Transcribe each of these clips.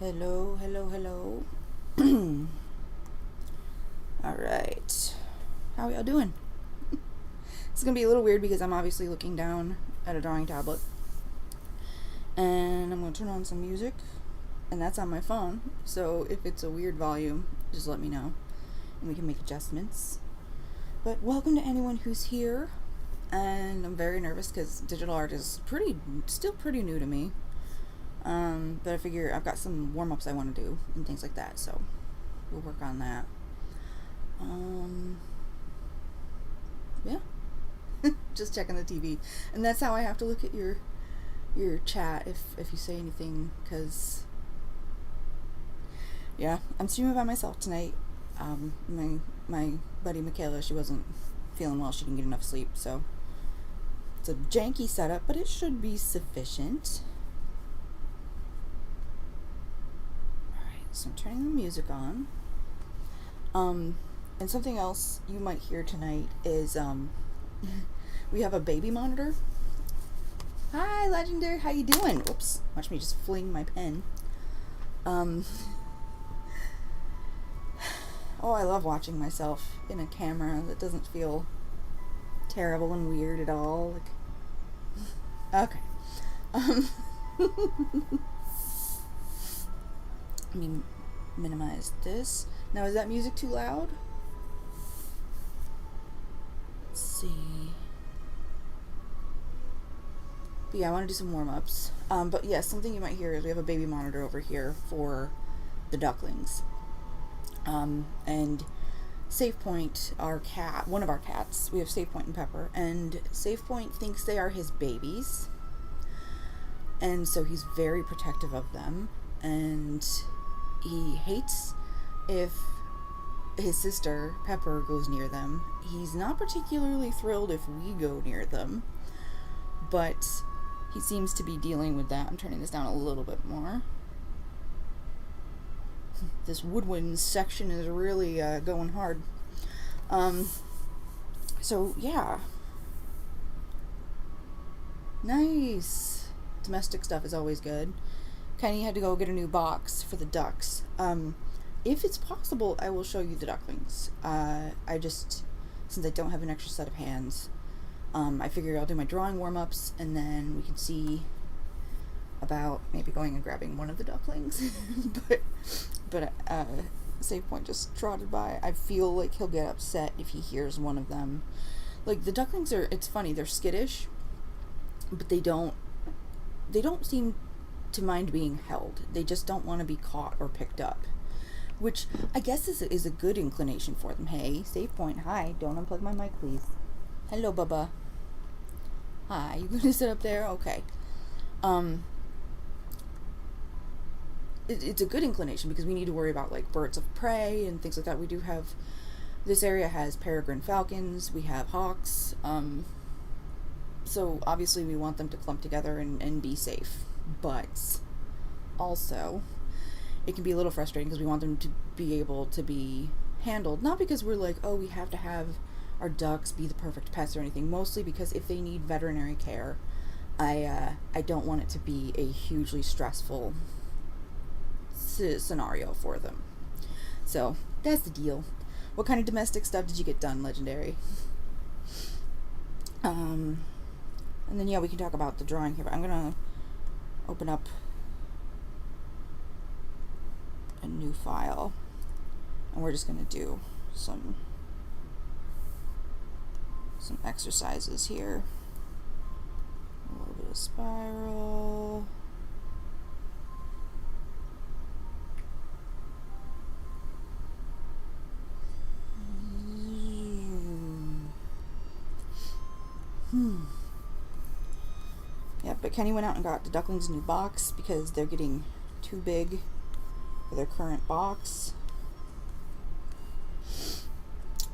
Hello, hello, hello. Alright. How y'all doing? It's gonna be a little weird because I'm obviously looking down at a drawing tablet. And I'm gonna turn on some music. And that's on my phone. So if it's a weird volume, just let me know. And we can make adjustments. But welcome to anyone who's here. And I'm very nervous because digital art is still pretty new to me. But I figure I've got some warm-ups I want to do and things like that, so we'll work on that. Yeah. Just checking the TV. And that's how I have to look at your chat if you say anything, because yeah, I'm streaming by myself tonight. My buddy Michaela, she wasn't feeling well, she didn't get enough sleep, so it's a janky setup, but it should be sufficient. So I'm turning the music on. And something else you might hear tonight is we have a baby monitor. Hi, Legendary, how you doing? Oops, watch me just fling my pen. Oh, I love watching myself in a camera that doesn't feel terrible and weird at all. Okay. Let me minimize this. Now, is that music too loud? Let's see. But yeah, I want to do some warm-ups. But yes, something you might hear is we have a baby monitor over here for the ducklings. And SavePoint, our cat, one of our cats, we have SavePoint and Pepper, and SavePoint thinks they are his babies. And so he's very protective of them. And he hates if his sister, Pepper, goes near them. He's not particularly thrilled if we go near them, but he seems to be dealing with that. I'm turning this down a little bit more. This woodwind section is really going hard. So, yeah. Nice. Domestic stuff is always good. Kenny had to go get a new box for the ducks. If it's possible, I will show you the ducklings. Since I don't have an extra set of hands, I figure I'll do my drawing warm-ups, and then we can see about maybe going and grabbing one of the ducklings. but SavePoint just trotted by. I feel like he'll get upset if he hears one of them. Like, the ducklings it's funny, they're skittish, but they don't seem to mind being held. They just don't want to be caught or picked up, which I guess is a good inclination for them. Hey, SavePoint, hi, don't unplug my mic, please. Hello, Bubba. Hi, you gonna sit up there? Okay. It's a good inclination because we need to worry about like birds of prey and things like that. We do have, this area has peregrine falcons, we have hawks, so obviously we want them to clump together and be safe. But also, it can be a little frustrating because we want them to be able to be handled. Not because we're like, oh, we have to have our ducks be the perfect pets or anything. Mostly because if they need veterinary care, I don't want it to be a hugely stressful scenario for them. So, that's the deal. What kind of domestic stuff did you get done, Legendary? And then, yeah, we can talk about the drawing here. But I'm going to open up a new file, and we're just going to do some exercises here. A little bit of spiral. Yeah, but Kenny went out and got the ducklings a new box because they're getting too big for their current box.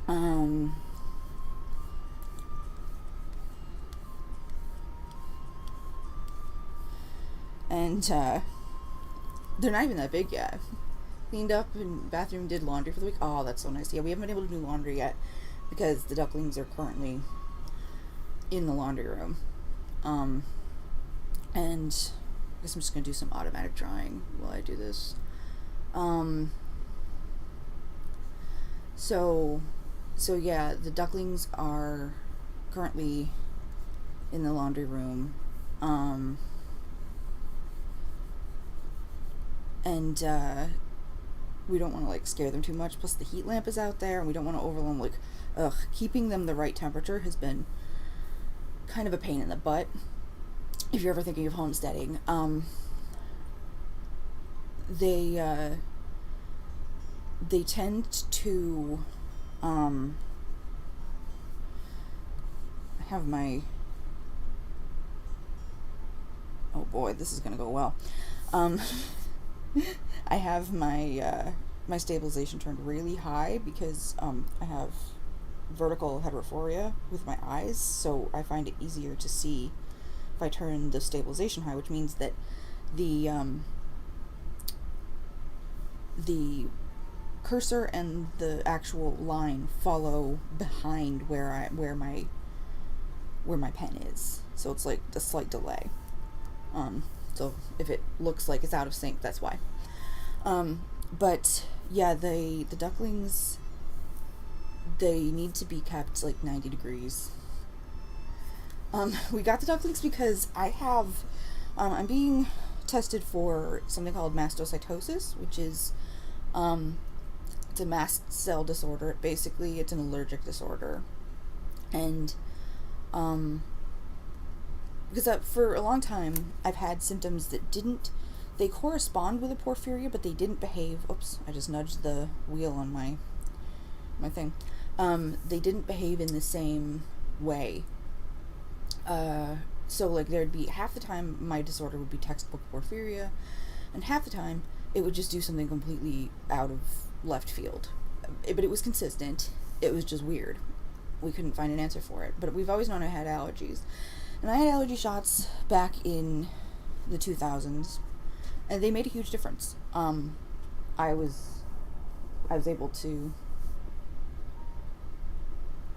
And they're not even that big yet. Cleaned up and bathroom, did laundry for the week. Oh, that's so nice. Yeah, we haven't been able to do laundry yet because the ducklings are currently in the laundry room. And guess I'm just going to do some automatic drawing while I do this. So yeah, the ducklings are currently in the laundry room. And we don't want to, like, scare them too much. Plus, the heat lamp is out there, and we don't want to overwhelm. Like, keeping them the right temperature has been kind of a pain in the butt. If you're ever thinking of homesteading, they tend to have my. Oh boy, this is gonna go well. I have my my stabilization turned really high because I have vertical heterophoria with my eyes, so I find it easier to see if I turn the stabilization high, which means that the cursor and the actual line follow behind where my pen is, so it's like a slight delay. So if it looks like it's out of sync, that's why. But yeah, the ducklings, they need to be kept like 90 degrees. We got the ducklings because I have, I'm being tested for something called mastocytosis, which is, it's a mast cell disorder. Basically, it's an allergic disorder. And, because for a long time, I've had symptoms that they correspond with a porphyria, but they didn't behave. Oops, I just nudged the wheel on my thing. They didn't behave in the same way. So, like, there'd be half the time my disorder would be textbook porphyria, and half the time it would just do something completely out of left field. But it was consistent. It was just weird. We couldn't find an answer for it. But we've always known I had allergies. And I had allergy shots back in the 2000s, and they made a huge difference. I was able to...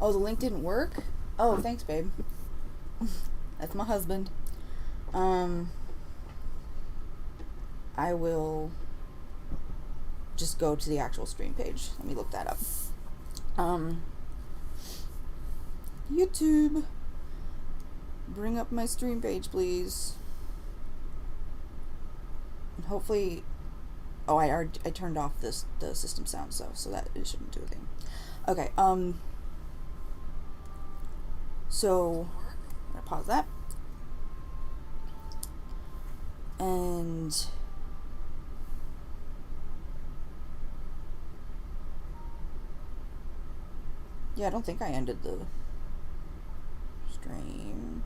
Oh, the link didn't work? Oh, thanks, babe. That's my husband. I will just go to the actual stream page. Let me look that up. YouTube. Bring up my stream page, please. And hopefully... Oh, I turned off the system sound, so that it shouldn't do a thing. Okay, so I'm gonna pause that. And yeah, I don't think I ended the stream.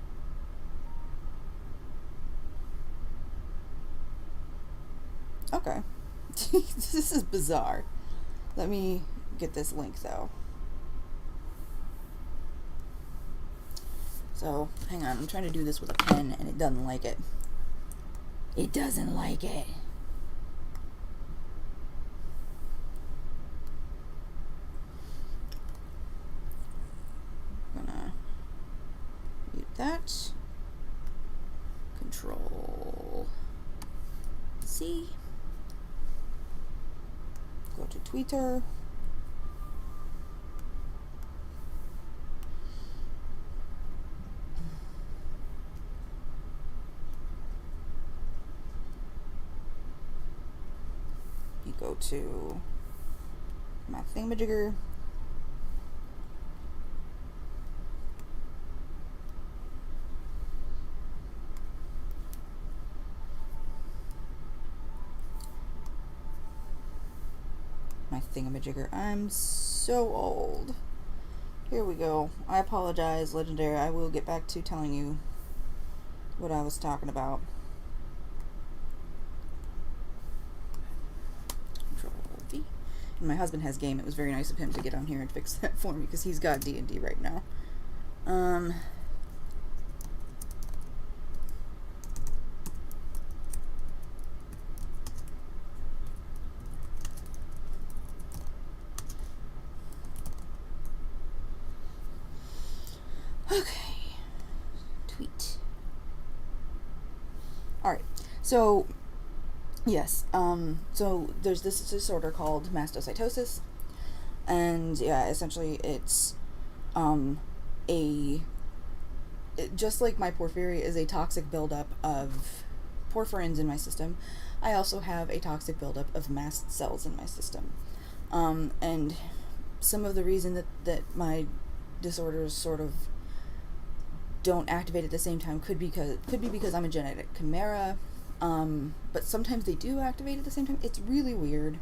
Okay. This is bizarre. Let me get this link, though. So, hang on. I'm trying to do this with a pen, and it doesn't like it. It doesn't like it. I'm gonna mute that. Control C. Go to Twitter. You go to my thingamajigger. My thingamajigger. I'm so old. Here we go. I apologize, Legendary. I will get back to telling you what I was talking about. Control V. And my husband has game. It was very nice of him to get on here and fix that for me because he's got D&D right now. Okay. Tweet. Alright. So, yes, so there's this disorder called mastocytosis, and yeah, essentially it's a just like my porphyria is a toxic buildup of porphyrins in my system, I also have a toxic buildup of mast cells in my system. And some of the reason that my disorders sort of don't activate at the same time could be because I'm a genetic chimera, but sometimes they do activate at the same time. It's really weird.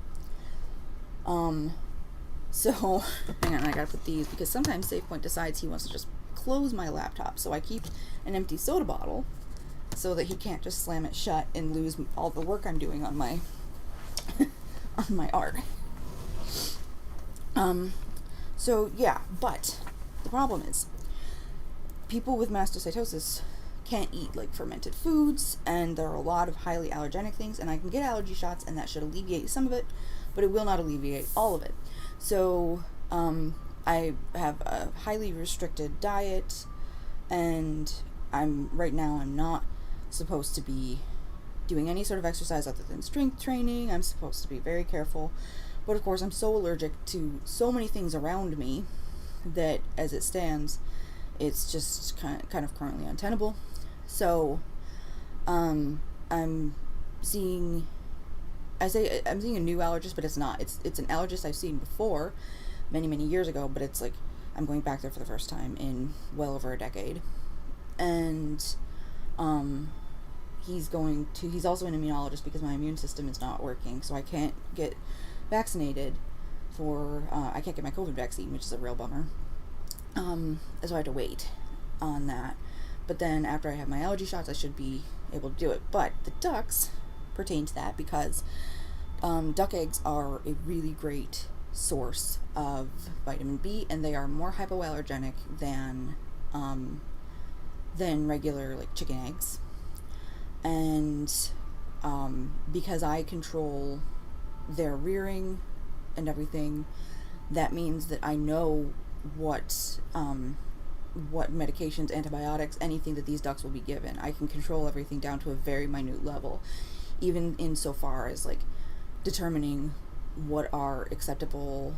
So, hang on, I gotta put these, because sometimes SafePoint decides he wants to just close my laptop, so I keep an empty soda bottle so that he can't just slam it shut and lose all the work I'm doing on my on my art. So yeah, but the problem is people with mastocytosis can't eat like fermented foods, and there are a lot of highly allergenic things, and I can get allergy shots and that should alleviate some of it, but it will not alleviate all of it. So I have a highly restricted diet, and I'm not supposed to be doing any sort of exercise other than strength training. I'm supposed to be very careful, but of course I'm so allergic to so many things around me that as it stands it's just kind of currently untenable. So I'm seeing I'm seeing a new allergist, but it's not. It's an allergist I've seen before, many years ago, but it's like I'm going back there for the first time in well over a decade. And he's also an immunologist because my immune system is not working, so I can't get vaccinated for I can't get my COVID vaccine, which is a real bummer. So I have to wait on that. But then after I have my allergy shots, I should be able to do it. But the ducks pertain to that because duck eggs are a really great source of vitamin B, and they are more hypoallergenic than regular like chicken eggs. And because I control their rearing and everything, that means that I know what medications, antibiotics, anything that these ducks will be given. I can control everything down to a very minute level, even insofar as like determining what are acceptable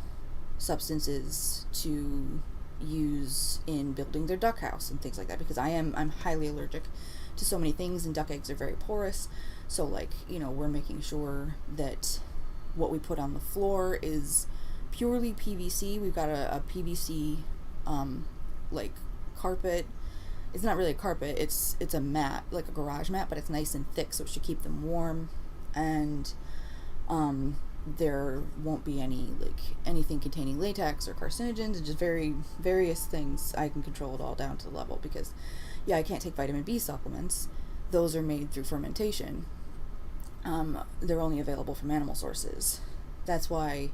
substances to use in building their duck house and things like that, because I'm highly allergic to so many things, and duck eggs are very porous. So like, we're making sure that what we put on the floor is purely PVC. We've got a PVC like carpet. It's not really a carpet, it's a mat, like a garage mat, but it's nice and thick, so it should keep them warm. And there won't be anything containing latex or carcinogens, and just various things. I can control it all down to the level, because I can't take vitamin B supplements. Those are made through fermentation. They're only available from animal sources. That's why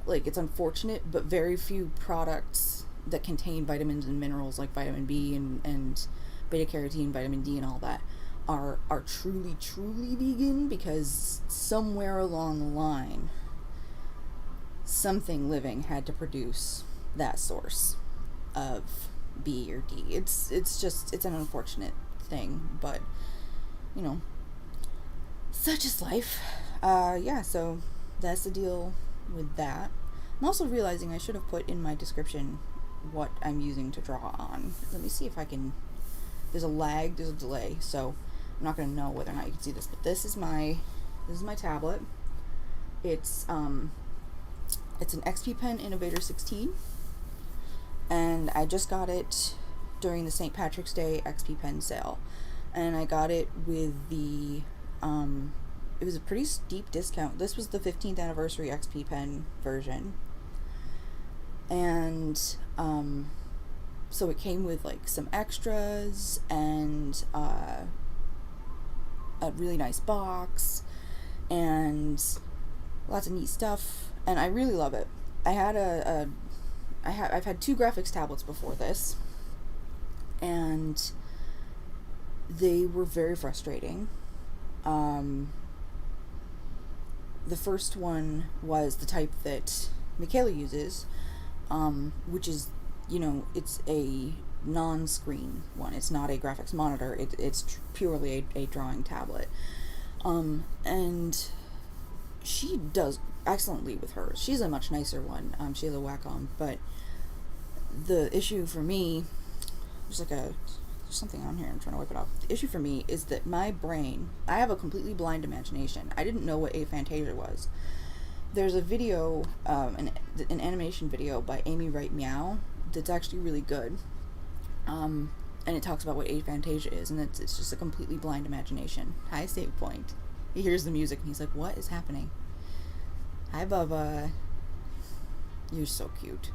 it's unfortunate, but very few products that contain vitamins and minerals like vitamin B and beta carotene, vitamin D, and all that are truly vegan, because somewhere along the line something living had to produce that source of B or D. It's an unfortunate thing, but such is life. So that's the deal with that. I'm also realizing I should have put in my description what I'm using to draw on. Let me see if I can. There's a delay, so I'm not going to know whether or not you can see this, but this is my tablet. It's an XP Pen Innovator 16, and I just got it during the St. Patrick's Day XP Pen sale, and I got it with the it was a pretty steep discount. This was the 15th anniversary XP Pen version, and so it came with some extras and a really nice box and lots of neat stuff, and I really love it. I've had two graphics tablets before this, and they were very frustrating. The first one was the type that Michaela uses, which is you know, it's a non-screen one. It's not a graphics monitor. It's purely a drawing tablet. And she does excellently with hers. She's a much nicer one. She has a Wacom, but the issue for me, there's something on here, I'm trying to wipe it off. The issue for me is that my brain, I have a completely blind imagination. I didn't know what aphantasia was. There's a video, an animation video by Amy Wright Meow that's actually really good. And it talks about what aphantasia is, and it's just a completely blind imagination. Hi, Save Point. He hears the music and he's like, what is happening? Hi, Bubba. You're so cute.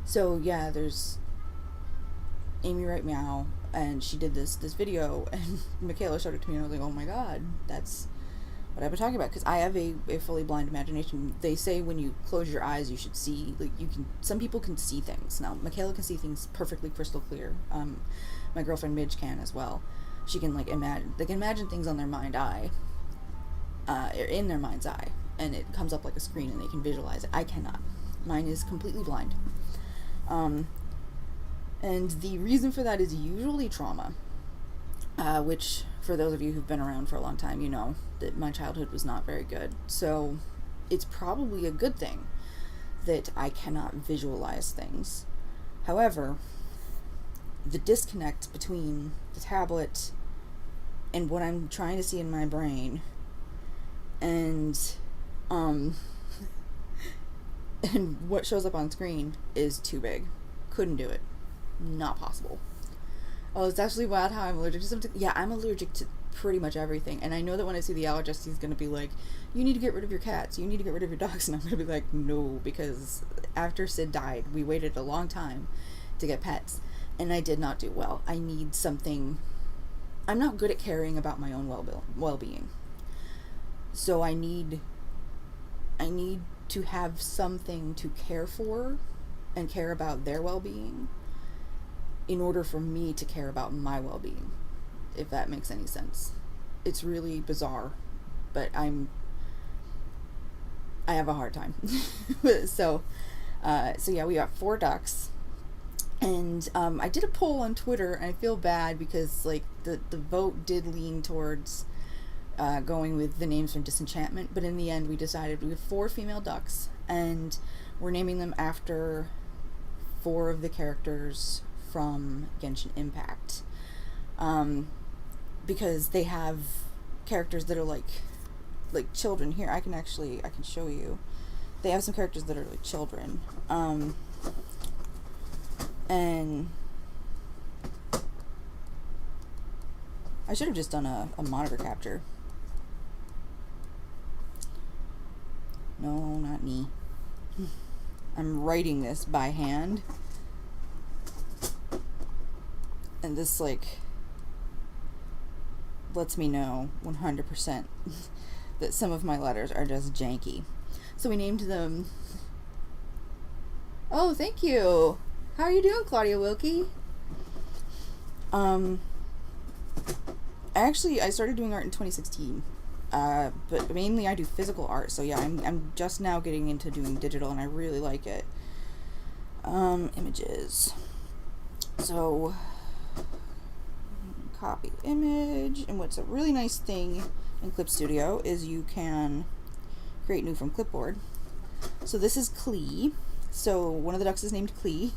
So yeah, there's Amy Wright Meow, and she did this video, and Michaela showed it to me, and I was like, oh my god, that's what I've been talking about, because I have a fully blind imagination. They say when you close your eyes, you should see, like, some people can see things. Now, Michaela can see things perfectly crystal clear. My girlfriend Midge can as well. She can, like, imagine things on their mind eye, in their mind's eye, and it comes up like a screen, and they can visualize it. I cannot. Mine is completely blind. And the reason for that is usually trauma, which, for those of you who've been around for a long time, you know that my childhood was not very good. So it's probably a good thing that I cannot visualize things. However, the disconnect between the tablet and what I'm trying to see in my brain and and what shows up on screen is too big. Couldn't do it. Not possible. Oh, it's actually wild how I'm allergic to something. Yeah, I'm allergic to pretty much everything. And I know that when I see the allergist, he's going to be like, you need to get rid of your cats. You need to get rid of your dogs. And I'm going to be like, no, because after Sid died, we waited a long time to get pets. And I did not do well. I need something. I'm not good at caring about my own well-being. So I need to have something to care for and care about their well-being in order for me to care about my well-being, if that makes any sense. It's really bizarre, but I have a hard time. So yeah, we got 4 ducks, and I did a poll on Twitter, and I feel bad because, like, the vote did lean towards going with the names from Disenchantment, but in the end we decided we have 4 female ducks, and we're naming them after 4 of the characters from Genshin Impact, because they have characters that are like children. Here, I can show you. They have some characters that are like children, and I should have just done a monitor capture. No, not me. I'm writing this by hand. And this, like, lets me know 100% that some of my letters are just janky. So we named them... Oh, thank you! How are you doing, Claudia Wilkie? Actually, I started doing art in 2016. But mainly I do physical art, so yeah, I'm just now getting into doing digital, and I really like it. Images. So... copy image, and what's a really nice thing in Clip Studio is you can create new from clipboard. So this is Klee. So one of the ducks is named Klee.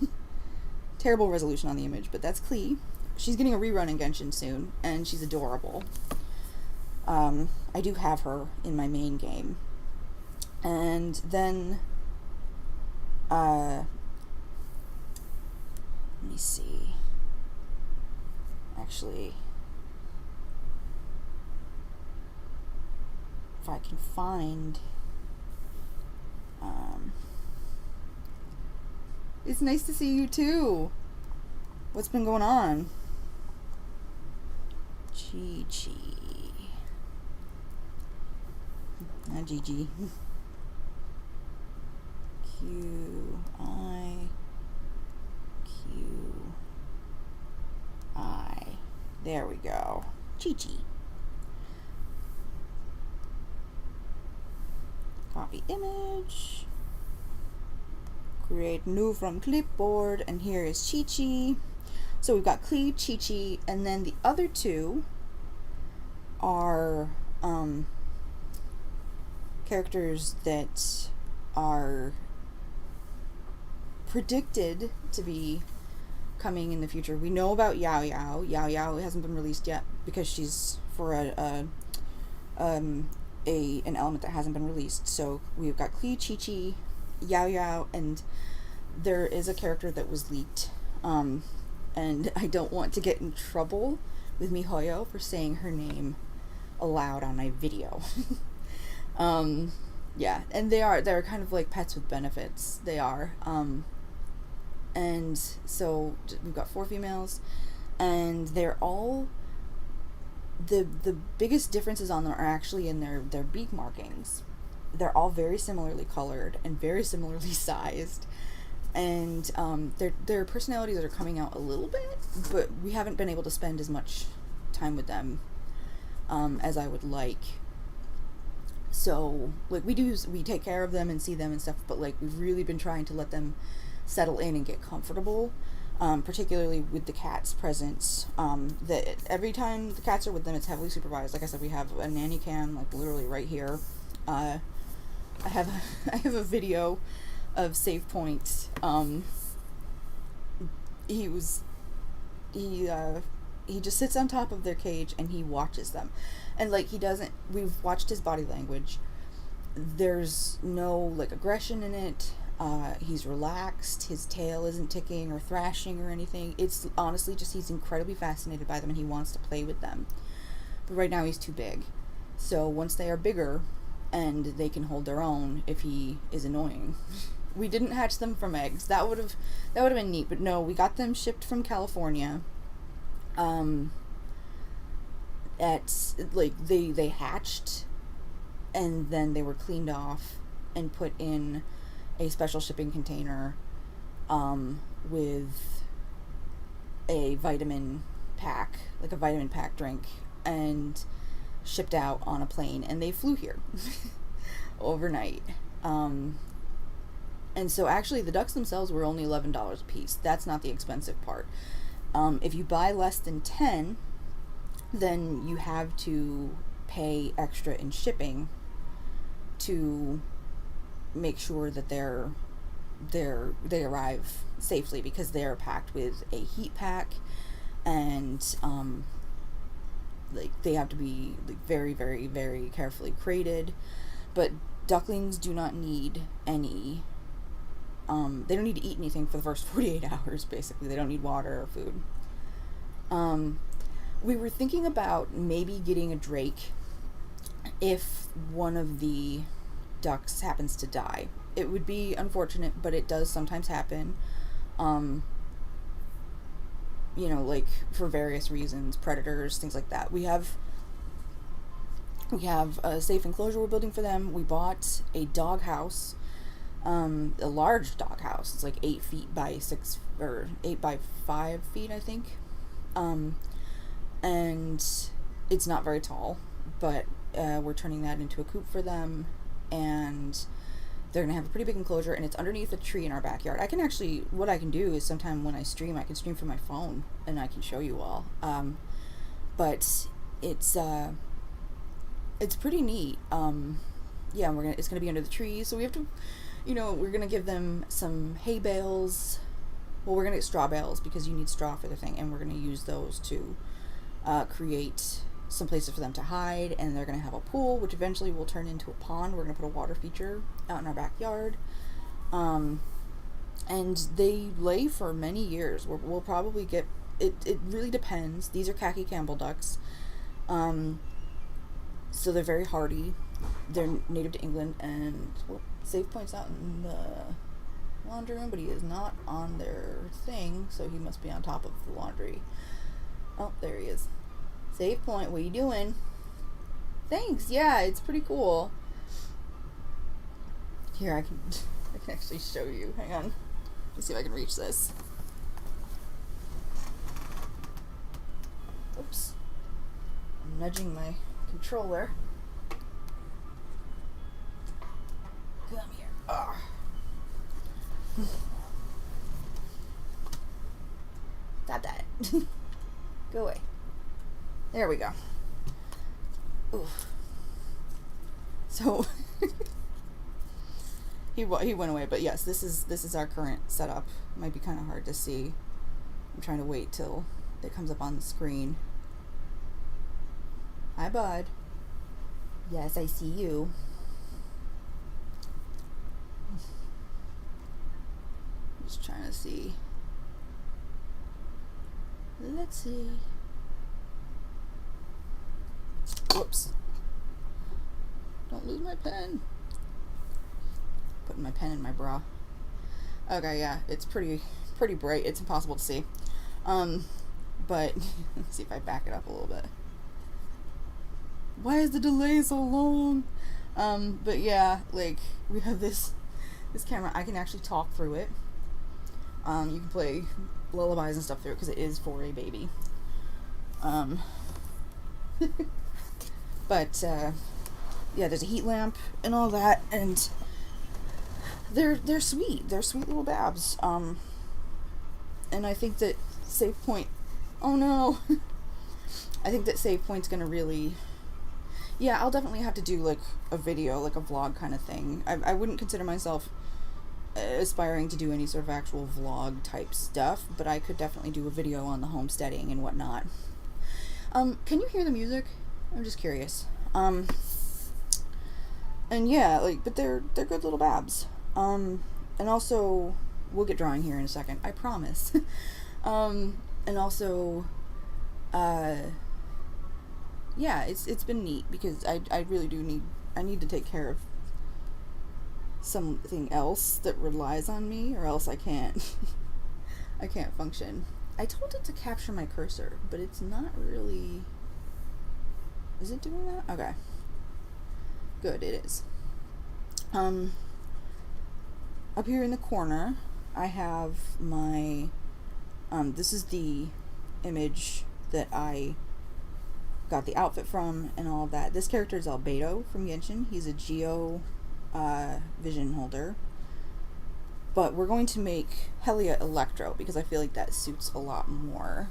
Terrible resolution on the image, but that's Klee. She's getting a rerun in Genshin soon, and she's adorable. I do have her in my main game. And then let me see. Actually, if I can find, it's nice to see you too. What's been going on? Chi. Not Gigi. Qi. There we go. Chi. Copy image. Create new from clipboard, and here is Chi-Chi. So we've got Cleve, Chi-Chi, and then the other two are characters that are predicted to be coming in the future. We know about Yao Yao. Yao Yao hasn't been released yet because she's for an element that hasn't been released. So we've got Cleve, Chi-Chi, Yao Yao, and there is a character that was leaked. And I don't want to get in trouble with MiHoYo for saying her name aloud on my video. Yeah, and they're kind of like pets with benefits. They are. And so we've got 4 females, and they're all, the biggest differences on them are actually in their beak markings. They're all very similarly colored and very similarly sized. And their personalities are coming out a little bit, but we haven't been able to spend as much time with them as I would like. So, like, we take care of them and see them and stuff, but, like, we've really been trying to let them settle in and get comfortable, particularly with the cat's presence. That every time the cats are with them, it's heavily supervised. Like I said, we have a nanny cam, like, literally right here. I have a video of Save Point. He just sits on top of their cage and he watches them, and like we've watched his body language. There's no like aggression in it. He's relaxed. His tail isn't ticking or thrashing or anything. It's honestly just he's incredibly fascinated by them and he wants to play with them. But right now he's too big. So once they are bigger and they can hold their own, if he is annoying. We didn't hatch them from eggs. That would have been neat, but no, we got them shipped from California. They hatched, and then they were cleaned off and put in a special shipping container, with a vitamin pack, like a vitamin pack drink, and shipped out on a plane, and they flew here overnight. And so actually the ducks themselves were only $11 a piece. That's not the expensive part. If you buy less than 10, then you have to pay extra in shipping to make sure that they arrive safely, because they're packed with a heat pack, and like they have to be like very, very, very carefully crated. But ducklings do not need any they don't need to eat anything for the first 48 hours, basically. They don't need water or food. We were thinking about maybe getting a drake if one of the ducks happens to die. It would be unfortunate, but it does sometimes happen. Like for various reasons, predators, things like that. We have a safe enclosure we're building for them. We bought a dog house. A large dog house. It's like 8 feet by 6 or 8 by 5 feet, I think. And it's not very tall, but we're turning that into a coop for them, and they're gonna have a pretty big enclosure, and it's underneath a tree in our backyard. What I can do is sometime when I stream, I can stream from my phone and I can show you all. But it's pretty neat. It's gonna be under the trees, so we have to. We're going to give them some hay bales. Well, we're going to get straw bales because you need straw for the thing, and we're going to use those to create some places for them to hide, and they're going to have a pool, which eventually will turn into a pond. We're going to put a water feature out in our backyard. And they lay for many years. We'll probably get... It really depends. These are khaki Campbell ducks. So they're very hardy. They're native to England, and... Save Point's out in the laundry room, but he is not on their thing, so he must be on top of the laundry. Oh, there he is. Save Point, what are you doing? Thanks, yeah, it's pretty cool. Here, I can actually show you. Hang on. Let's see if I can reach this. Oops. I'm nudging my controller. Come here. Stop that. Go away. There we go. Oof. So he went away, but yes, this is our current setup. Might be kind of hard to see. I'm trying to wait till it comes up on the screen. Hi, bud. Yes, I see you. Just trying to see. Let's see. Whoops. Don't lose my pen. Putting my pen in my bra. Okay, yeah, it's pretty bright. It's impossible to see. But let's see if I back it up a little bit. Why is the delay so long? But yeah, like, we have this camera. I can actually talk through it. You can play lullabies and stuff through it because it is for a baby. But yeah, there's a heat lamp and all that, and they're sweet. They're sweet little babs. And I think that Save Point. Oh no. I think that Save Point's gonna really. Yeah, I'll definitely have to do like a video, like a vlog kind of thing. I wouldn't consider myself aspiring to do any sort of actual vlog type stuff, but I could definitely do a video on the homesteading and whatnot. Can you hear the music? I'm just curious. And yeah, like, but they're good little babs. And also, we'll get drawing here in a second, I promise. And also, yeah, it's been neat because I really do need to take care of something else that relies on me, or else I can't I can't function. I told it to capture my cursor, but it's not really. Is it doing that? Okay. Good, it is. Up here in the corner, I have my this is the image that I got the outfit from and all of that. This character is Albedo from Genshin. He's a Geo vision holder. But we're going to make Helia Electro because I feel like that suits a lot more.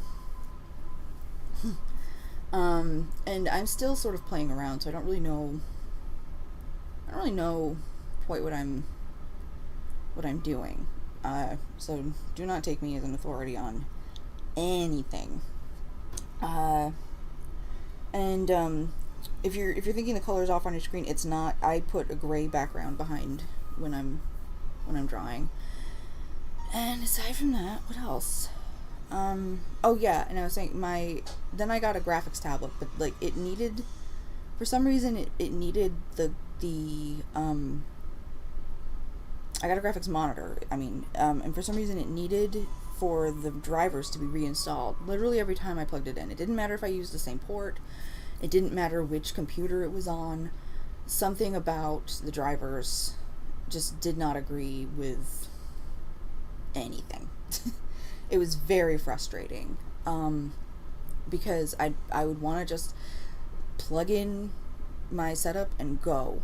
And I'm still sort of playing around, so I don't really know quite what I'm doing. So do not take me as an authority on anything. If you're thinking the color's off on your screen, it's not. I put a gray background behind when I'm drawing. And aside from that, what else? Oh yeah, and I was saying then I got a graphics tablet, but like it needed, for some reason it needed I got a graphics monitor, and for some reason it needed for the drivers to be reinstalled literally every time I plugged it in. It didn't matter if I used the same port. It didn't matter which computer it was on. Something about the drivers just did not agree with anything. It was very frustrating, because I would want to just plug in my setup and go,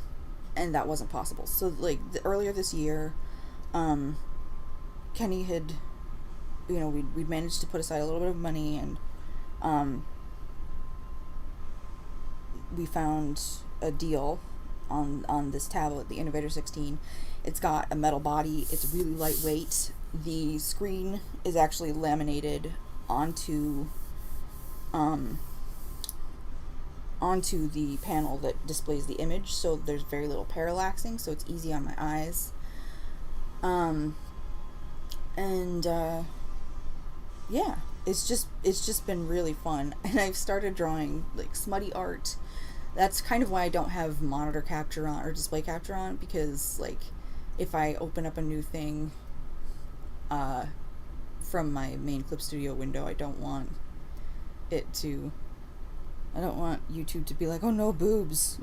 and that wasn't possible. So like earlier this year, Kenny had, we'd managed to put aside a little bit of money, and we found a deal on this tablet, the Innovator 16. It's got a metal body. It's really lightweight. The screen is actually laminated onto the panel that displays the image, so there's very little parallaxing, so it's easy on my eyes. Yeah, it's just been really fun, and I've started drawing like smutty art. That's kind of why I don't have monitor capture on or display capture on, because like if I open up a new thing from my main Clip Studio window, I don't want YouTube to be like, oh no, boobs.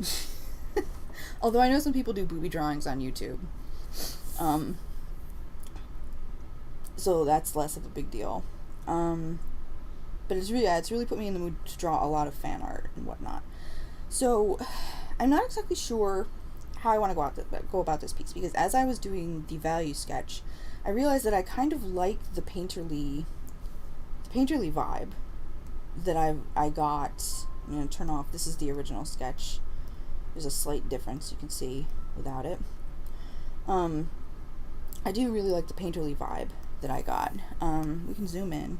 Although I know some people do booby drawings on YouTube. So that's less of a big deal. But it's really put me in the mood to draw a lot of fan art and whatnot. So I'm not exactly sure how I want to go about this piece, because as I was doing the value sketch, I realized that I kind of like the painterly vibe that I got. I'm going to turn off, this is the original sketch. There's a slight difference you can see without it. I do really like the painterly vibe that I got. We can zoom in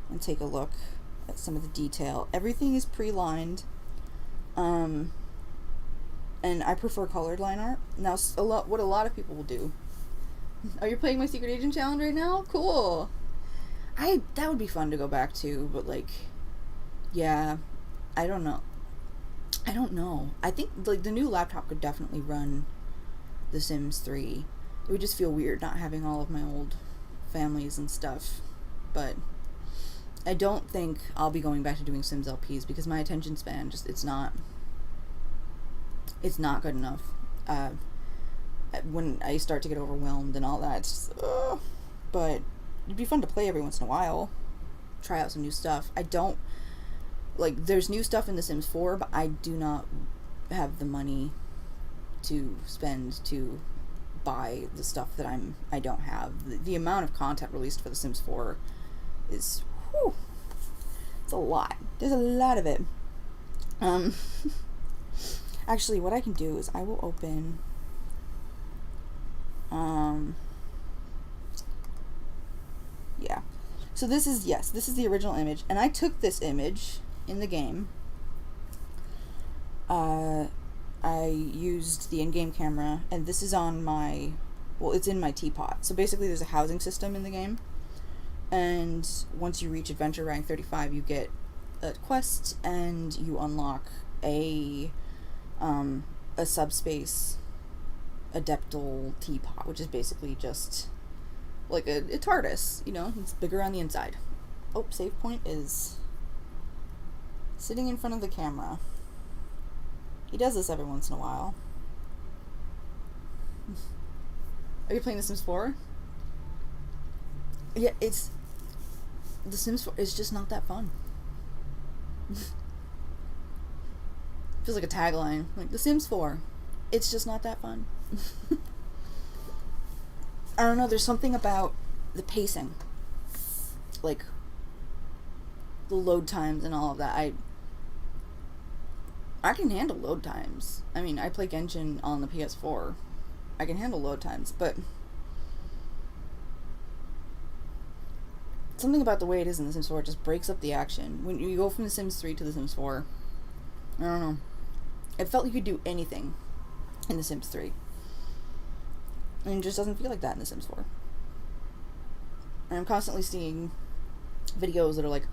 and take a look at some of the detail. Everything is pre-lined, and I prefer colored line art. Now, what a lot of people will do. Oh, you're playing my Secret Agent Challenge right now? Cool. That would be fun to go back to, but like, yeah, I don't know. I think like the new laptop could definitely run The Sims 3. It would just feel weird not having all of my old families and stuff. But I don't think I'll be going back to doing Sims LPs because my attention span just it's not good enough. When I start to get overwhelmed and all that, it's just, but it'd be fun to play every once in a while. Try out some new stuff. I don't like there's new stuff in The Sims 4, but I do not have the money to spend to buy the stuff that I don't have. The amount of content released for The Sims 4 is it's a lot. There's a lot of it. Actually, what I can do is I will open yeah. So this is the original image, and I took this image in the game. I used the in-game camera, and this is on my, it's in my teapot. So basically there's a housing system in the game, and once you reach adventure rank 35, you get a quest, and you unlock a subspace adeptal teapot, which is basically just like a TARDIS, you know, it's bigger on the inside. Oh, save point is sitting in front of the camera. He does this every once in a while. Are you playing The Sims 4? Yeah, it's The Sims 4 is just not that fun. Feels like a tagline, like The Sims 4. It's just not that fun. I don't know, there's something about the pacing, like the load times and all of that. I can handle load times. I mean, I play Genshin on the PS4. I can handle load times, but something about the way it is in The Sims 4 just breaks up the action. When you go from The Sims 3 to The Sims 4, I don't know. It felt you could do anything in The Sims 3. And it just doesn't feel like that in The Sims 4. And I'm constantly seeing videos that are like,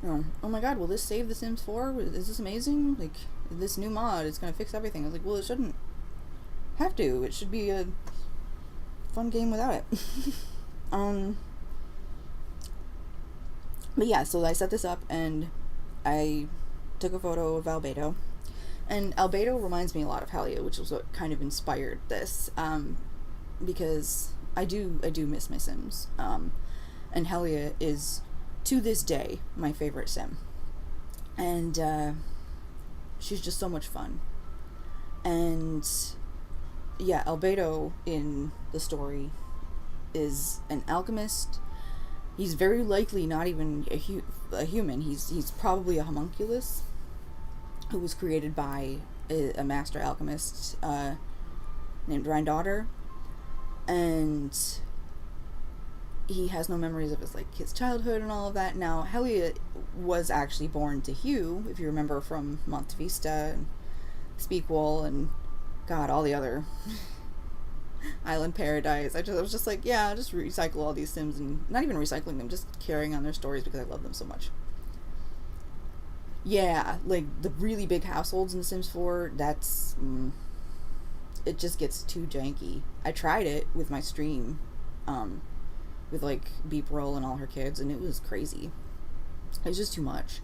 you know, oh my god, will this save The Sims 4? Is this amazing? Like, this new mod, it's gonna fix everything. I was like, well, it shouldn't have to. It should be a fun game without it. But yeah, so I set this up, and I took a photo of Albedo. And Albedo reminds me a lot of Helia, which was what kind of inspired this. Because I do miss my Sims. And Helia is, to this day, my favorite Sim. And she's just so much fun. And yeah, Albedo in the story is an alchemist. He's very likely not even a human. He's probably a homunculus who was created by a master alchemist named Rhindaughter. And he has no memories of his childhood and all of that. Now, Helia was actually born to Hugh, if you remember from Monte Vista and Speakwell and God, all the other Island Paradise. I was just like, yeah, I'll just recycle all these Sims, and not even recycling them, just carrying on their stories because I love them so much. Yeah, like the really big households in The Sims 4, that's it just gets too janky. I tried it with my stream, with Beep Roll and all her kids, and it was crazy. It was just too much.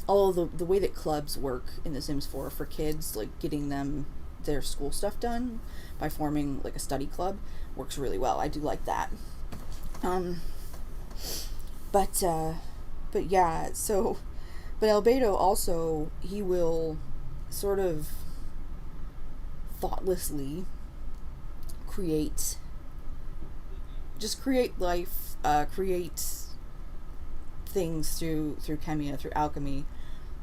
Although the way that clubs work in The Sims 4 for kids, like getting them their school stuff done by forming a study club, works really well. I do like that. But yeah, so, but Albedo also, he will sort of thoughtlessly create just create life, create things through chemia, through alchemy,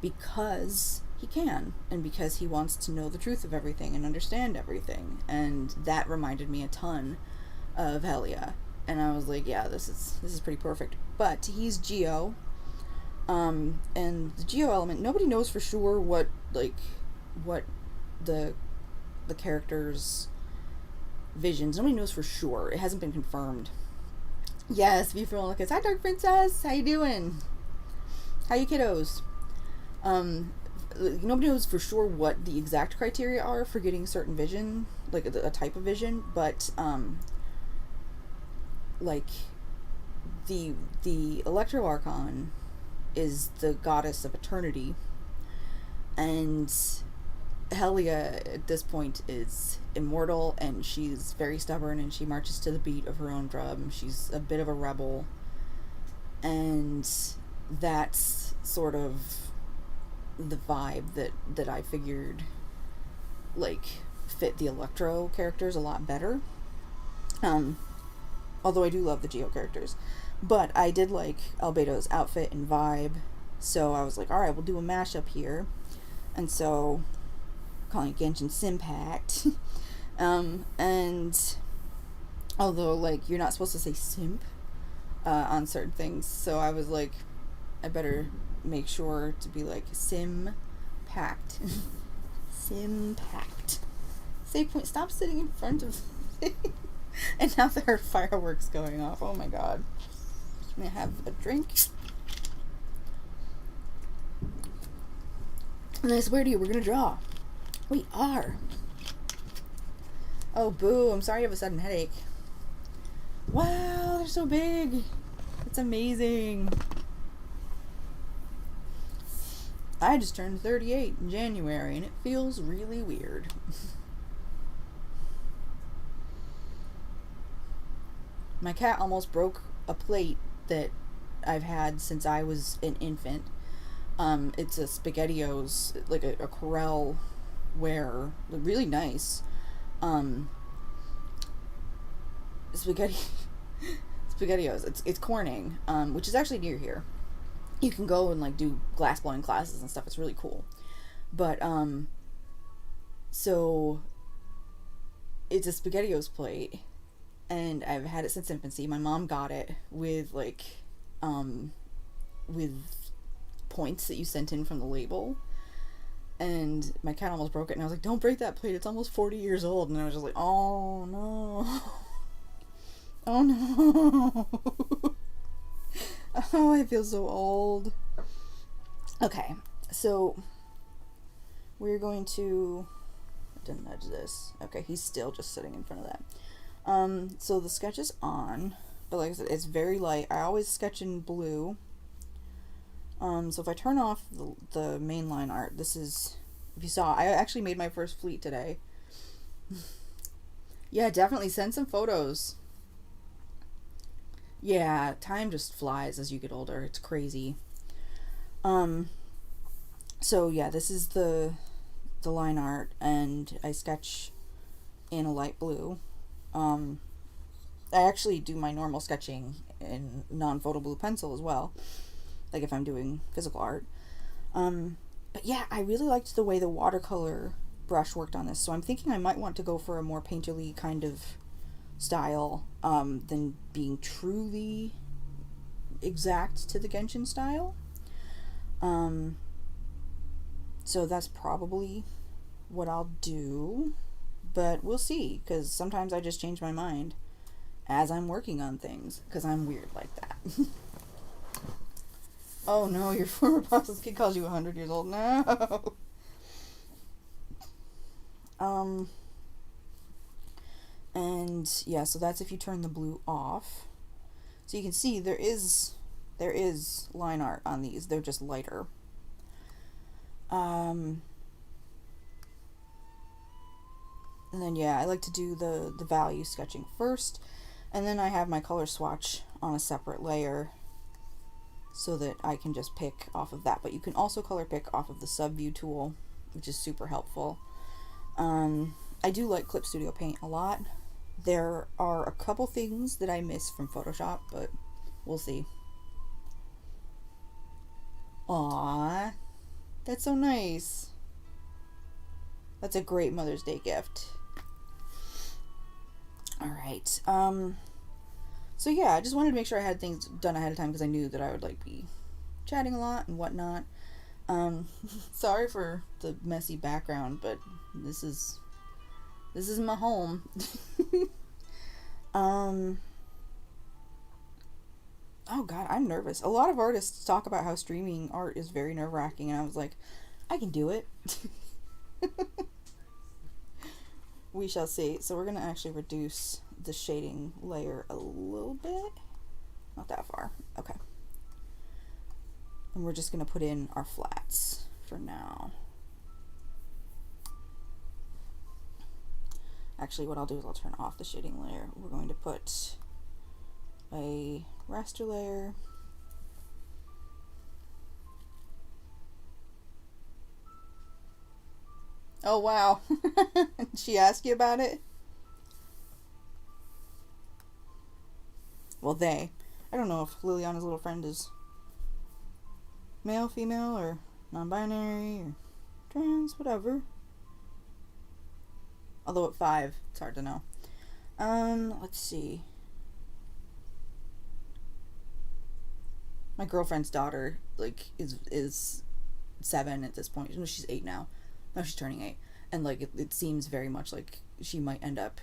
because he can, and because he wants to know the truth of everything and understand everything. And that reminded me a ton of Helia, and I was like, yeah, this is pretty perfect. But he's Geo, and the Geo element, nobody knows for sure what the character's visions, nobody knows for sure. It hasn't been confirmed. Yes, beautiful Lucas. Hi, Dark Princess. How you doing? How you kiddos? Nobody knows for sure what the exact criteria are for getting certain vision, like a type of vision, but like the Electro Archon is the goddess of eternity, and Helia at this point is immortal, and she's very stubborn, and she marches to the beat of her own drum. She's a bit of a rebel, and that's sort of the vibe that I figured like fit the Electro characters a lot better. Although I do love the Geo characters, but I did like Albedo's outfit and vibe, so I was like, all right, we'll do a mashup here, and so calling it Genshin Sim-pact. And although like you're not supposed to say simp on certain things, so I was like, I better make sure to be like Sim-pact. Sim-pact. Save point, stop sitting in front of and now there are fireworks going off. Oh my god. I'm gonna have a drink. And I swear to you, we're gonna draw. We are. Oh, boo. I'm sorry you have a sudden headache. Wow, they're so big. It's amazing. I just turned 38 in January, and it feels really weird. My cat almost broke a plate that I've had since I was an infant. It's a SpaghettiOs, like a Corel ware, really nice. SpaghettiOs. It's Corning, which is actually near here. You can go and like do glass blowing classes and stuff. It's really cool. But so it's a SpaghettiOs plate, and I've had it since infancy. My mom got it with like with points that you sent in from the label. And my cat almost broke it, and I was like, don't break that plate, it's almost 40 years old. And I was just like, oh no. Oh no. Oh, I feel so old. Okay, so we're going to nudge this. Okay, he's still just sitting in front of that. So the sketch is on, but like I said, it's very light. I always sketch in blue. So if I turn off the mainline art, this is, if you saw, I actually made my first fleet today. Yeah, definitely send some photos. Yeah, time just flies as you get older. It's crazy. So yeah, this is the line art, and I sketch in a light blue. I actually do my normal sketching in non-photo blue pencil as well, like if I'm doing physical art. But yeah, I really liked the way the watercolor brush worked on this, so I'm thinking I might want to go for a more painterly kind of style than being truly exact to the Genshin style. So that's probably what I'll do, but we'll see, because sometimes I just change my mind as I'm working on things, because I'm weird like that. Oh no, your former boss's kid calls you 100 years old. No. And yeah, so that's if you turn the blue off. So you can see there is line art on these. They're just lighter. And then yeah, I like to do the value sketching first, and then I have my color swatch on a separate layer so that I can just pick off of that. But you can also color pick off of the subview tool, which is super helpful. I do like Clip Studio Paint a lot, There are a couple things that I miss from Photoshop, but we'll see. Aww, that's so nice. That's a great Mother's Day gift. Alright, so yeah, I just wanted to make sure I had things done ahead of time because I knew that I would, like, be chatting a lot and whatnot. Sorry for the messy background, but this is my home. Oh god, I'm nervous. A lot of artists talk about how streaming art is very nerve-wracking, and I was like, I can do it. We shall see. So we're gonna actually reduce the shading layer a little bit. Not that far. Okay. And we're just gonna put in our flats for now. Actually, what I'll do is I'll turn off the shading layer. We're going to put a raster layer. Oh wow. Did she ask you about it? Well, I don't know if Liliana's little friend is male, female, or non-binary, or trans, whatever. Although at 5, it's hard to know. Let's see. My girlfriend's daughter, like, is 7 at this point. No, she's 8 now. No, she's turning 8. And, like, it seems very much like she might end up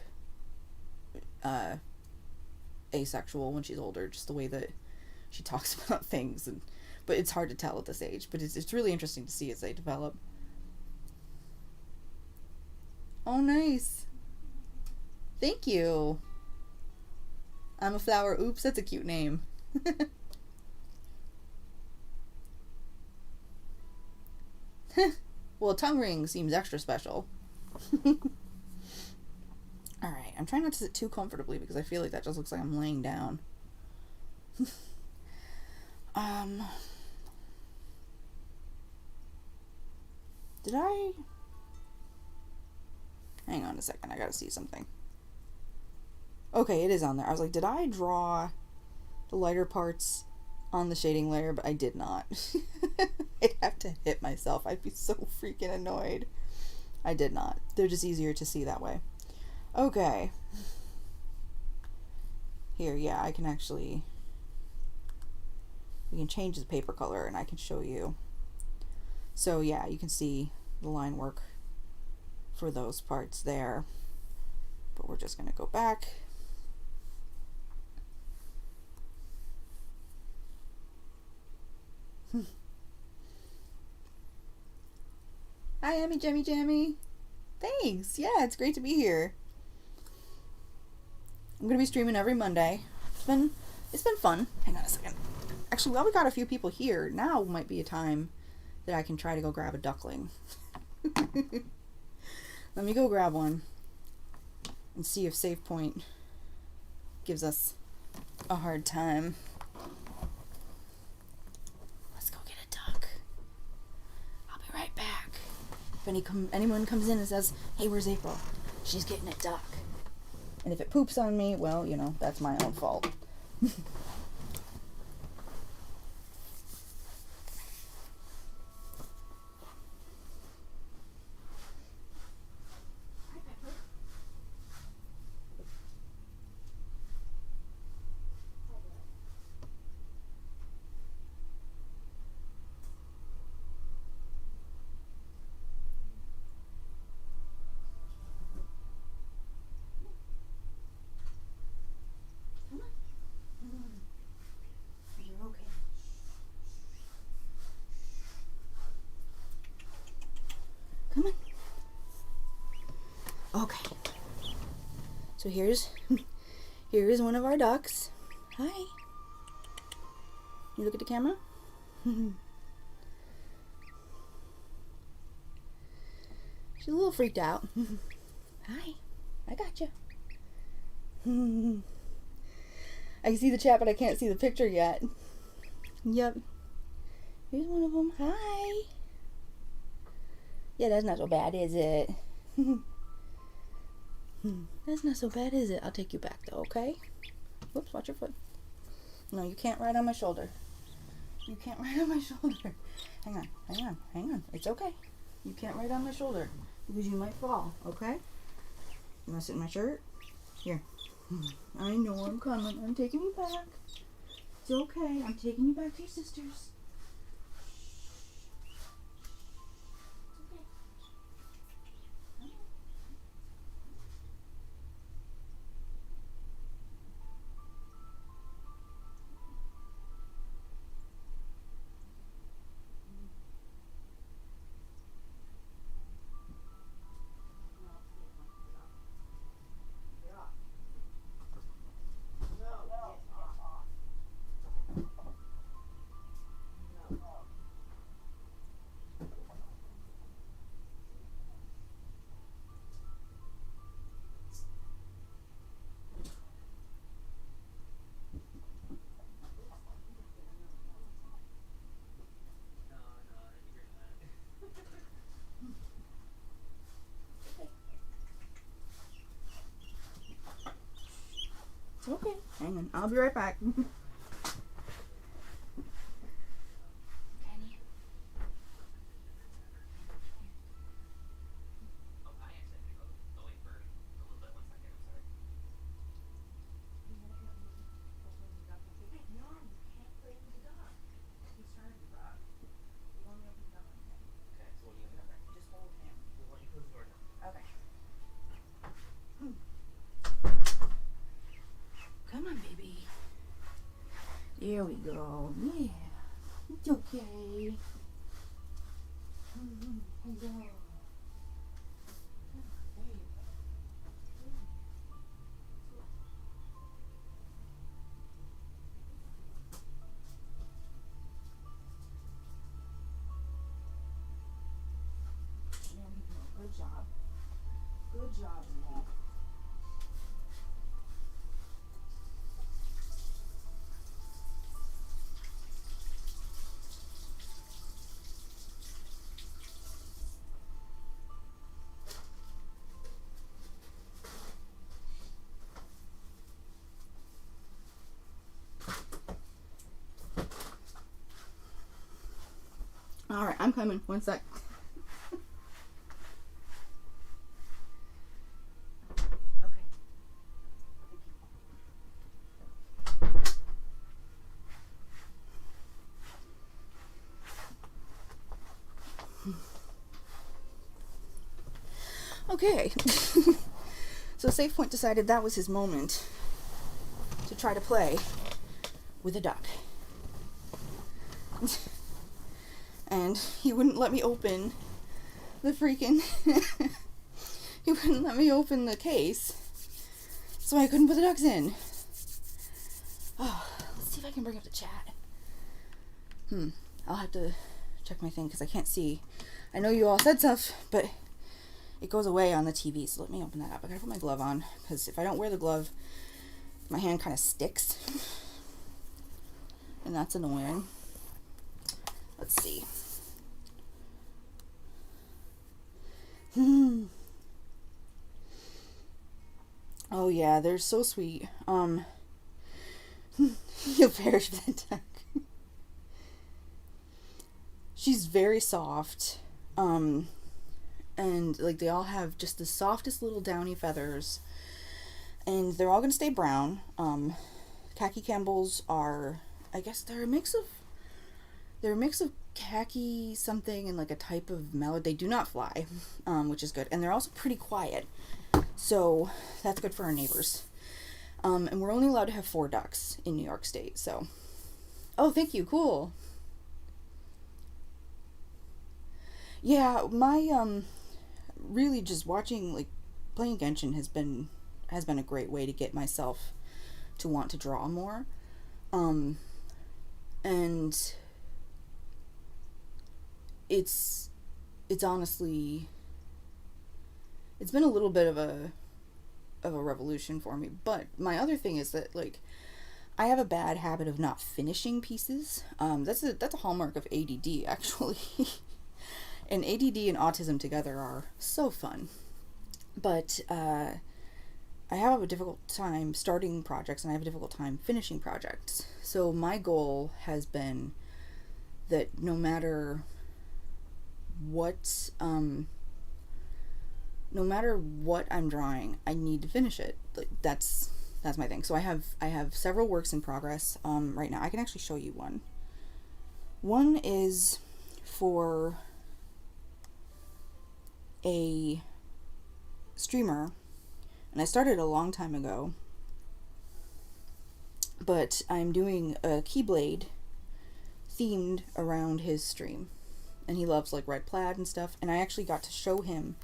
asexual when she's older, just the way that she talks about things. But it's hard to tell at this age. But it's really interesting to see as they develop. Oh, nice. Thank you. I'm a flower. Oops, that's a cute name. Well, a tongue ring seems extra special. Alright, I'm trying not to sit too comfortably because I feel like that just looks like I'm laying down. Did I... Hang on a second, I gotta see something. Okay, it is on there. I was like, did I draw the lighter parts on the shading layer? But I did not. I'd have to hit myself. I'd be so freaking annoyed. I did not. They're just easier to see that way. Okay. Here, yeah, I can actually... We can change the paper color and I can show you. So yeah, you can see the line work for those parts there. But we're just going to go back. Hi, Emmy Jemmy Jammy. Thanks. Yeah, it's great to be here. I'm gonna be streaming every Monday. It's been fun. Hang on a second. Actually, while we got a few people here, now might be a time that I can try to go grab a duckling. Let me go grab one and see if Save Point gives us a hard time. Let's go get a duck. I'll be right back. If anyone comes in and says, hey, where's April? She's getting a duck. And if it poops on me, well, you know, that's my own fault. Okay. So here is one of our ducks. Hi. You look at the camera? She's a little freaked out. Hi. I got you. I can see the chat, but I can't see the picture yet. Yep. Here's one of them. Hi. Yeah, that's not so bad, is it? That's not so bad, is it? I'll take you back, though, okay? Whoops, watch your foot. No, you can't ride on my shoulder. You can't ride on my shoulder. Hang on. It's okay. You can't ride on my shoulder because you might fall, okay? You want to sit in my shirt? Here. I know I'm coming. I'm taking you back. It's okay. I'm taking you back to your sisters. Okay, hang on. I'll be right back. Come on, baby. There we go. Yeah. It's okay. Hello. Good job. Good job, Lily. All right, I'm coming. One sec. Okay. So Safe Point decided that was his moment to try to play with a duck. And he wouldn't let me open the freaking... he wouldn't let me open the case, so I couldn't put the ducks in. Oh, let's see if I can bring up the chat. I'll have to check my thing because I can't see. I know you all said stuff, but it goes away on the TV, so let me open that up. I gotta put my glove on, because if I don't wear the glove, my hand kind of sticks. And that's annoying. Let's see. Oh yeah, they're so sweet. You'll perish for that duck. She's very soft. And like they all have just the softest little downy feathers. And they're all gonna stay brown. Khaki Campbells are, I guess they're a mix of khaki something and like a type of mallard. They do not fly, which is good. And they're also pretty quiet. So that's good for our neighbors. And we're only allowed to have 4 ducks in New York State, so. Oh, thank you. Cool. Yeah, my, really just watching, like, playing Genshin has been a great way to get myself to want to draw more. And it's honestly, it's been a little bit of a revolution for me. But my other thing is that, like, I have a bad habit of not finishing pieces. That's a hallmark of ADD, actually. And ADD and autism together are so fun. But I have a difficult time starting projects and I have a difficult time finishing projects. So my goal has been that no matter what I'm drawing, I need to finish it. Like that's my thing. So I have several works in progress right now. I can actually show you one. One is for a streamer, and I started a long time ago, but I'm doing a Keyblade themed around his stream, and he loves like red plaid and stuff, and I actually got to show him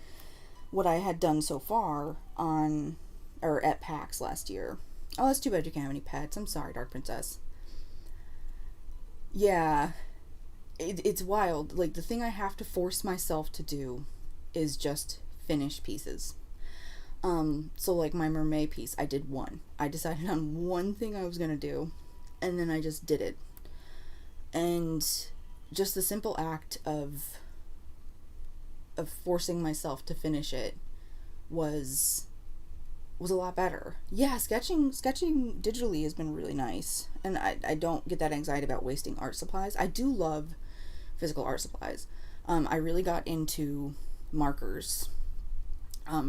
what I had done so far at PAX last year. Oh, that's too bad you can't have any pets. I'm sorry, Dark Princess. Yeah, it's wild. Like, the thing I have to force myself to do is just finish pieces. So like my mermaid piece, I did one. I decided on one thing I was gonna do, and then I just did it. And just the simple act of forcing myself to finish it was a lot better. Yeah, sketching digitally has been really nice, and I don't get that anxiety about wasting art supplies. I do love physical art supplies. I really got into markers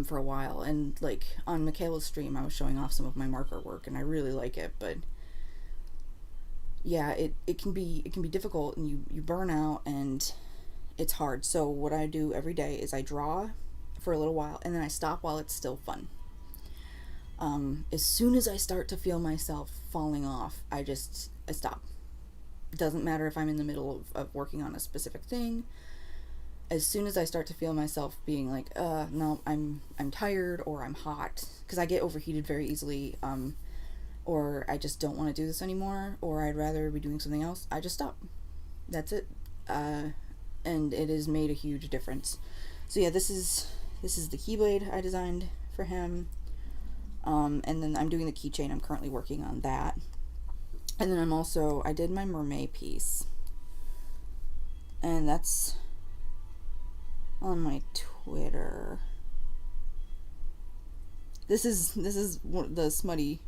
for a while, and like on Michaela's stream I was showing off some of my marker work, and I really like it, but yeah, it can be difficult, and you burn out, and it's hard. So what I do every day is I draw for a little while, and then I stop while it's still fun. As soon as I start to feel myself falling off, I stop. It doesn't matter if I'm in the middle of working on a specific thing. As soon as I start to feel myself being like, no, I'm tired, or I'm hot, because I get overheated very easily, or I just don't want to do this anymore, or I'd rather be doing something else, I just stop. That's it. And it has made a huge difference. So yeah, this is the Keyblade I designed for him. And then I'm doing the keychain. I'm currently working on that. And then I did my mermaid piece. And that's on my Twitter. This is the smutty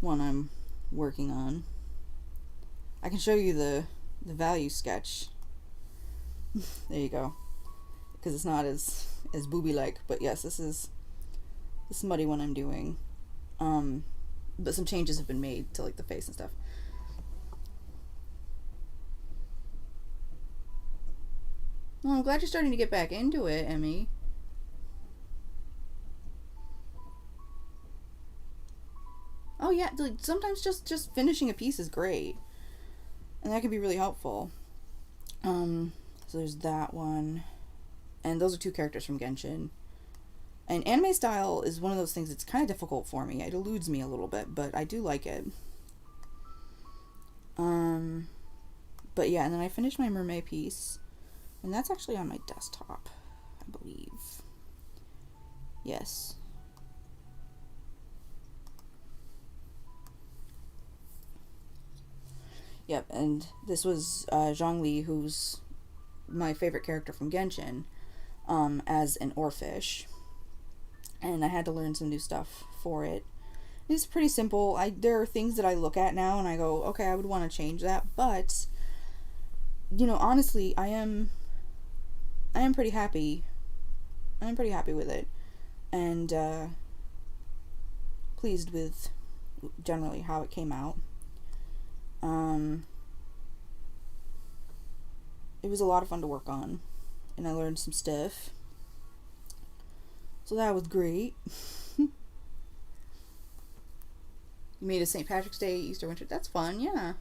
one I'm working on. I can show you the value sketch. There you go. Because it's not as booby-like. But yes, this is the smutty one I'm doing. But some changes have been made to like the face and stuff. Well, I'm glad you're starting to get back into it, Emmy. Oh yeah, like sometimes just finishing a piece is great, and that can be really helpful. So there's that one, and those are two characters from Genshin. And anime style is one of those things that's kind of difficult for me. It eludes me a little bit, but I do like it. But yeah, and then I finished my mermaid piece, and that's actually on my desktop, I believe. Yes. Yep, and this was Zhang Li, who's my favorite character from Genshin, as an oarfish. And I had to learn some new stuff for it. It's pretty simple. There are things that I look at now and I go, okay, I would want to change that, but you know, honestly, I am pretty happy. I'm pretty happy with it, and pleased with generally how it came out. It was a lot of fun to work on, and I learned some stuff. So that was great. You made a St. Patrick's Day, Easter, winter. That's fun, yeah.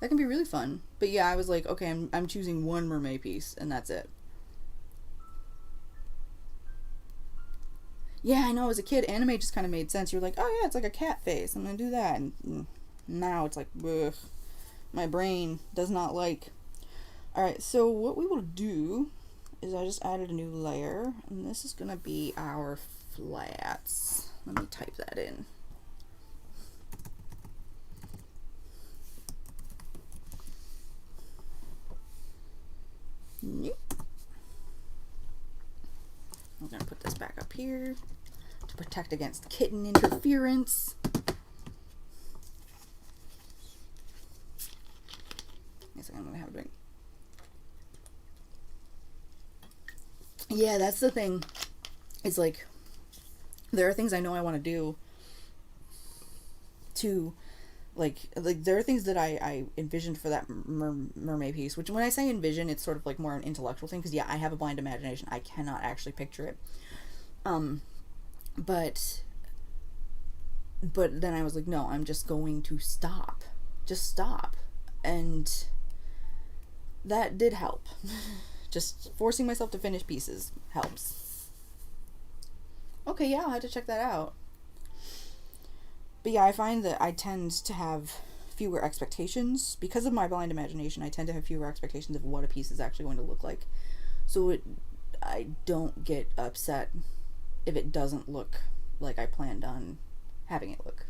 That can be really fun. But yeah, I was like, okay, I'm choosing one mermaid piece, and that's it. Yeah, I know, as a kid, anime just kind of made sense. You're like, oh yeah, it's like a cat face. I'm gonna do that. And now it's like, ugh. My brain does not like. Alright, so what we will do is I just added a new layer, and this is gonna be our flats. Let me type that in. Yep. I'm gonna put this back up here protect against kitten interference. Yes, I'm gonna have a drink. Yeah, that's the thing. It's like, there are things I know I want to do to, like there are things that I envisioned for that mermaid piece, which when I say envision, it's sort of like more an intellectual thing, because yeah, I have a blind imagination. I cannot actually picture it. But then I was like, no, I'm just going to stop. Just stop. And that did help. Just forcing myself to finish pieces helps. Okay, yeah, I'll have to check that out. But yeah, I find that I tend to have fewer expectations. Because of my blind imagination, I tend to have fewer expectations of what a piece is actually going to look like. So I don't get upset if it doesn't look like I planned on having it look.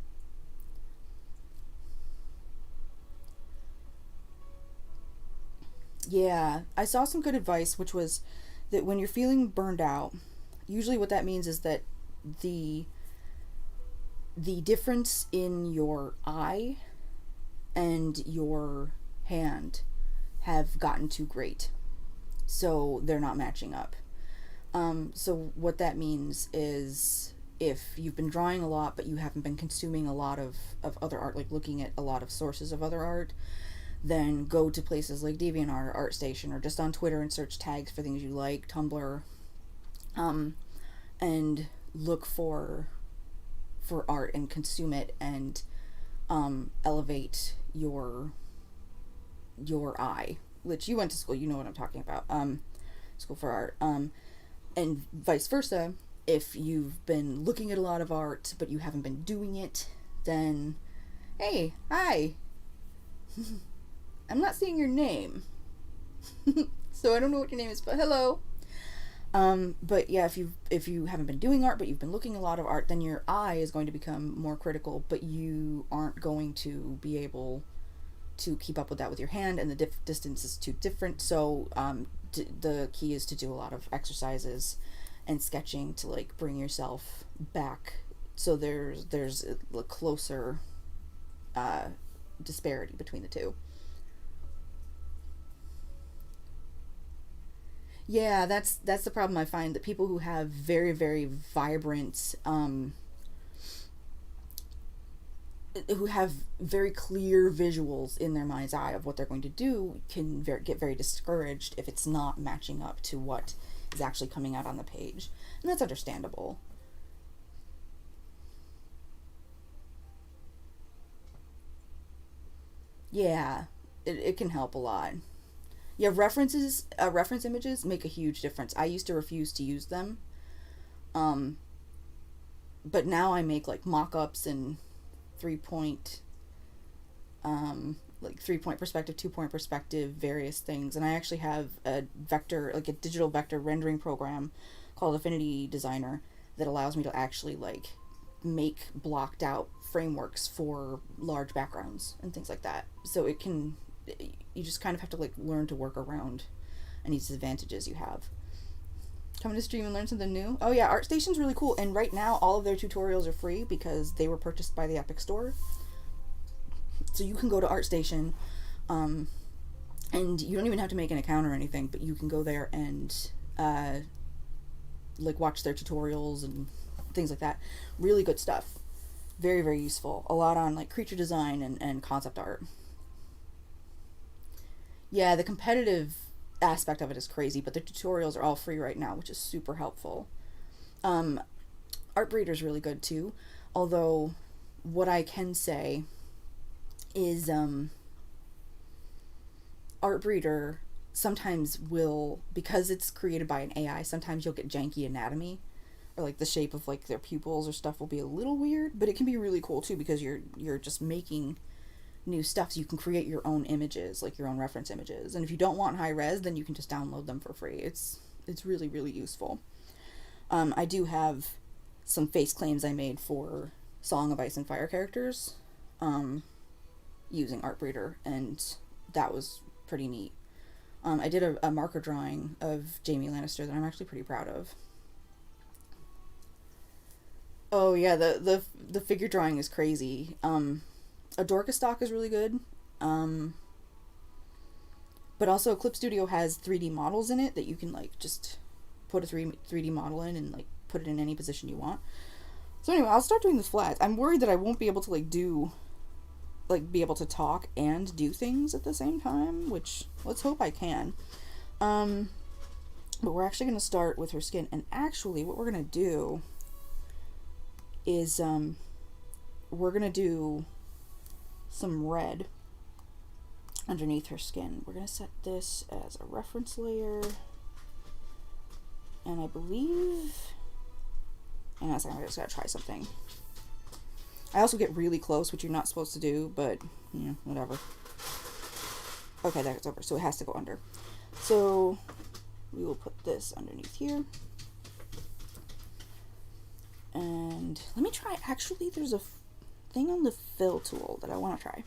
Yeah, I saw some good advice, which was that when you're feeling burned out, usually what that means is that the difference in your eye and your hand have gotten too great, so they're not matching up. So what that means is, if you've been drawing a lot but you haven't been consuming a lot of other art, like looking at a lot of sources of other art, then go to places like DeviantArt, ArtStation, or just on Twitter and search tags for things you like, Tumblr, and look for art and consume it, and elevate your eye. Which, you went to school, you know what I'm talking about. School for art. And vice versa, if you've been looking at a lot of art but you haven't been doing it, then hey, hi. I'm not seeing your name. So I don't know what your name is, but hello. But yeah, if you haven't been doing art but you've been looking at a lot of art, then your eye is going to become more critical, but you aren't going to be able to keep up with that with your hand, and the distance is too different. So the key is to do a lot of exercises and sketching to like bring yourself back, so there's a closer disparity between the two. Yeah, that's the problem I find, that people who have very, very vibrant, who have very clear visuals in their mind's eye of what they're going to do, can get very discouraged if it's not matching up to what is actually coming out on the page. And that's understandable. Yeah, it can help a lot. Yeah, reference images make a huge difference. I used to refuse to use them, um, but now I make like mock-ups and 3 point, like 3 point perspective, 2 point perspective, various things. And I actually have a vector, like a digital vector rendering program called Affinity Designer, that allows me to actually like make blocked out frameworks for large backgrounds and things like that. So you just kind of have to like learn to work around any disadvantages you have. Coming to stream and learn something new. Oh yeah, ArtStation's really cool, and right now all of their tutorials are free because they were purchased by the Epic Store. So you can go to ArtStation, and you don't even have to make an account or anything, but you can go there and like watch their tutorials and things like that. Really good stuff. Very, very useful. A lot on like creature design and concept art. Yeah, the competitive aspect of it is crazy, but the tutorials are all free right now, which is super helpful. Um, Artbreeder's really good too, although what I can say is Artbreeder sometimes will, because it's created by an AI, sometimes you'll get janky anatomy, or like the shape of like their pupils or stuff will be a little weird, but it can be really cool too, because you're just making new stuff, so you can create your own images, like your own reference images. And if you don't want high res, then you can just download them for free. It's really, really useful. I do have some face claims I made for Song of Ice and Fire characters, using Artbreeder, and that was pretty neat. I did a marker drawing of Jaime Lannister that I'm actually pretty proud of. Oh yeah, the figure drawing is crazy. Adorka stock is really good. Um, but also Clip Studio has 3D models in it that you can like just put a 3D model in and like put it in any position you want. So anyway, I'll start doing the flats. I'm worried that I won't be able to be able to talk and do things at the same time, which let's hope I can. Um, but we're actually going to start with her skin, and actually what we're going to do is we're going to do some red underneath her skin. We're going to set this as a reference layer, and I believe, hang on a second, I just got to try something. I also get really close, which you're not supposed to do, but, you know, whatever. Okay, that's over, so it has to go under. So, we will put this underneath here. And let me try, actually, there's a thing on the fill tool that I want to try.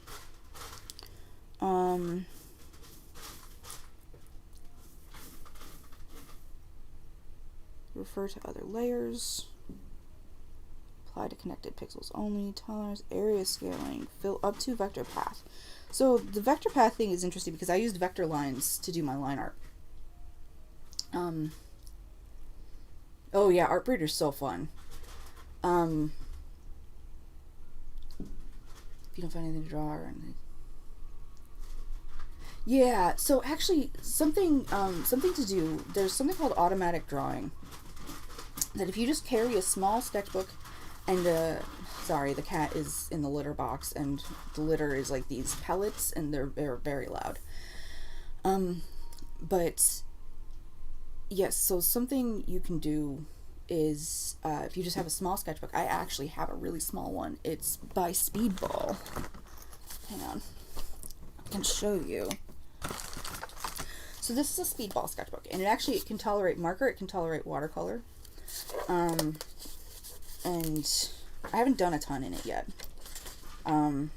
Refer to other layers. Apply to connected pixels only. Tolerance, area scaling, fill up to vector path. So the vector path thing is interesting because I used vector lines to do my line art. Oh yeah, Art Breeder's so fun. If you don't find anything to draw or anything. Yeah, so actually something to do, there's something called automatic drawing. That if you just carry a small sketchbook and sorry, the cat is in the litter box and the litter is like these pellets and they're very loud. But yes, so something you can do is if you just have a small sketchbook. I actually have a really small one. It's by Speedball. Hang on, I can show you. So this is a Speedball sketchbook, and it can tolerate marker, it can tolerate watercolor. And I haven't done a ton in it yet. I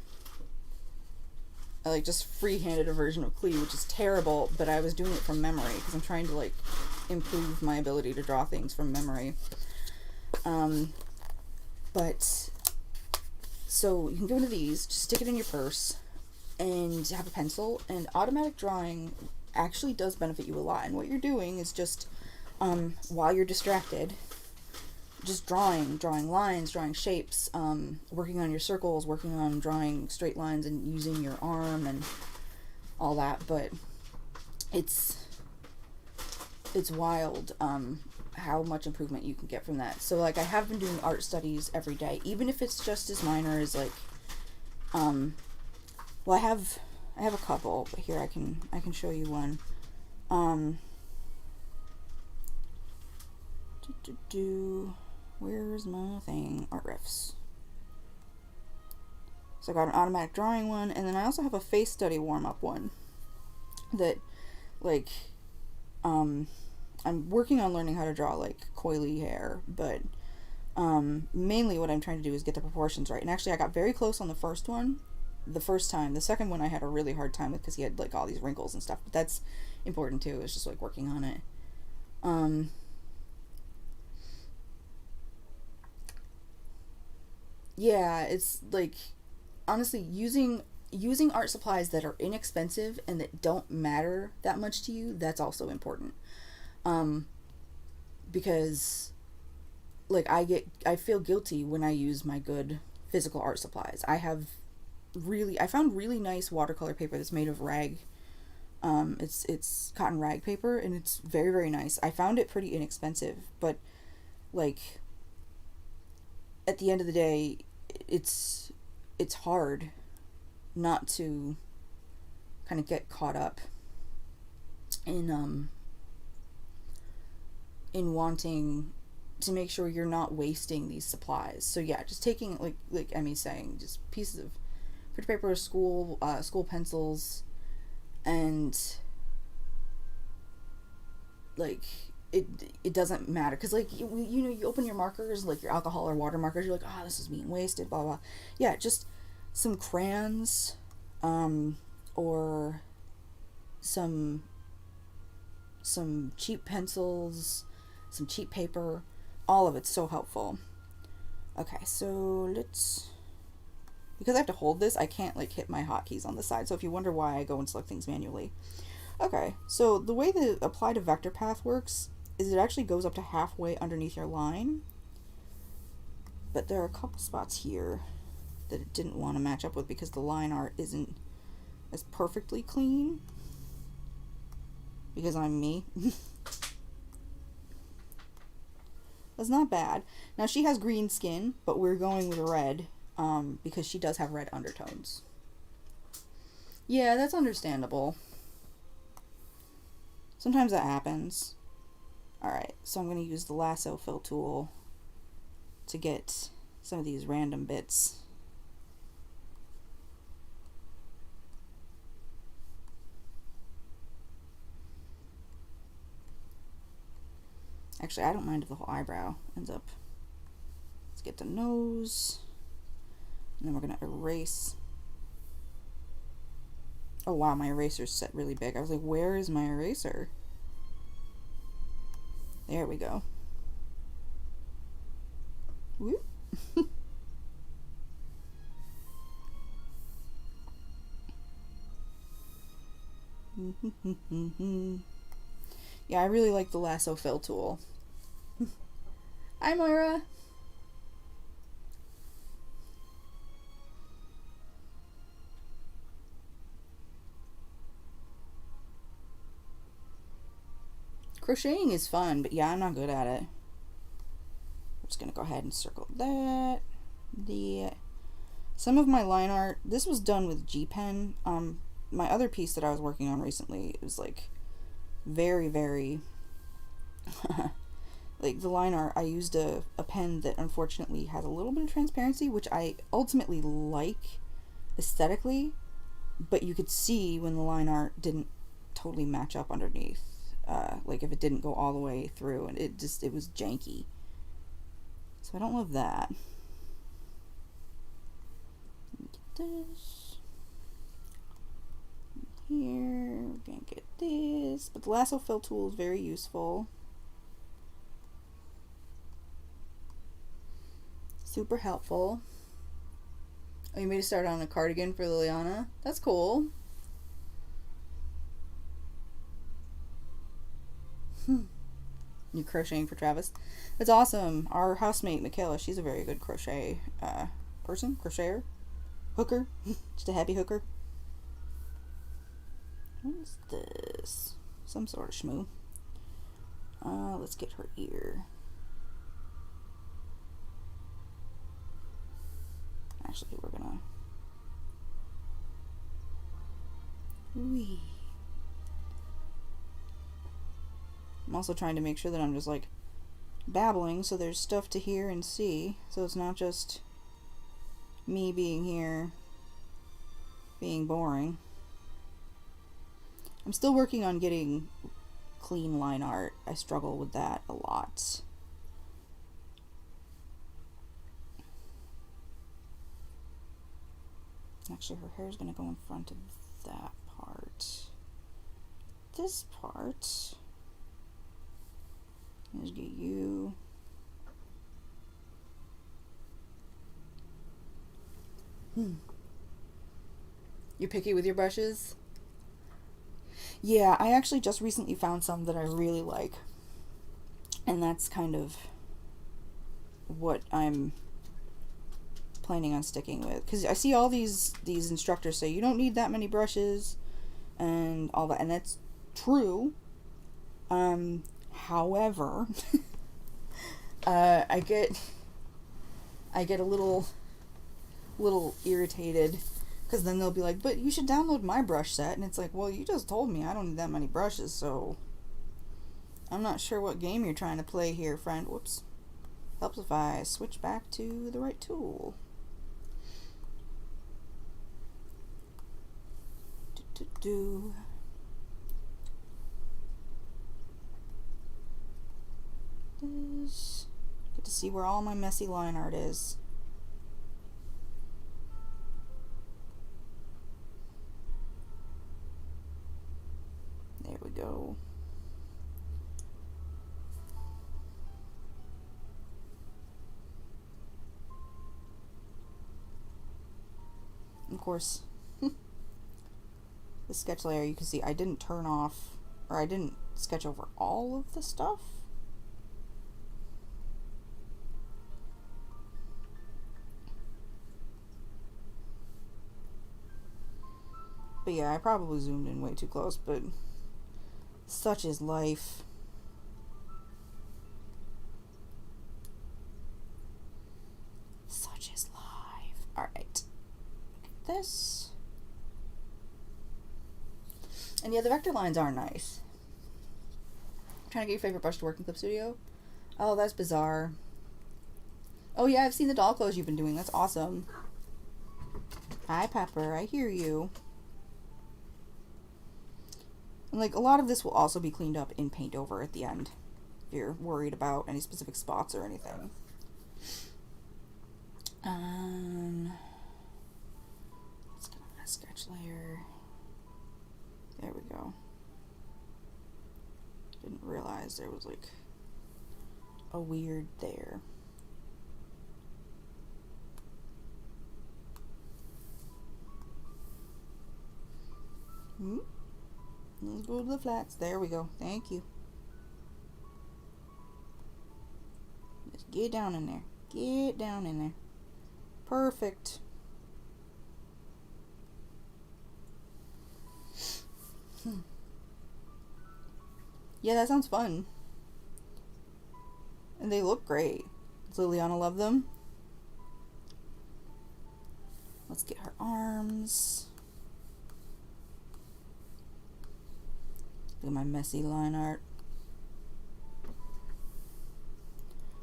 like just free-handed a version of Klee, which is terrible, but I was doing it from memory because I'm trying to like improve my ability to draw things from memory. But so you can go into these, just stick it in your purse, and have a pencil. And automatic drawing actually does benefit you a lot. And what you're doing is just while you're distracted, just drawing lines, drawing shapes, working on your circles, working on drawing straight lines and using your arm and all that. But it's wild how much improvement you can get from that. So like I have been doing art studies every day, even if it's just as minor as like well, I have a couple, but here I can show you one. Where's my thing? Art riffs. So I got an automatic drawing one, and then I also have a face study warm-up one that like I'm working on learning how to draw like coily hair, but mainly what I'm trying to do is get the proportions right. And actually I got very close on the first one the first time. The second one I had a really hard time with because he had like all these wrinkles and stuff, but that's important too. It's just like working on it. Yeah, it's like honestly using art supplies that are inexpensive and that don't matter that much to you, that's also important. Because like I feel guilty when I use my good physical art supplies. I found really nice watercolor paper that's made of rag. It's cotton rag paper, and it's very, very nice. I found it pretty inexpensive, but like at the end of the day, it's hard not to kind of get caught up in wanting to make sure you're not wasting these supplies. So yeah, just taking like Emmy's saying, just pieces of printer paper, school pencils, and like it doesn't matter because like you know, you open your markers, like your alcohol or water markers, you're like, oh, this is being wasted, blah blah. Yeah, just some crayons, or some cheap pencils, some cheap paper. All of it's so helpful. Okay, so let's... Because I have to hold this, I can't like hit my hotkeys on the side. So if you wonder why I go and select things manually. Okay, so the way the apply to vector path works is it actually goes up to halfway underneath your line. But there are a couple spots here that it didn't want to match up with because the line art isn't as perfectly clean. Because I'm me. That's not bad. Now she has green skin, but we're going with red because she does have red undertones. Yeah, that's understandable. Sometimes that happens. Alright, so I'm going to use the Lasso fill tool to get some of these random bits. Actually, I don't mind if the whole eyebrow ends up. Let's get the nose. And then we're going to erase. Oh wow, my eraser's set really big. I was like, where is my eraser? There we go. Whoop. Yeah, I really like the Lasso fill tool. Hi, Moira. Crocheting is fun, but yeah, I'm not good at it. I'm just gonna go ahead and circle that. Some of my line art, this was done with G Pen. My other piece that I was working on recently, it was like very, very like the line art, I used a pen that unfortunately has a little bit of transparency, which I ultimately like aesthetically, but you could see when the line art didn't totally match up underneath. Like if it didn't go all the way through, and it was janky. So I don't love that. Get this. Here, we're gonna get this. But the Lasso fill tool is very useful. Super helpful. Oh, you made a start on a cardigan for Liliana? That's cool. You crocheting for Travis? That's awesome. Our housemate Michaela, she's a very good crochet person, crocheter, hooker, just a happy hooker. What is this? Some sort of shmoo. Let's get her ear. Actually, we're gonna. Wee. I'm also trying to make sure that I'm just like babbling so there's stuff to hear and see, so it's not just me being here being boring. I'm still working on getting clean line art. I struggle with that a lot. Actually, her hair is going to go in front of that part. This part. Let's get you. You're picky with your brushes? Yeah, I actually just recently found some that I really like. And that's kind of what I'm planning on sticking with. Because I see all these instructors say, you don't need that many brushes and all that. And that's true. However, I get a little irritated because then they'll be like, but you should download my brush set, and it's like, well, you just told me I don't need that many brushes, so I'm not sure what game you're trying to play here, friend. Whoops. Helps if I switch back to the right tool. This. Get to see where all my messy line art is. There we go. Of course, the sketch layer, you can see I didn't turn off, or I didn't sketch over all of the stuff. But yeah, I probably zoomed in way too close, but such is life. Such is life. Alright. This. And yeah, the vector lines are nice. I'm trying to get your favorite brush to work in Clip Studio. Oh, that's bizarre. Oh yeah, I've seen the doll clothes you've been doing. That's awesome. Hi, Pepper. I hear you. And like, a lot of this will also be cleaned up in Paint Over at the end, if you're worried about any specific spots or anything. Let's get on that sketch layer. There we go. Didn't realize there was like a weird there. Let's go to the flats. There we go. Thank you. Just get down in there. Get down in there. Perfect. Yeah, that sounds fun. And they look great. Does Liliana love them? Let's get her arms. Look at my messy line art.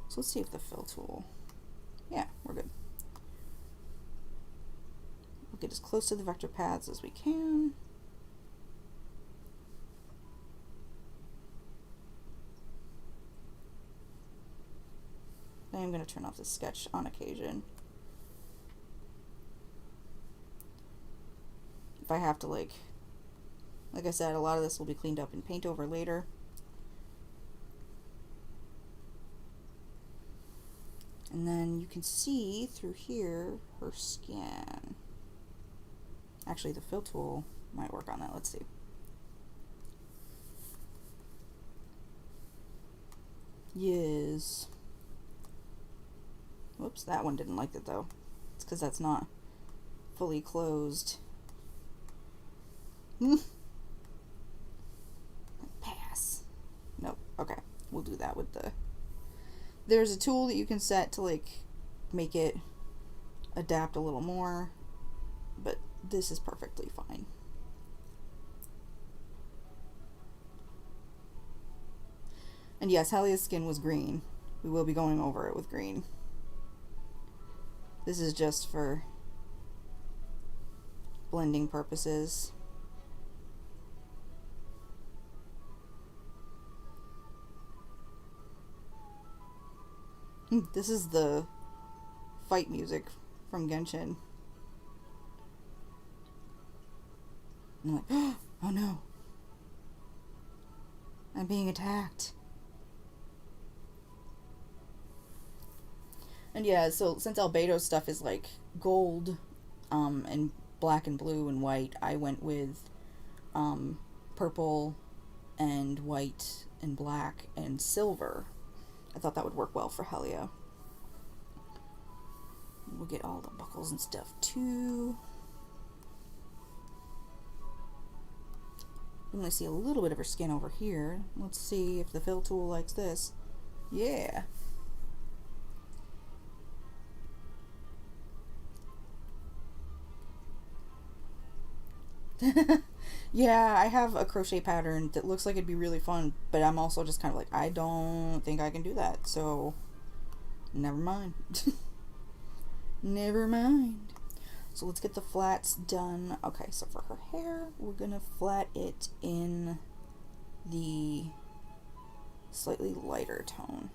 So let's see if the fill tool. Yeah, we're good. We'll get as close to the vector paths as we can. I am going to turn off the sketch on occasion. If I have to, like I said, a lot of this will be cleaned up in Paint Over later. And then you can see through here her skin. Actually, the fill tool might work on that. Let's see. Yes. Whoops, that one didn't like it though. It's because that's not fully closed. Pass. Nope. Okay. We'll do that with the... There's a tool that you can set to like make it adapt a little more, but this is perfectly fine. And yes, Helia's skin was green. We will be going over it with green. This is just for blending purposes. This is the fight music from Genshin. I'm like, oh no. I'm being attacked. And yeah, so since Albedo's stuff is like gold, and black and blue and white, I went with purple and white and black and silver. I thought that would work well for Helia. We'll get all the buckles and stuff too. You only see a little bit of her skin over here. Let's see if the fill tool likes this. Yeah. Yeah, I have a crochet pattern that looks like it'd be really fun, but I'm also just kind of like, I don't think I can do that, so never mind. Never mind. So let's get the flats done. Okay, so for her hair, we're gonna flat it in the slightly lighter tone.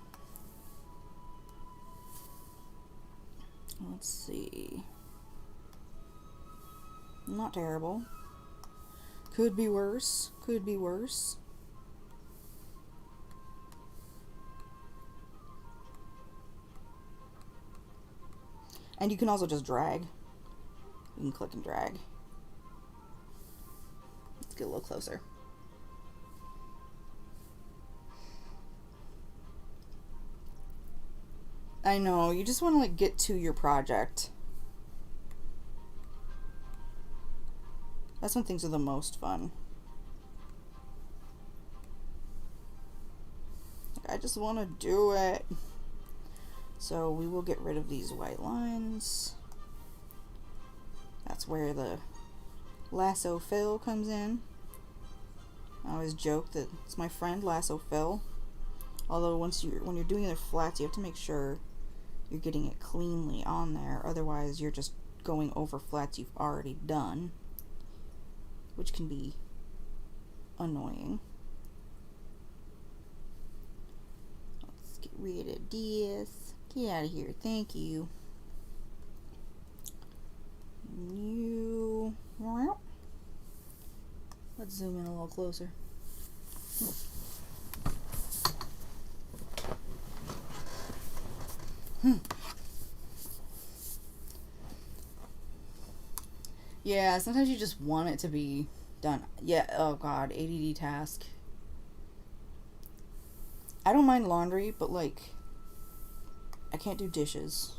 Let's see. Not terrible. Could be worse. Could be worse. And you can also just drag. You can click and drag. Let's get a little closer. I know, you just want to like get to your project. That's when things are the most fun. I just want to do it. So we will get rid of these white lines. That's where the Lasso fill comes in. I always joke that it's my friend Lasso fill. Although when you're doing the flats, you have to make sure you're getting it cleanly on there. Otherwise, you're just going over flats you've already done, which can be annoying. Let's get rid of this. Get out of here. Thank you. New. Let's zoom in a little closer. Yeah, sometimes you just want it to be done. Yeah, oh god, ADD task. I don't mind laundry, but like, I can't do dishes.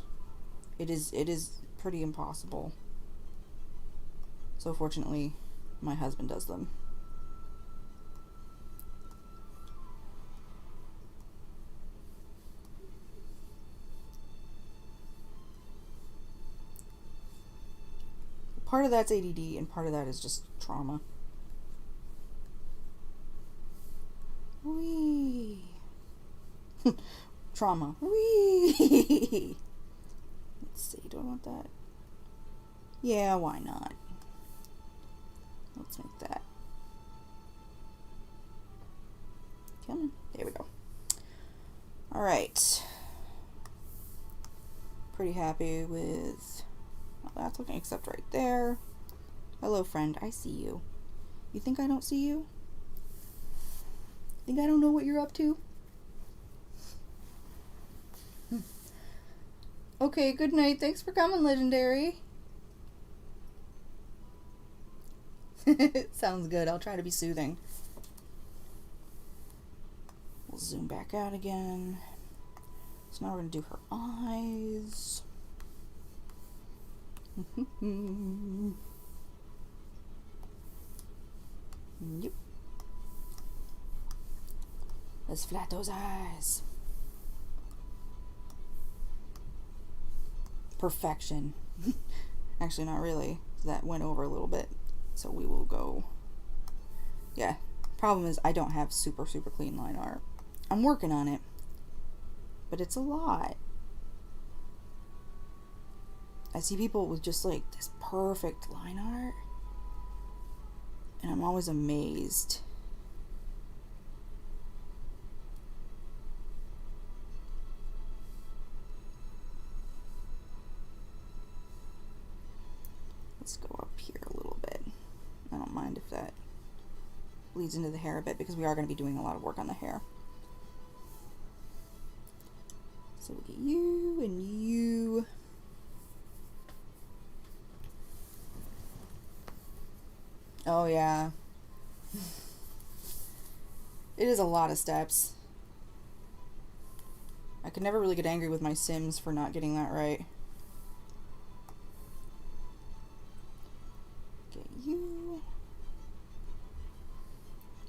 It is pretty impossible. So fortunately, my husband does them. Part of that's ADD and part of that is just trauma. Whee! Trauma. Whee! Let's see, do I want that? Yeah, why not? Let's make that. Come on. There we go. Alright. Pretty happy with how that's looking, except right there. Hello, friend. I see you. You think I don't see you? Think I don't know what you're up to? Okay, good night. Thanks for coming, Legendary. Sounds good. I'll try to be soothing. We'll zoom back out again. So now we're going to do her eyes. Yep. Let's flat those eyes. Perfection. Actually, not really. That went over a little bit. So we will go. Yeah. Problem is, I don't have super clean line art. I'm working on it. But it's a lot. I see people with just like this perfect line art. And I'm always amazed. Let's go up here a little bit. I don't mind if that bleeds into the hair a bit because we are going to be doing a lot of work on the hair. So we'll get you and you. Oh yeah. It is a lot of steps. I could never really get angry with my Sims for not getting that right. Get you.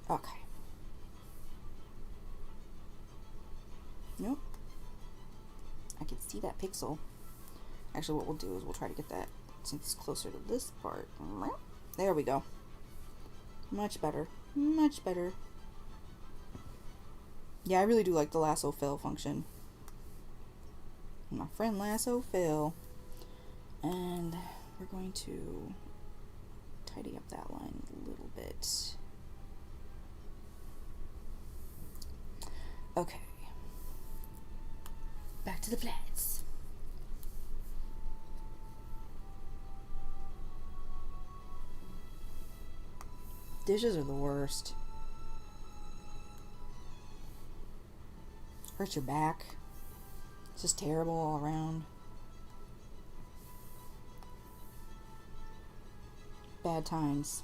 Okay. Nope. I can see that pixel. Actually, what we'll do is we'll try to get that since it's closer to this part. There we go. Much better. Much better. Yeah, I really do like the Lasso fill function. My friend Lasso fill. And we're going to tidy up that line a little bit. Okay. Back to the flats. Dishes are the worst. Hurts your back. It's just terrible all around. Bad times.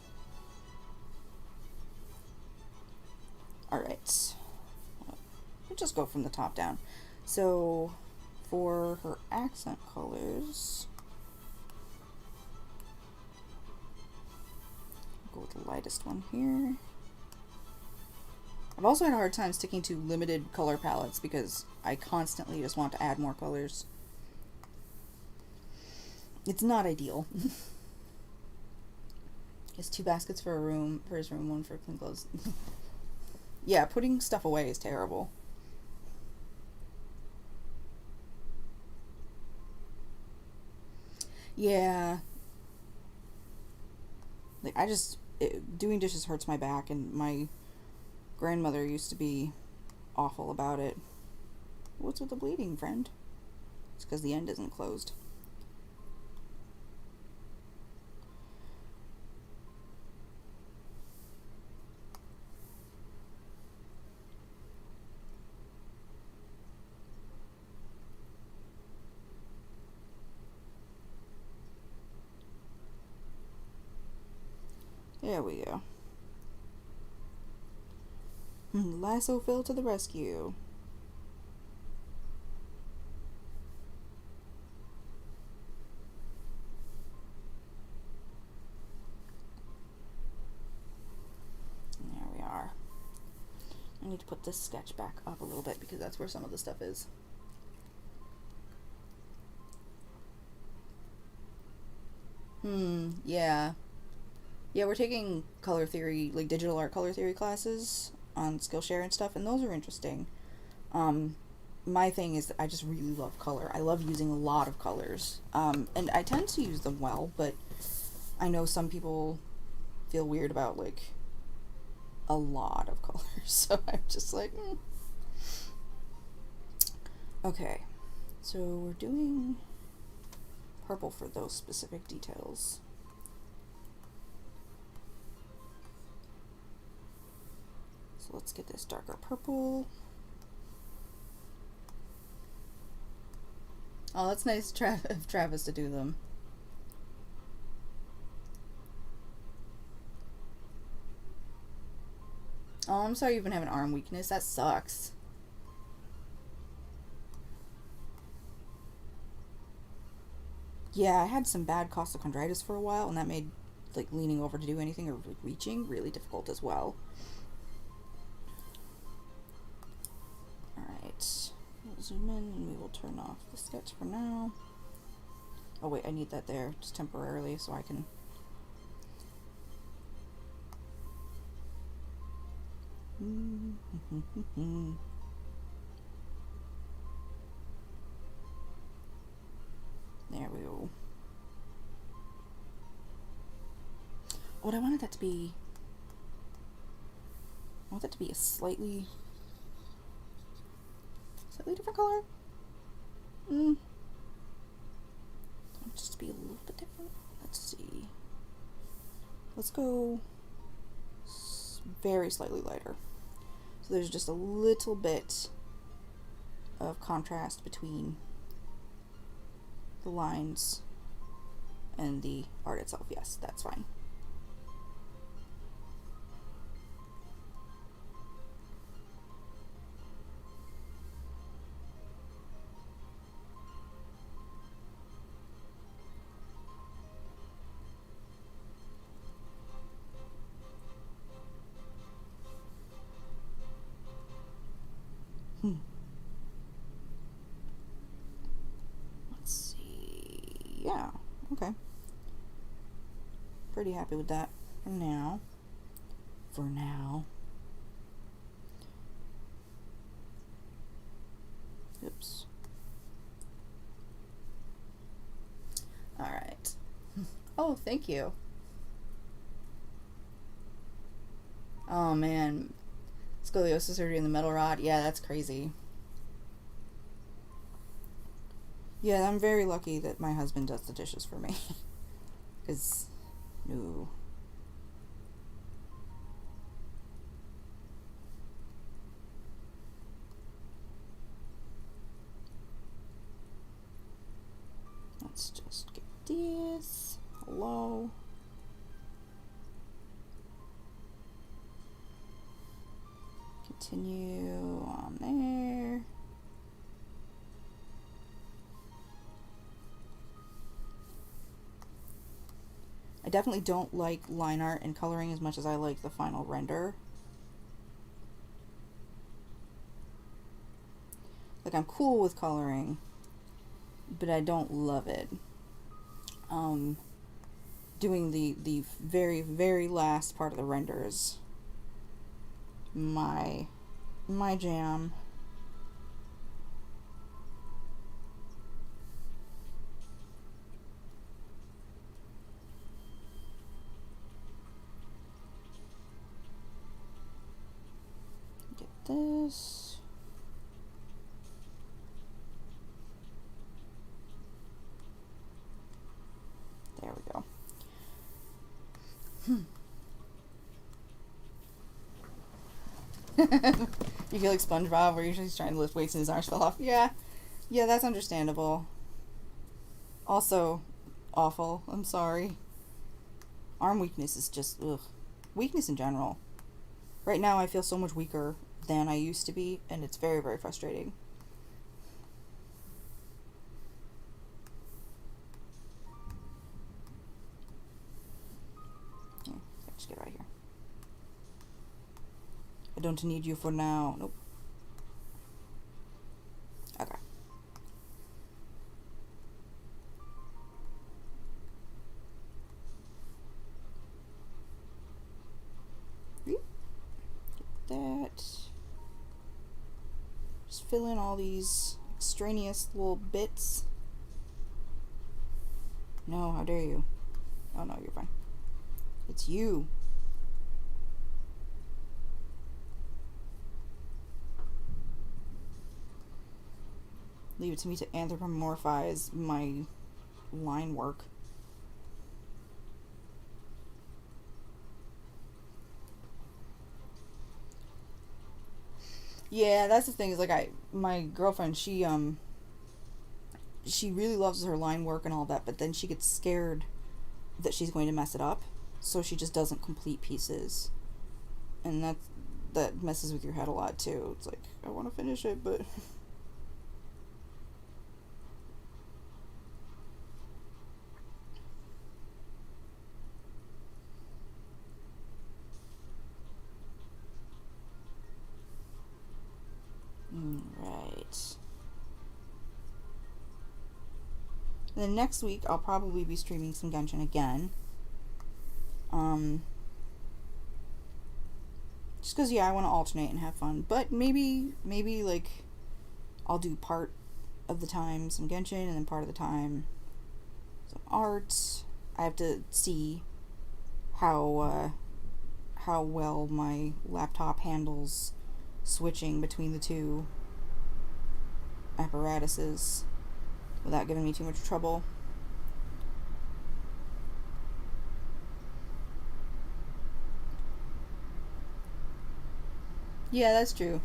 Alright. We'll just go from the top down. So, for her accent colors, I'll go with the lightest one here. I've also had a hard time sticking to limited color palettes because I constantly just want to add more colors. It's not ideal. It's 2 baskets for his room, 1 for clean clothes. Yeah, putting stuff away is terrible. Yeah. Like, doing dishes hurts my back, and my grandmother used to be awful about it. What's with the bleeding, friend? It's because the end isn't closed. There we go. Lasso Phil to the rescue. There we are. I need to put this sketch back up a little bit because that's where some of the stuff is. Yeah. Yeah, we're taking color theory, like digital art color theory classes on Skillshare and stuff, and those are interesting. My thing is that I just really love color. I love using a lot of colors. And I tend to use them well, but I know some people feel weird about, like, a lot of colors, so I'm just like, Okay, so we're doing purple for those specific details. So let's get this darker purple. Oh, that's nice of Travis to do them. Oh, I'm sorry you've been having arm weakness. That sucks. Yeah, I had some bad costochondritis for a while, and that made, like, leaning over to do anything or, like, reaching really difficult as well. Alright, we'll zoom in and we will turn off the sketch for now. Oh wait, I need that there just temporarily so I can... There we go. What I wanted that to be... I want that to be a slightly different color. Just to be a little bit different. Let's see. Let's go very slightly lighter. So there's just a little bit of contrast between the lines and the art itself. Yes, that's fine. Let's see. Yeah, okay. Pretty happy with that for now. Oops. Alright. Oh, thank you. Oh man. Scoliosis surgery in the metal rod. Yeah, that's crazy. Yeah, I'm very lucky that my husband does the dishes for me. Because, no. Let's just get this. Hello. Continue on there. I definitely don't like line art and coloring as much as I like the final render. Like, I'm cool with coloring, but I don't love it. Doing the very, very last part of the renders, my jam. Get this. There we go. You feel like SpongeBob where he's trying to lift weights and his arms fell off. Yeah, that's understandable. Also, awful. I'm sorry. Arm weakness is just, ugh. Weakness in general. Right now I feel so much weaker than I used to be, and it's very, very frustrating. Here, just get right here. I don't need you for now. Nope. Okay. Get that. Just fill in all these extraneous little bits. No, how dare you? Oh no, you're fine. It's you. Leave it to me to anthropomorphize my line work. Yeah, that's the thing, is like my girlfriend, she really loves her line work and all that, but then she gets scared that she's going to mess it up, so she just doesn't complete pieces. And that messes with your head a lot too. It's like, I want to finish it, but right. And then next week I'll probably be streaming some Genshin again. Just because, yeah, I want to alternate and have fun. But maybe like, I'll do part of the time some Genshin, and then part of the time some art. I have to see how well my laptop handles switching between the two apparatuses without giving me too much trouble. Yeah, that's true.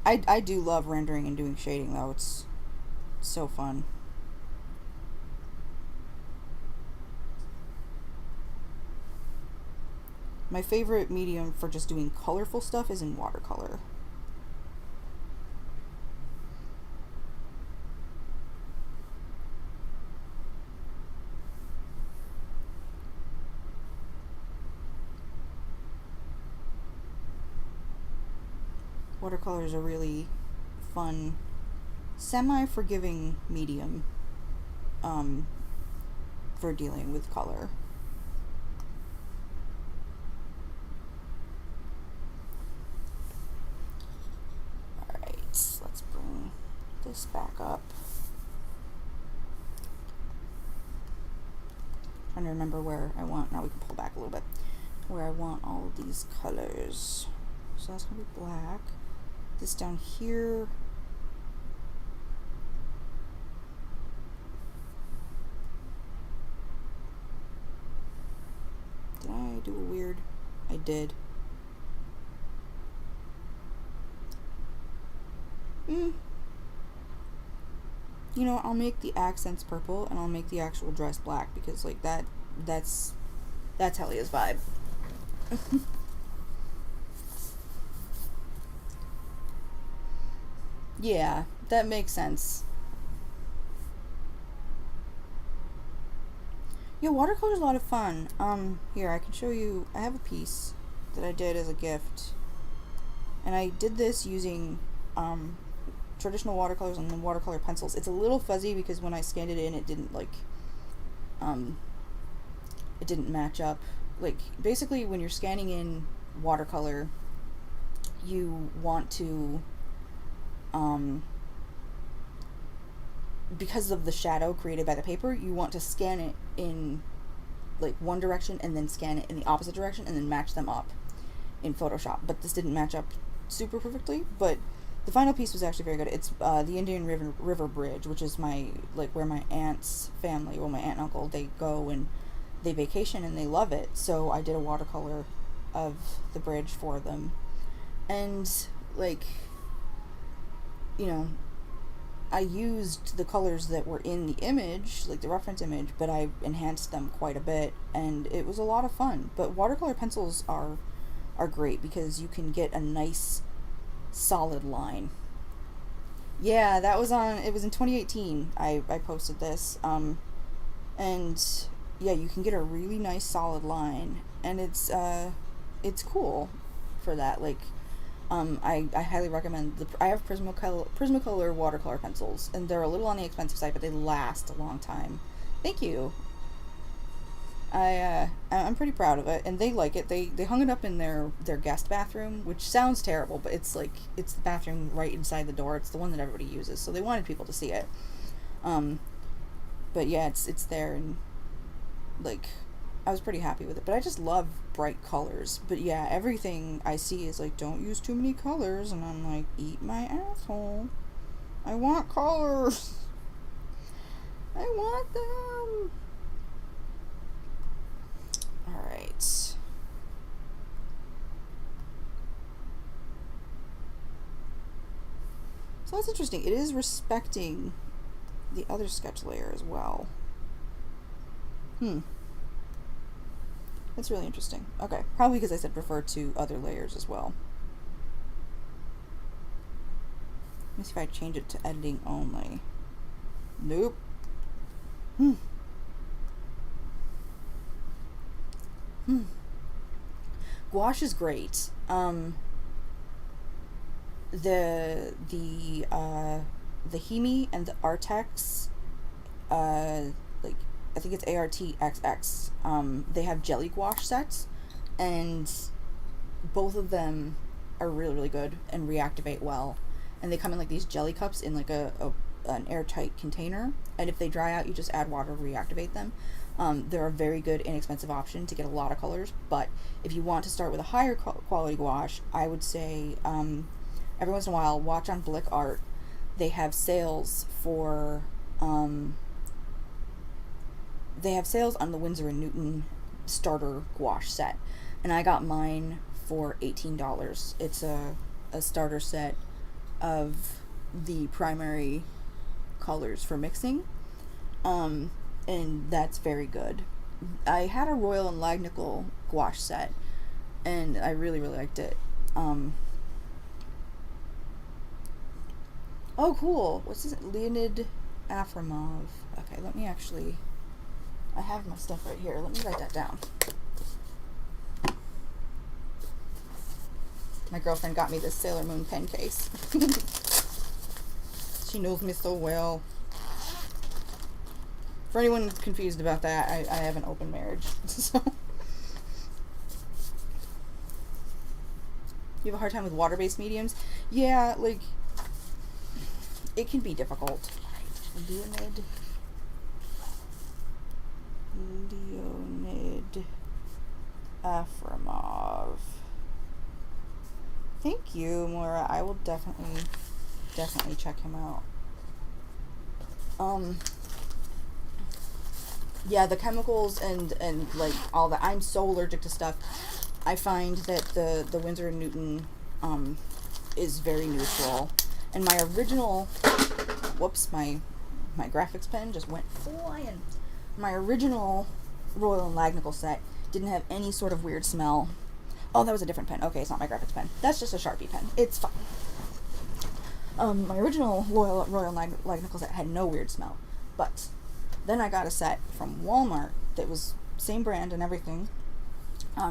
I do love rendering and doing shading, though. It's so fun. My favorite medium for just doing colorful stuff is in watercolor. Watercolor is a really fun, semi-forgiving medium for dealing with color. Alright, let's bring this back up. Trying to remember where I want, now we can pull back a little bit, where I want all of these colors. So that's going to be black. This down here. Did I do a weird? I did. You know, I'll make the accents purple and I'll make the actual dress black, because like that's Helia's vibe. Yeah, that makes sense. Yeah, watercolor's a lot of fun. Here, I can show you, I have a piece that I did as a gift. And I did this using, traditional watercolors and then watercolor pencils. It's a little fuzzy because when I scanned it in, it didn't, like, um, it didn't match up. Like, basically, when you're scanning in watercolor, you want to, um, because of the shadow created by the paper, you want to scan it in, like, one direction and then scan it in the opposite direction and then match them up in Photoshop. But this didn't match up super perfectly, but the final piece was actually very good. It's the Indian River Bridge, which is my, like, where my aunt's family, well, my aunt and uncle, they go and they vacation and they love it. So I did a watercolor of the bridge for them. And, like, you know, I used the colors that were in the image, like the reference image, but I enhanced them quite a bit, and it was a lot of fun. But watercolor pencils are great because you can get a nice solid line. Yeah, that was on, it was in 2018 I posted this, and yeah, you can get a really nice solid line, and it's cool for that. Like, I highly recommend I have Prismacolor watercolor pencils, and they're a little on the expensive side, but they last a long time. Thank you. I'm pretty proud of it, and they like it. They hung it up in their guest bathroom, which sounds terrible, but it's like, it's the bathroom right inside the door. It's the one that everybody uses, so they wanted people to see it. But yeah, it's there, and, like, I was pretty happy with it. But I just love bright colors. But yeah, everything I see is like, don't use too many colors, and I'm like, eat my asshole. I want colors. I want them. Alright. So that's interesting. It is respecting the other sketch layer as well. That's really interesting. Okay, probably because I said refer to other layers as well. Let me see if I change it to editing only. Nope. Gouache is great. The Hemi and the Artex, like, I think it's ARTXX, they have jelly gouache sets, and both of them are really, really good and reactivate well. And they come in, like, these jelly cups in, like, an airtight container, and if they dry out, you just add water to reactivate them. They're a very good, inexpensive option to get a lot of colors, but if you want to start with a higher quality gouache, I would say, every once in a while, watch on Blick Art. They have sales for, they have sales on the Winsor & Newton starter gouache set, and I got mine for $18. It's a starter set of the primary colors for mixing, and that's very good. I had a Royal and Lagnical gouache set, and I really, really liked it. Oh, cool. What's this? Leonid Afremov. Okay, let me actually, I have my stuff right here. Let me write that down. My girlfriend got me this Sailor Moon pen case. She knows me so well. For anyone confused about that, I have an open marriage. So, you have a hard time with water-based mediums? Yeah, like, it can be difficult. Leonid Afremov. Thank you, Moira. I will definitely check him out. Yeah, the chemicals and like all that. I'm so allergic to stuff. I find that the Winsor & Newton is very neutral. And my original, whoops, my graphics pen just went flying. My original Royal and Lagnical set didn't have any sort of weird smell. Oh, that was a different pen. Okay, it's not my graphics pen. That's just a Sharpie pen. It's fine. My original Royal Lightnickel set had no weird smell, but then I got a set from Walmart that was same brand and everything,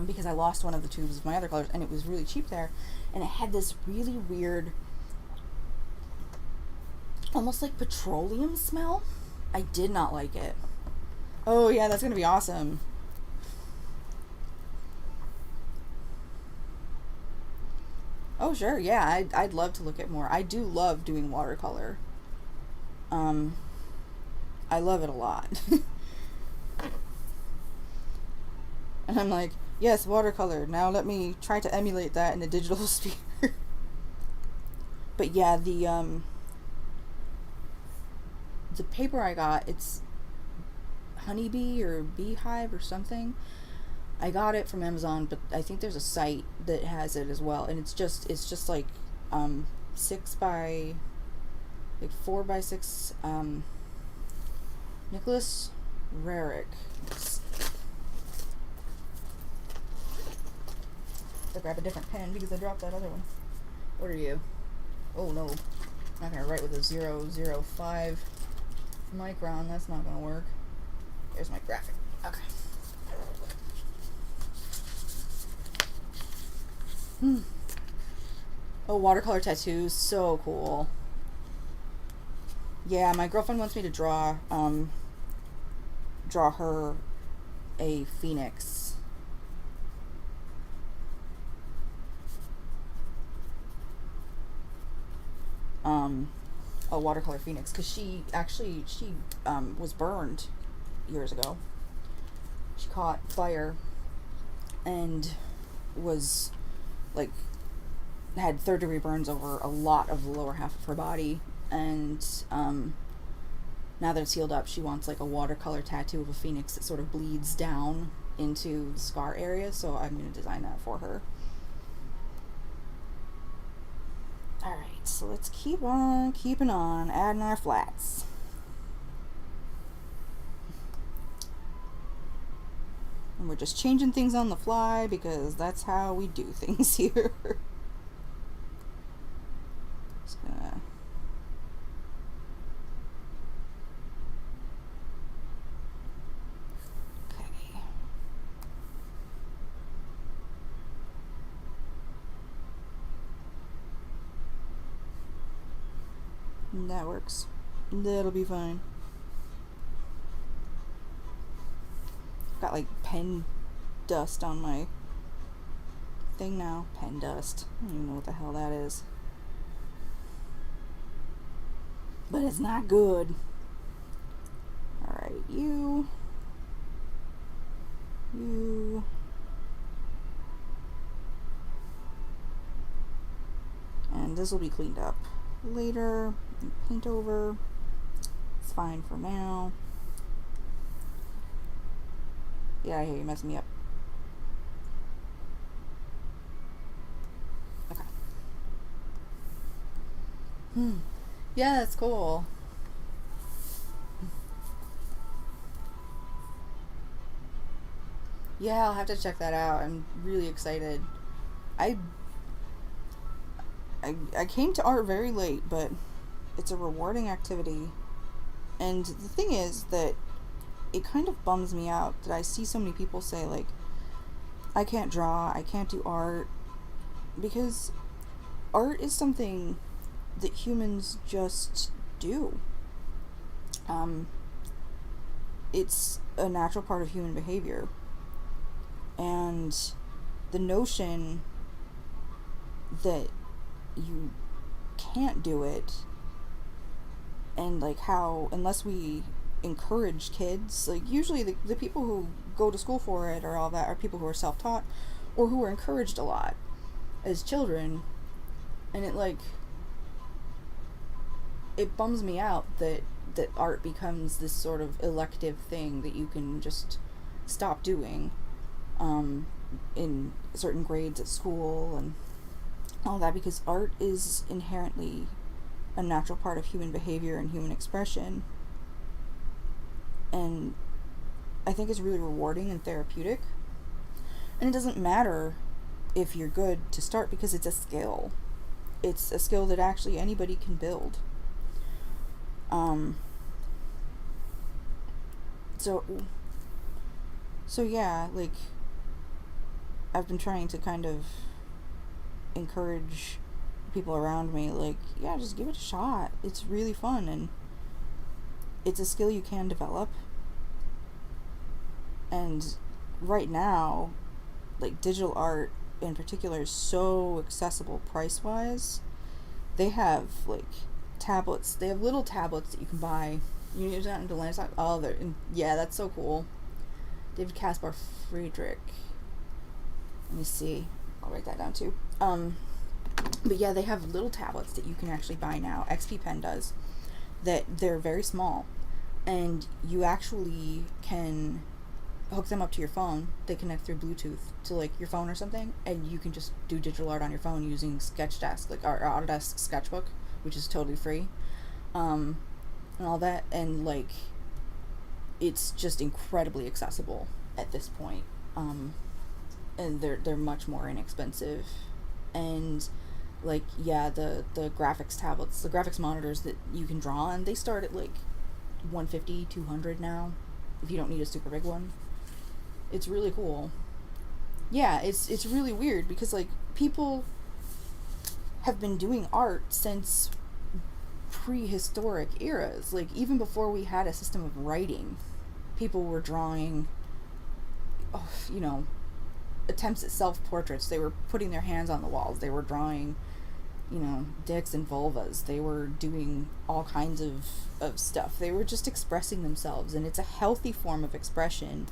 because I lost one of the tubes of my other colors, and it was really cheap there, and it had this really weird, almost like petroleum smell. I did not like it. Oh yeah, that's gonna be awesome. Oh sure, yeah, I'd love to look at more. I do love doing watercolor. I love it a lot. And I'm like, yes, watercolor. Now let me try to emulate that in a digital sphere. But yeah, the paper I got, it's honeybee or beehive or something. I got it from Amazon, but I think there's a site that has it as well, and it's just like 6 by like 4 by 6 Nicholas Rarick. I grab a different pen because I dropped that other one. What are you? Oh no, I'm not gonna write with a 0.05 micron. That's not gonna work. There's my graphic. Okay. Oh, watercolor tattoos, so cool. Yeah, my girlfriend wants me to draw her a phoenix. A watercolor phoenix, because she was burned years ago. She caught fire and was like had third-degree burns over a lot of the lower half of her body, and now that it's healed up, she wants like a watercolor tattoo of a phoenix that sort of bleeds down into the scar area, so I'm going to design that for her. Alright, so let's keep on keeping on, adding our flats. And we're just changing things on the fly because that's how we do things here. Just gonna... Okay. That works. That'll be fine. Got like pen dust on my thing now. Pen dust. I don't even know what the hell that is. But it's not good. Alright, you. And this will be cleaned up later. Paint over. It's fine for now. Yeah, I hear you messing me up. Okay. Yeah, that's cool. Yeah, I'll have to check that out. I'm really excited. I came to art very late, but it's a rewarding activity. And the thing is that it kind of bums me out that I see so many people say, like, I can't draw, I can't do art, because art is something that humans just do. It's a natural part of human behavior. And the notion that you can't do it, and like how, unless we encourage kids, like usually the people who go to school for it or all that are people who are self-taught or who are encouraged a lot as children, and it bums me out that art becomes this sort of elective thing that you can just stop doing in certain grades at school and all that, because art is inherently a natural part of human behavior and human expression. And I think it's really rewarding and therapeutic. And it doesn't matter if you're good to start, because it's a skill. it's a skill that actually anybody can build. So yeah, like, I've been trying to kind of encourage people around me, like, yeah, just give it a shot. It's really fun, and it's a skill you can develop. And right now, like, digital art in particular is so accessible price-wise. They have, like, tablets. They have little tablets that you can buy. You use that into land. Oh, yeah, that's so cool. David Caspar Friedrich. Let me see. I'll write that down too. But yeah, they have little tablets that you can actually buy now. XP Pen does. That they're very small, and you actually can hook them up to your phone. They connect through Bluetooth to, like, your phone or something, and you can just do digital art on your phone using Sketchdesk, like, or Autodesk Sketchbook, which is totally free, and all that. And, like, it's just incredibly accessible at this point, and they're much more inexpensive. And, like, yeah, the graphics tablets, the graphics monitors that you can draw on, they start at, like, $150, $200 now, if you don't need a super big one. It's really cool. Yeah, it's really weird, because, like, people have been doing art since prehistoric eras. Like, even before we had a system of writing, people were drawing, attempts at self-portraits. They were putting their hands on the walls. They were drawing, dicks and vulvas. They were doing all kinds of stuff. They were just expressing themselves, and it's a healthy form of expression.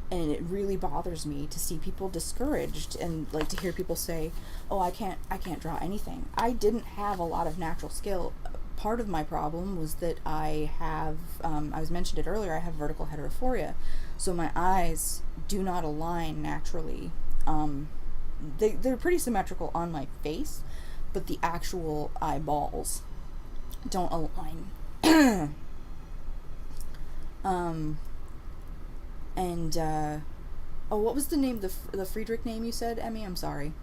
And it really bothers me to see people discouraged, and, like, to hear people say, oh, I can't draw anything. I didn't have a lot of natural skill. Part of my problem was that I have, I was mentioned it earlier, I have vertical heterophoria. So my eyes do not align naturally. They're pretty symmetrical on my face, but the actual eyeballs don't align. What was the name, the Friedrich name you said, Emmy? I'm sorry.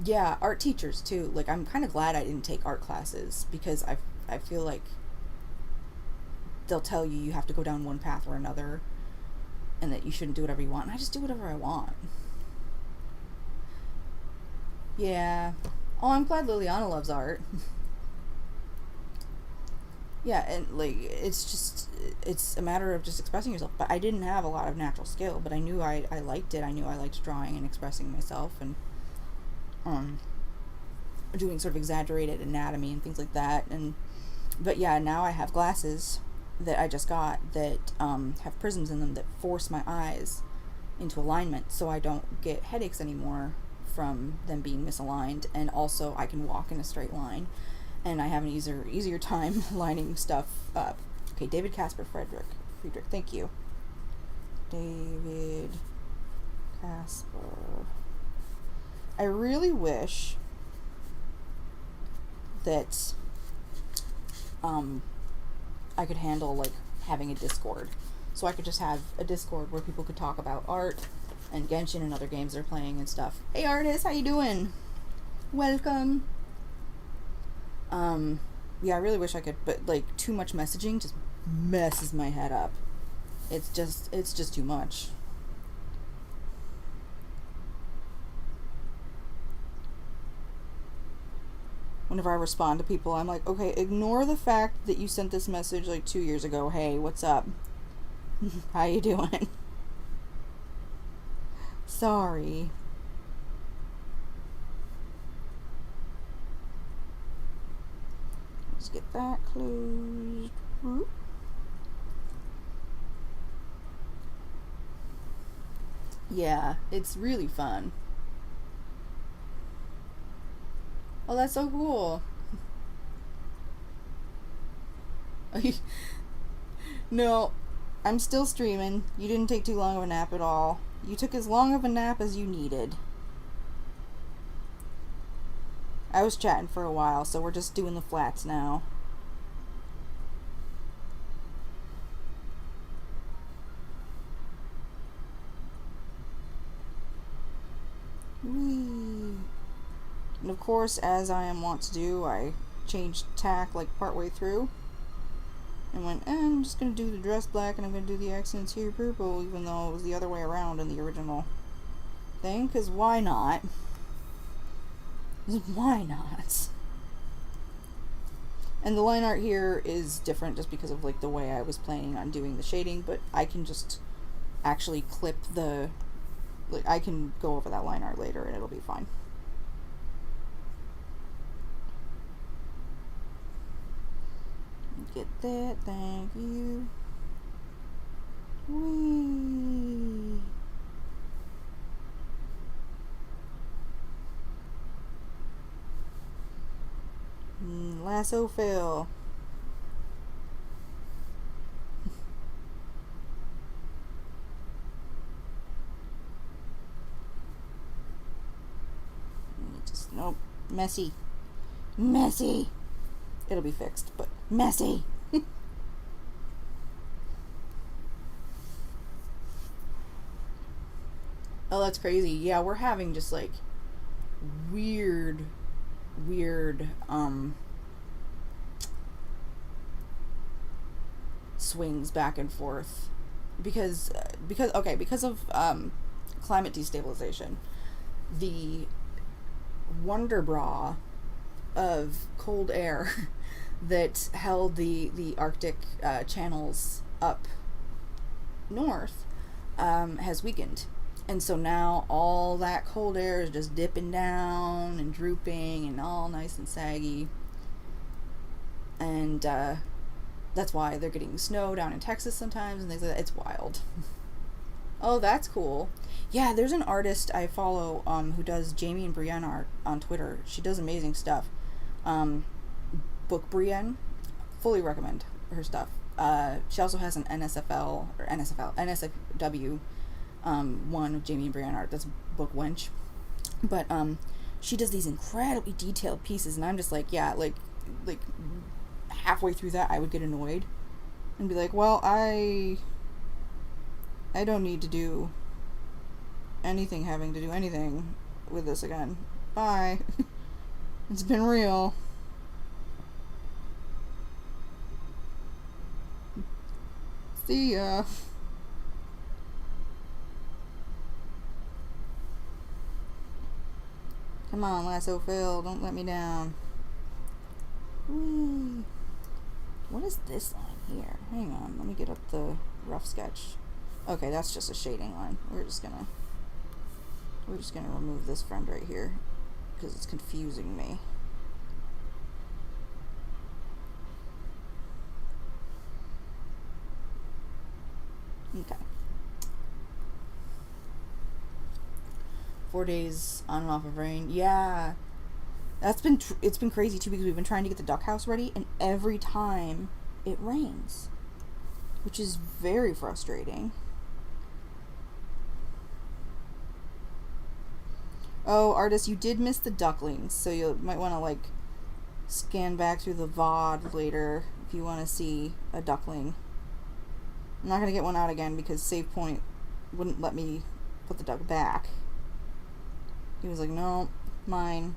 Yeah, art teachers too. Like, I'm kind of glad I didn't take art classes, because I feel like they'll tell you have to go down one path or another, and that you shouldn't do whatever you want. And I just do whatever I want. Yeah. Oh, I'm glad Liliana loves art. Yeah, and, like, it's a matter of just expressing yourself. But I didn't have a lot of natural skill, but I knew I liked it. I knew I liked drawing and expressing myself, and doing sort of exaggerated anatomy and things like that. But yeah, now I have glasses that I just got that have prisms in them that force my eyes into alignment, so I don't get headaches anymore from them being misaligned, and also I can walk in a straight line, and I have an easier time lining stuff up. Okay, David Caspar Friedrich, thank you. David Caspar. I really wish that I could handle, like, having a Discord. So I could just have a Discord where people could talk about art and Genshin and other games they're playing and stuff. Hey, artist, how you doing? Welcome. Yeah, I really wish I could, but, like, too much messaging just messes my head up. It's just too much. Whenever I respond to people, I'm like, okay, ignore the fact that you sent this message, like, 2 years ago. Hey, what's up? How you doing? Sorry. Let's get that closed. Yeah, it's really fun. Oh, that's so cool. No, I'm still streaming. You didn't take too long of a nap at all. You took as long of a nap as you needed. I was chatting for a while, so we're just doing the flats now. Whee! of course, as I am wont to do, I changed tack like partway through and went, I'm just going to do the dress black and I'm going to do the accents here purple, even though it was the other way around in the original thing, because why not? Why not? And the line art here is different just because of like the way I was planning on doing the shading, but I can just actually clip the, like, I can go over that line art later and it'll be fine. Get that, thank you. Whee! Lasso fail. Just, nope. Messy. Messy! It'll be fixed, but messy! Oh, that's crazy. Yeah, we're having just like weird swings back and forth because of climate destabilization. The wonder bra of cold air that held the Arctic channels up north has weakened. And so now all that cold air is just dipping down and drooping and all nice and saggy. And that's why they're getting snow down in Texas sometimes and things like that. It's wild. Oh, that's cool. Yeah, there's an artist I follow who does Jamie and Brienne art on Twitter. She does amazing stuff. Book Brienne. Fully recommend her stuff. She also has an NSFW one of Jamie and Brienne art. That's Book Wench. But she does these incredibly detailed pieces, and I'm just like, yeah, like halfway through that I would get annoyed and be like, well, I don't need to do anything having to do anything with this again. Bye. It's been real. See ya. Come on, Lasso Phil, don't let me down. Whee. What is this line here? Hang on, let me get up the rough sketch. Okay, that's just a shading line. We're just gonna remove this friend right here because it's confusing me. Okay. 4 days on and off of rain. Yeah, that's been it's been crazy too because we've been trying to get the duck house ready, and every time it rains, which is very frustrating. Oh, artist, you did miss the ducklings, so you might want to like scan back through the VOD later if you want to see a duckling. I'm not gonna get one out again because Save Point wouldn't let me put the duck back. He was like, no, mine.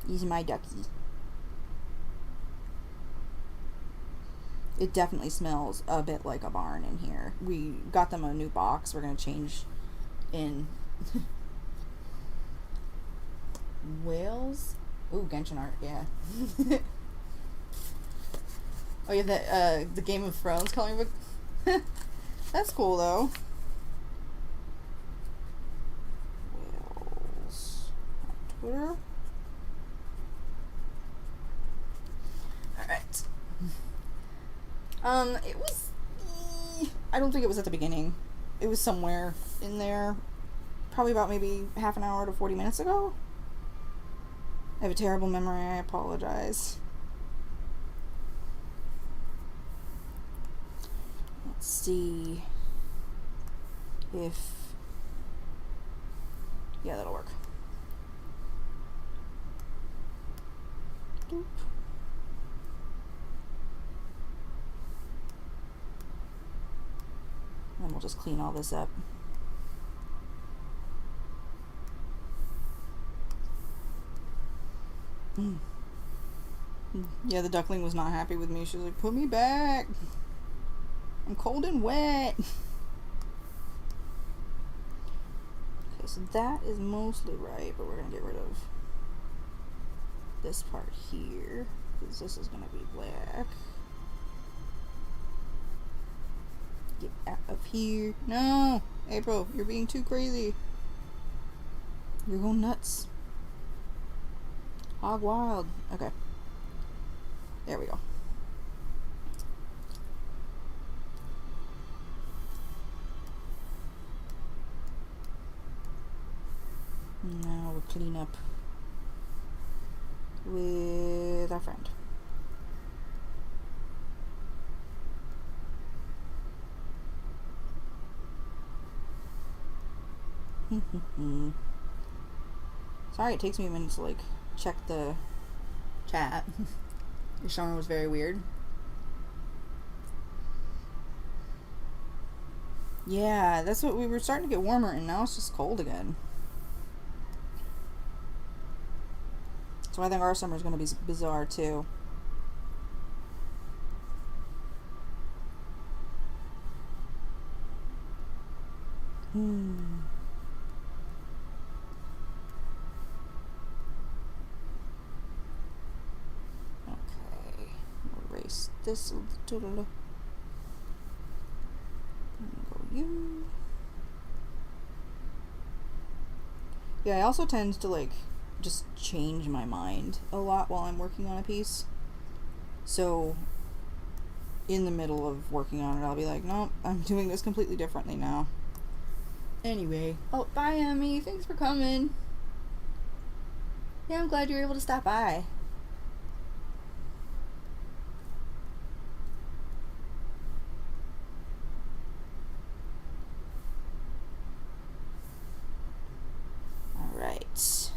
He's my ducky. It definitely smells a bit like a barn in here. We got them a new box. We're going to change in Wales. Ooh, Genshin art, yeah. Oh, yeah, the Game of Thrones coloring book. That's cool, though. Wales on Twitter. Alright. It was... I don't think it was at the beginning. It was somewhere in there. Probably about maybe half an hour to 40 minutes ago. I have a terrible memory. I apologize. Let's see if... Yeah, that'll work. Doop. we'll just clean all this up. Yeah, the duckling was not happy with me. She was like, put me back. I'm cold and wet. Okay, so that is mostly right, but we're going to get rid of this part here, because this is going to be black. Get out of here. No! April, you're being too crazy. You're going nuts. Hog wild. Okay. There we go. Now we'll clean up with our friend. Sorry, it takes me a minute to like check the chat. Your summer was very weird. Yeah, that's what we were starting to get warmer, and now it's just cold again. So I think our summer is going to be bizarre too. Okay, erase this a little. Go you. Yeah, I also tend to like just change my mind a lot while I'm working on a piece. So in the middle of working on it, I'll be like, nope, I'm doing this completely differently now. Anyway, oh, bye, Emmy. Thanks for coming. Yeah, I'm glad you were able to stop by. Alright.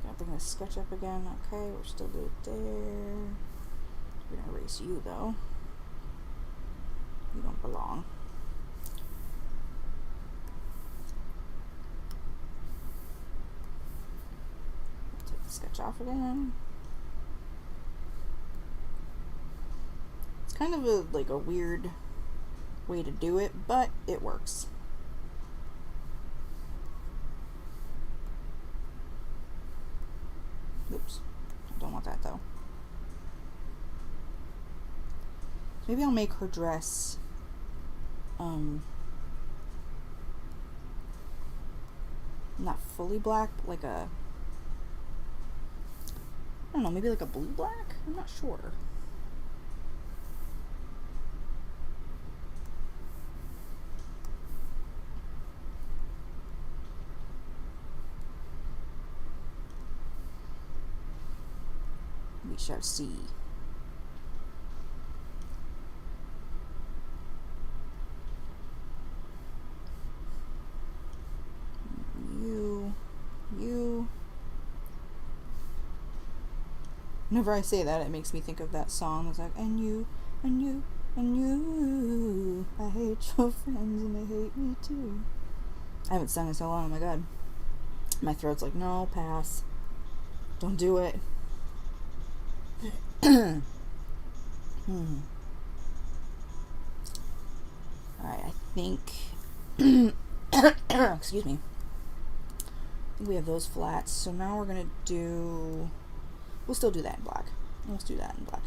Gotta bring this sketch up again. Okay, we're still good there. We're gonna erase you, though. You don't belong. Take the sketch off again. It's kind of a like a weird way to do it, but it works. Oops. I don't want that though. Maybe I'll make her dress not fully black, but like a, I don't know, maybe like a blue black? I'm not sure. We shall see. You. Whenever I say that, it makes me think of that song. It's like, and you, and you, and you. I hate your friends and they hate me too. I haven't sung in so long, oh my god. My throat's like, no, pass. Don't do it. Alright, I think excuse me. I think we have those flats. So now we're gonna do, we'll still do that in black. Let's do that in black.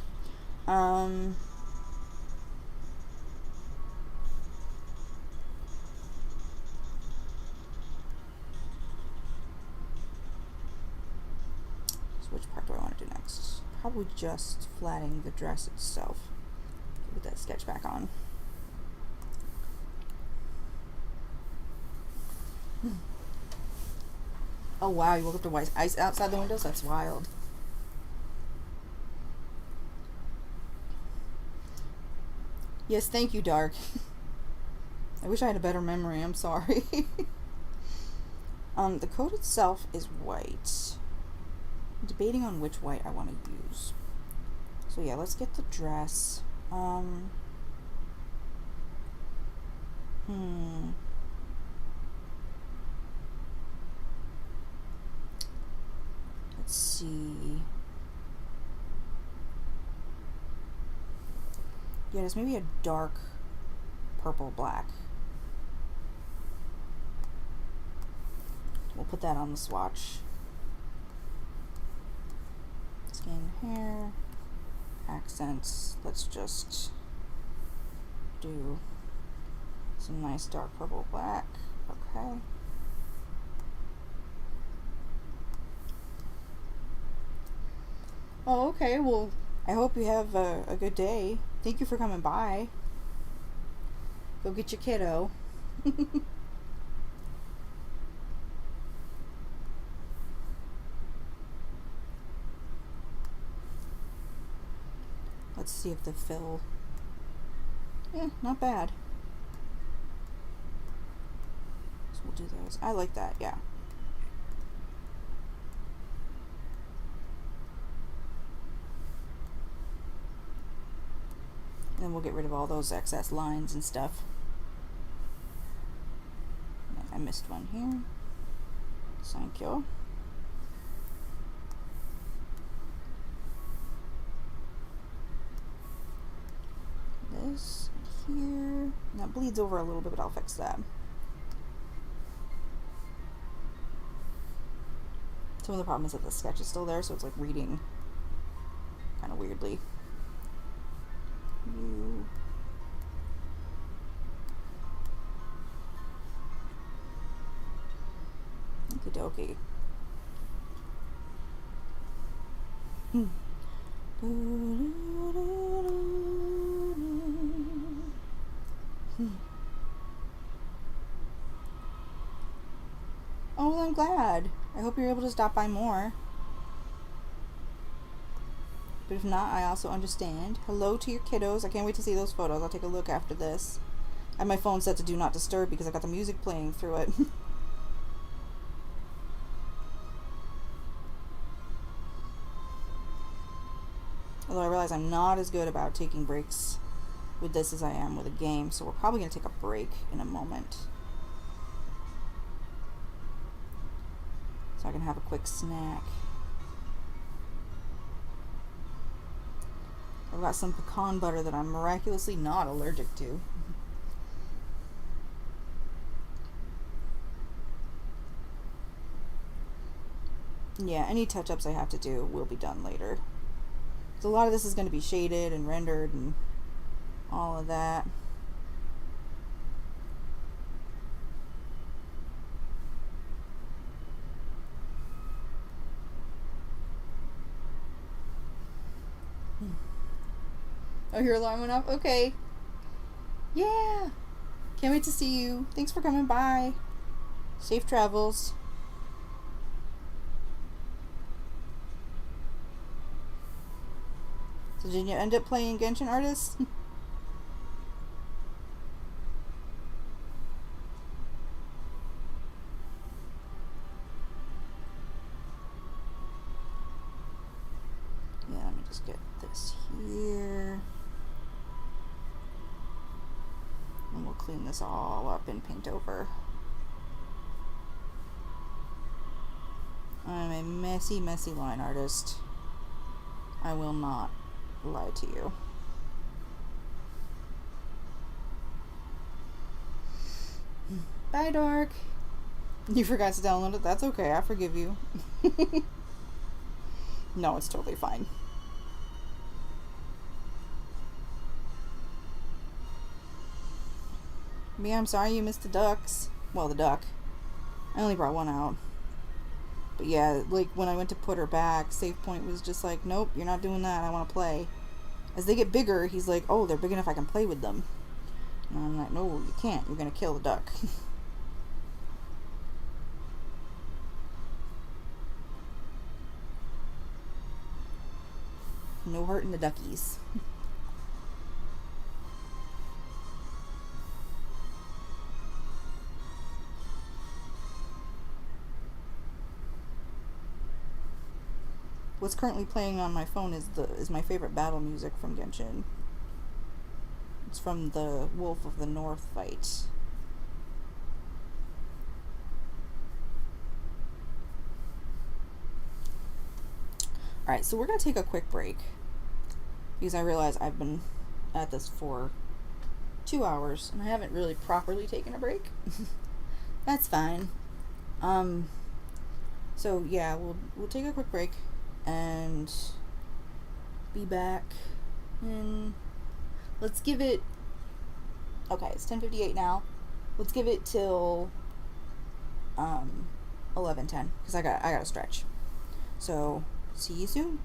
So which part do I want to do next? Probably just flatting the dress itself. Put that sketch back on. Oh wow, you woke up to white ice outside the windows? That's wild. Yes, thank you, Dark. I wish I had a better memory, I'm sorry. The coat itself is white. I'm debating on which white I want to use. So yeah, let's get the dress. Let's see. Yeah, there's maybe a dark purple black. We'll put that on the swatch. Skin, hair, accents. Let's just do some nice dark purple black. Okay. Oh, okay. Well, I hope you have a good day. Thank you for coming by. Go get your kiddo. Let's see if the fill... Yeah, not bad. So we'll do those. I like that, yeah. And then we'll get rid of all those excess lines and stuff. I missed one here. Thank you. This here. And that bleeds over a little bit, but I'll fix that. Some of the problem is that the sketch is still there, so it's like reading kind of weirdly. You. Okie dokie. Oh, well, I'm glad. I hope you're able to stop by more. But if not, I also understand. Hello to your kiddos. I can't wait to see those photos. I'll take a look after this. I have my phone set to do not disturb because I got the music playing through it. Although I realize I'm not as good about taking breaks with this as I am with a game, so we're probably going to take a break in a moment. So I can have a quick snack. I've got some pecan butter that I'm miraculously not allergic to. Yeah, any touch-ups I have to do will be done later. So a lot of this is going to be shaded and rendered and all of that. Oh, your alarm went off? Okay. Yeah. Can't wait to see you. Thanks for coming by. Safe travels. So did you end up playing Genshin Artist? Yeah, let me just get this here. And we'll clean this all up and paint over. I'm a messy, messy line artist. I will not lie to you. Bye, Dork. You forgot to download it? That's okay. I forgive you. No, it's totally fine. Me, I'm sorry you missed the ducks. Well, the duck. I only brought one out. But yeah, like when I went to put her back, Save Point was just like, nope, you're not doing that. I want to play. As they get bigger, he's like, oh, they're big enough I can play with them. And I'm like, no, you can't. You're going to kill the duck. No hurting the duckies. what's currently playing on my phone is my favorite battle music from Genshin. It's from the Wolf of the North fight. Alright, so we're going to take a quick break because I realize I've been at this for 2 hours and I haven't really properly taken a break. That's fine. So yeah, we'll take a quick break and be back, and let's give it, okay, it's 10:58 now. Let's give it till 11:10 because I got to stretch. So, see you soon.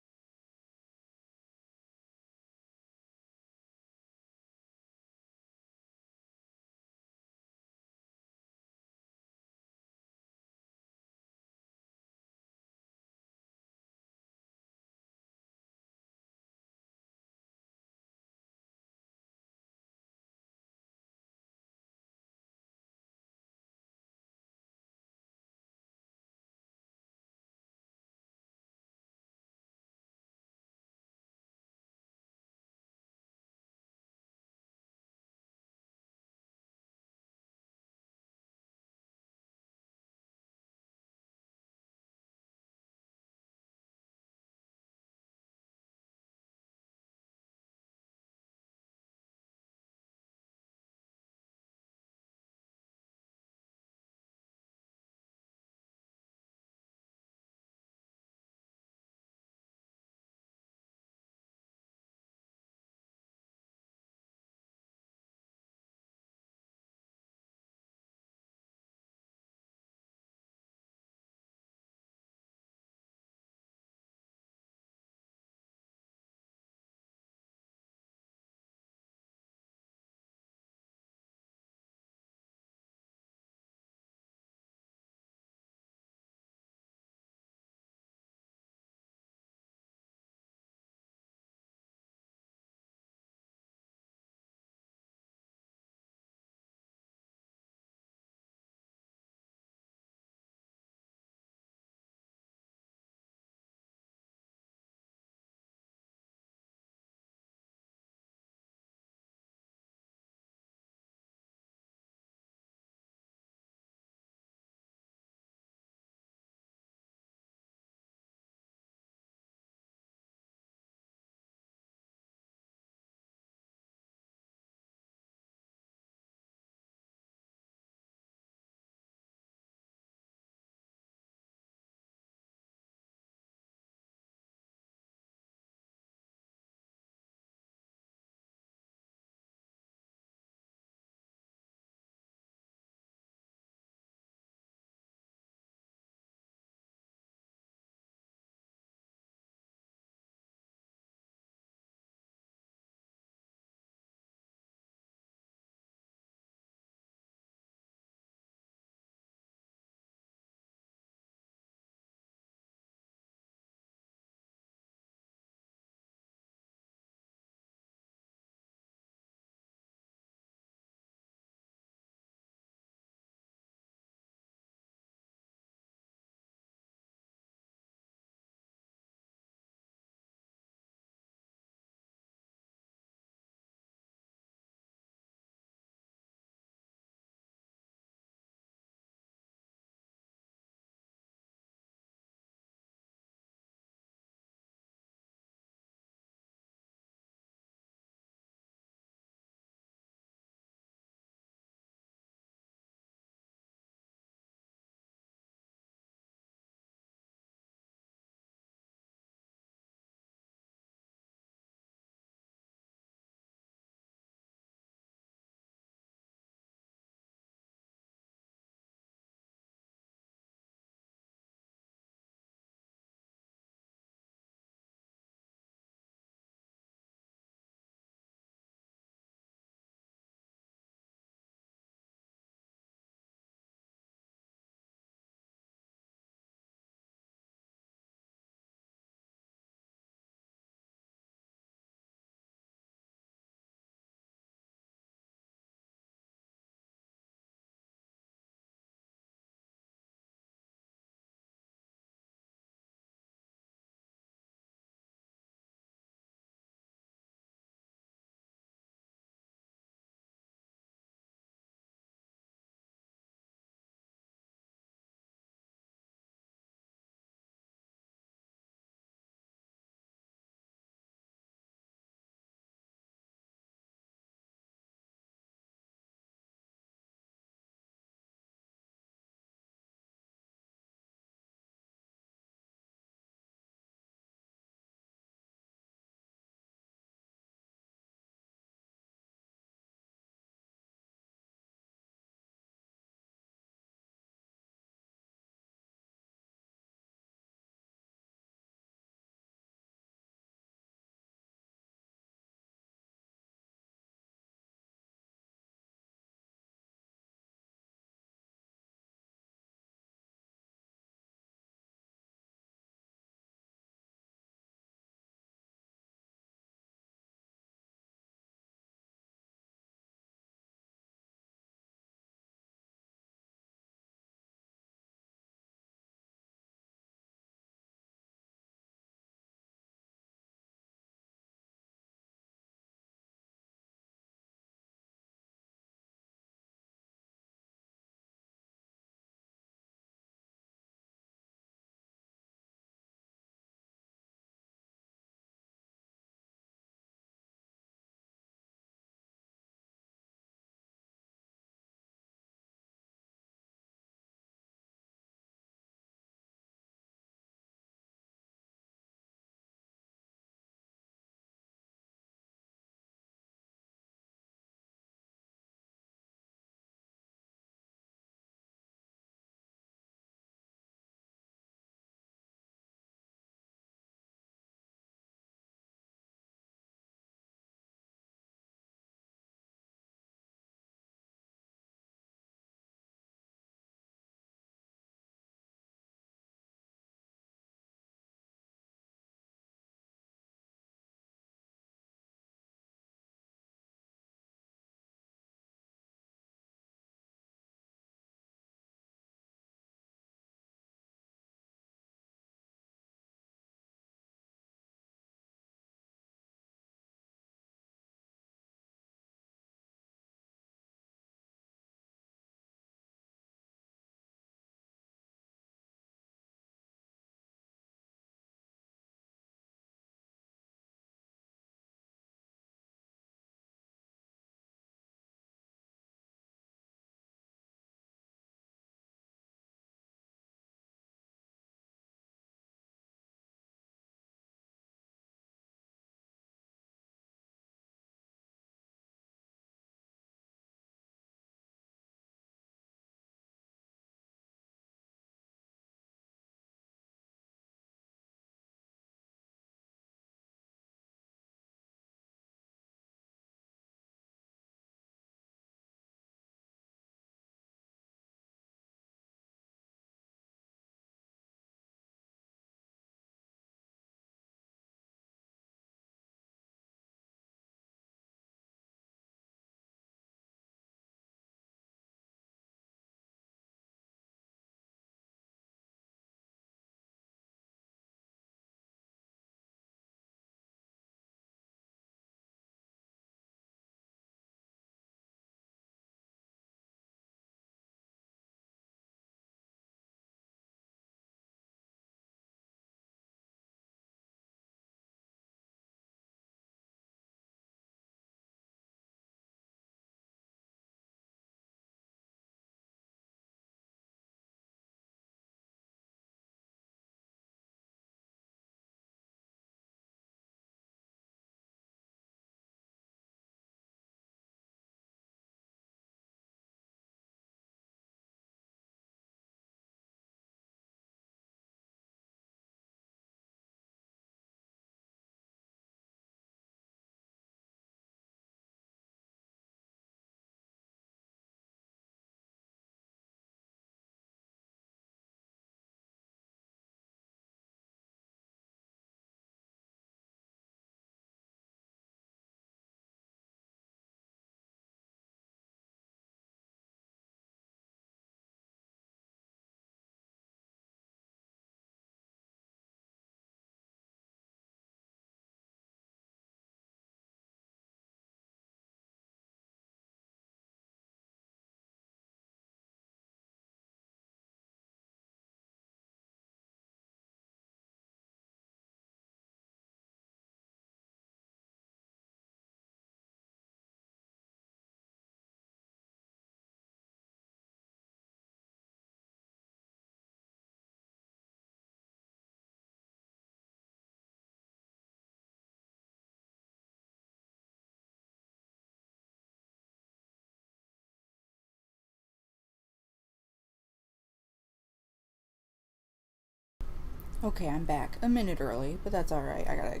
Okay, I'm back. A minute early, but that's alright. I gotta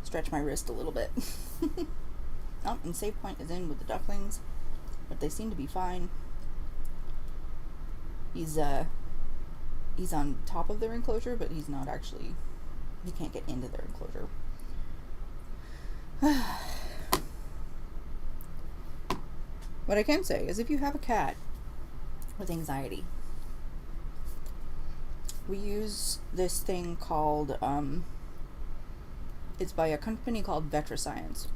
stretch my wrist a little bit. Oh, and save point is in with the ducklings, but they seem to be fine. He's on top of their enclosure, but he's not actually, he can't get into their enclosure. What I can say is if you have a cat with anxiety, we use this thing called, it's by a company called VetraScience,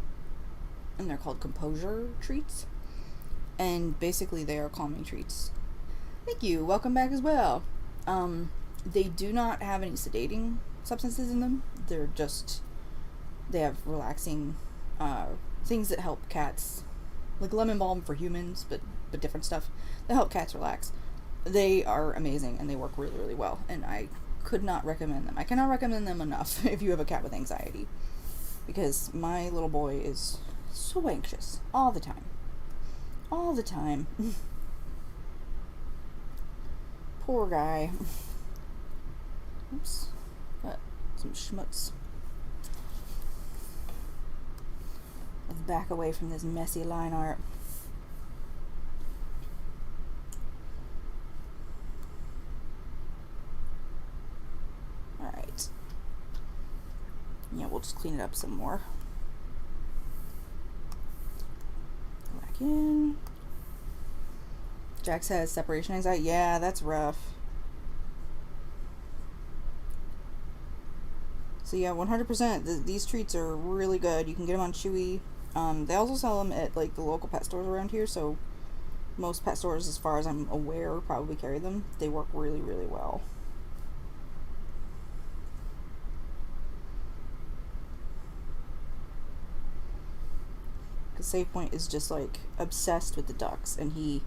and they're called Composure Treats, and basically they are calming treats. Thank you, welcome back as well. They do not have any sedating substances in them. They have relaxing things that help cats, like lemon balm for humans, but different stuff that help cats relax. They are amazing and they work really, really well, and I could not recommend them. I cannot recommend them enough if you have a cat with anxiety, because my little boy is so anxious all the time. All the time. Poor guy. Oops. Got some schmutz. Let's back away from this messy line art. Alright. Yeah, we'll just clean it up some more. Go back in. Jax has separation anxiety. Yeah, that's rough. So yeah, 100%. These treats are really good. You can get them on Chewy. They also sell them at like the local pet stores around here. So most pet stores, as far as I'm aware, probably carry them. They work really, really well. Because Save Point is just like obsessed with the ducks, and he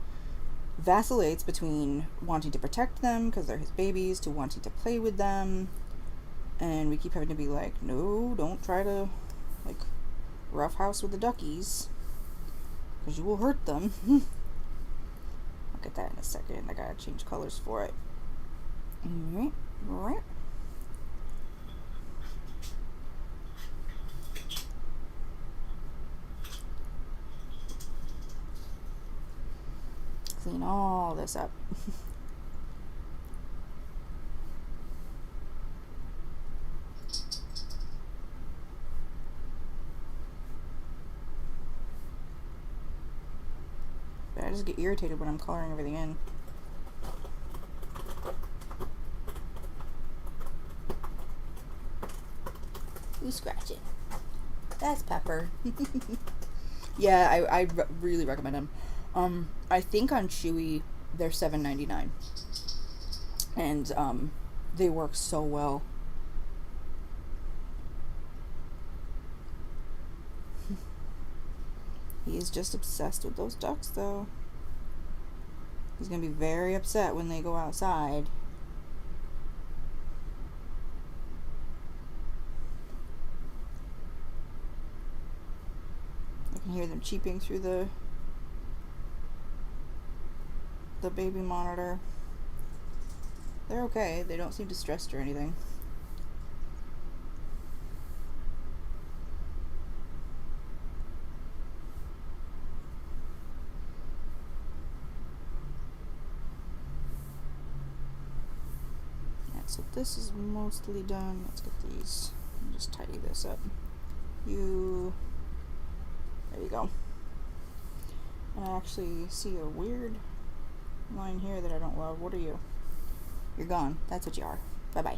vacillates between wanting to protect them because they're his babies to wanting to play with them, and we keep having to be like, no, don't try to like roughhouse with the duckies because you will hurt them. I'll get that in a second. I gotta change colors for it. Alright. Clean all this up. But I just get irritated when I'm coloring everything in. Who's scratching? That's Pepper. Yeah, I really recommend them. I think on Chewy they're $7.99, and they work so well. He is just obsessed with those ducks, though. He's gonna be very upset when they go outside. I can hear them cheeping through the baby monitor. They're okay. They don't seem distressed or anything. Yeah, so this is mostly done. Let's get these. Just tidy this up. There you go. And I actually see a weird line here that I don't love. What are you? You're gone. That's what you are. Bye-bye.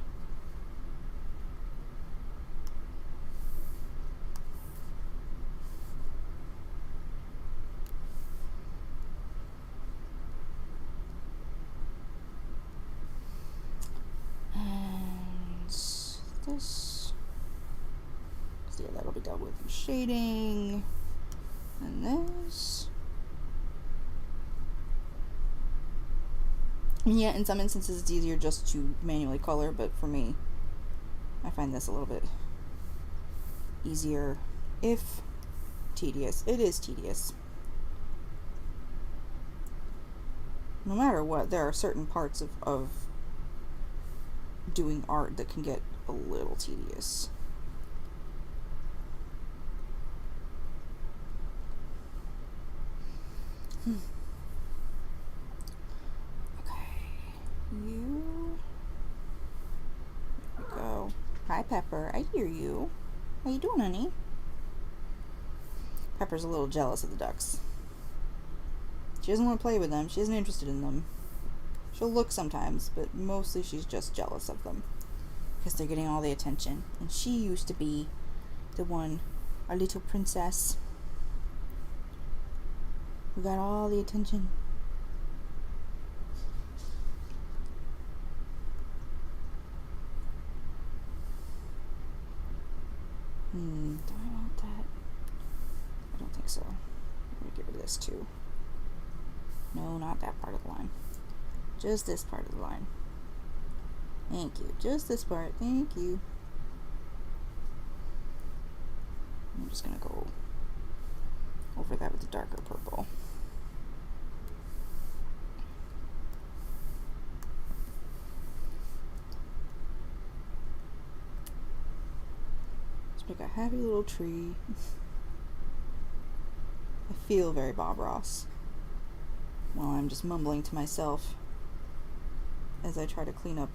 And this. So yeah, that'll be dealt with in shading. And this. Yeah, in some instances it's easier just to manually color, but for me, I find this a little bit easier, if tedious. It is tedious. No matter what, there are certain parts of doing art that can get a little tedious. Okay, you. There we go. Hi, Pepper. I hear you. How you doing, honey? Pepper's a little jealous of the ducks. She doesn't want to play with them. She isn't interested in them. She'll look sometimes, but mostly she's just jealous of them because they're getting all the attention. And she used to be the one, our little princess, who got all the attention. Do I want that? I don't think so. I'm going to get rid of this too. No, not that part of the line. Just this part of the line. Thank you. Just this part. Thank you. I'm just going to go over that with the darker purple. Let's make a happy little tree. I feel very Bob Ross while I'm just mumbling to myself as I try to clean up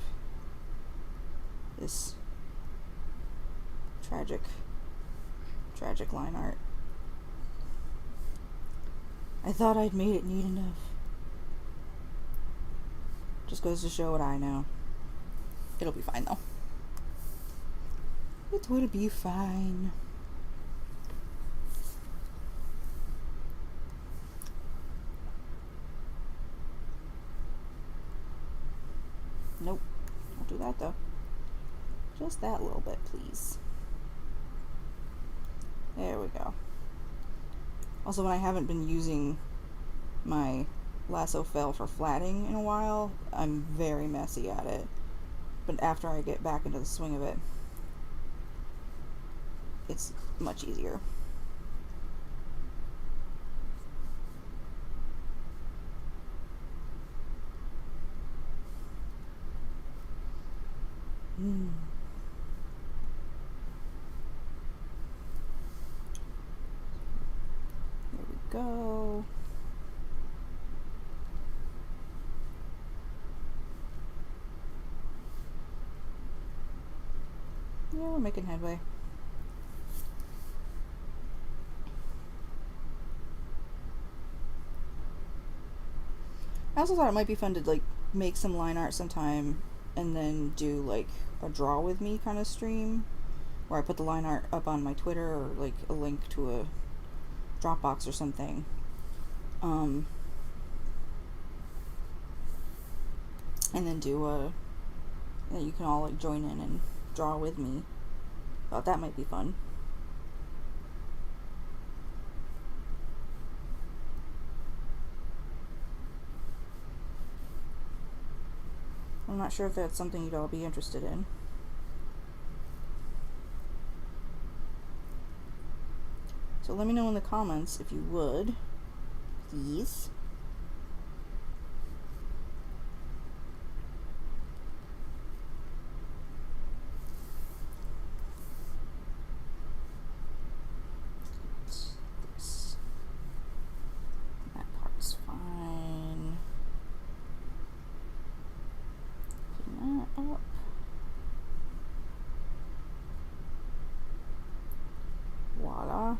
this tragic line art. I thought I'd made it neat enough. Just goes to show what I know. It'll be fine though. It will be fine. Nope. Don't do that though. Just that little bit, please. There we go. Also, when I haven't been using my Lasso fell for flatting in a while, I'm very messy at it. But after I get back into the swing of it, it's much easier. There we go. Yeah, we're making headway. I also thought it might be fun to like make some line art sometime and then do like a draw with me kind of stream where I put the line art up on my Twitter or like a link to a Dropbox or something. And then do a, you can all like join in and draw with me. Thought that might be fun. I'm not sure if that's something you'd all be interested in. So let me know in the comments if you would, please. This. That part's fine. Clean that up. Voila.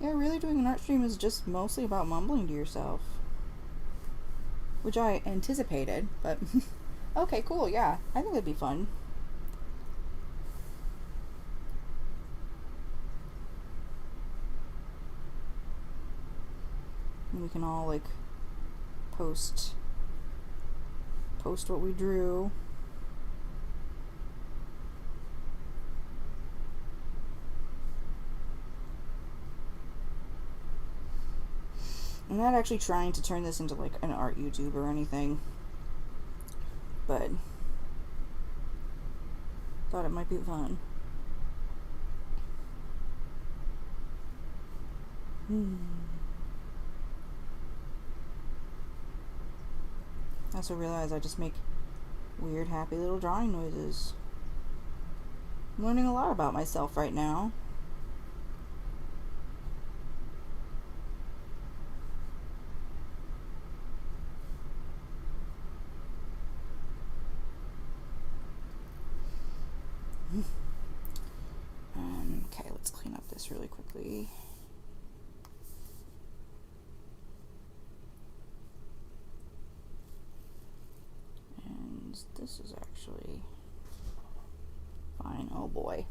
Yeah, really doing an art stream is just mostly about mumbling to yourself. Which I anticipated, but okay, cool, yeah. I think it'd be fun. And we can all like post what we drew. I'm not actually trying to turn this into like an art YouTube or anything, but thought it might be fun. also realize I just make weird, happy little drawing noises. I'm learning a lot about myself right now. Okay, let's clean up this really quickly. And this is actually fine. Oh boy.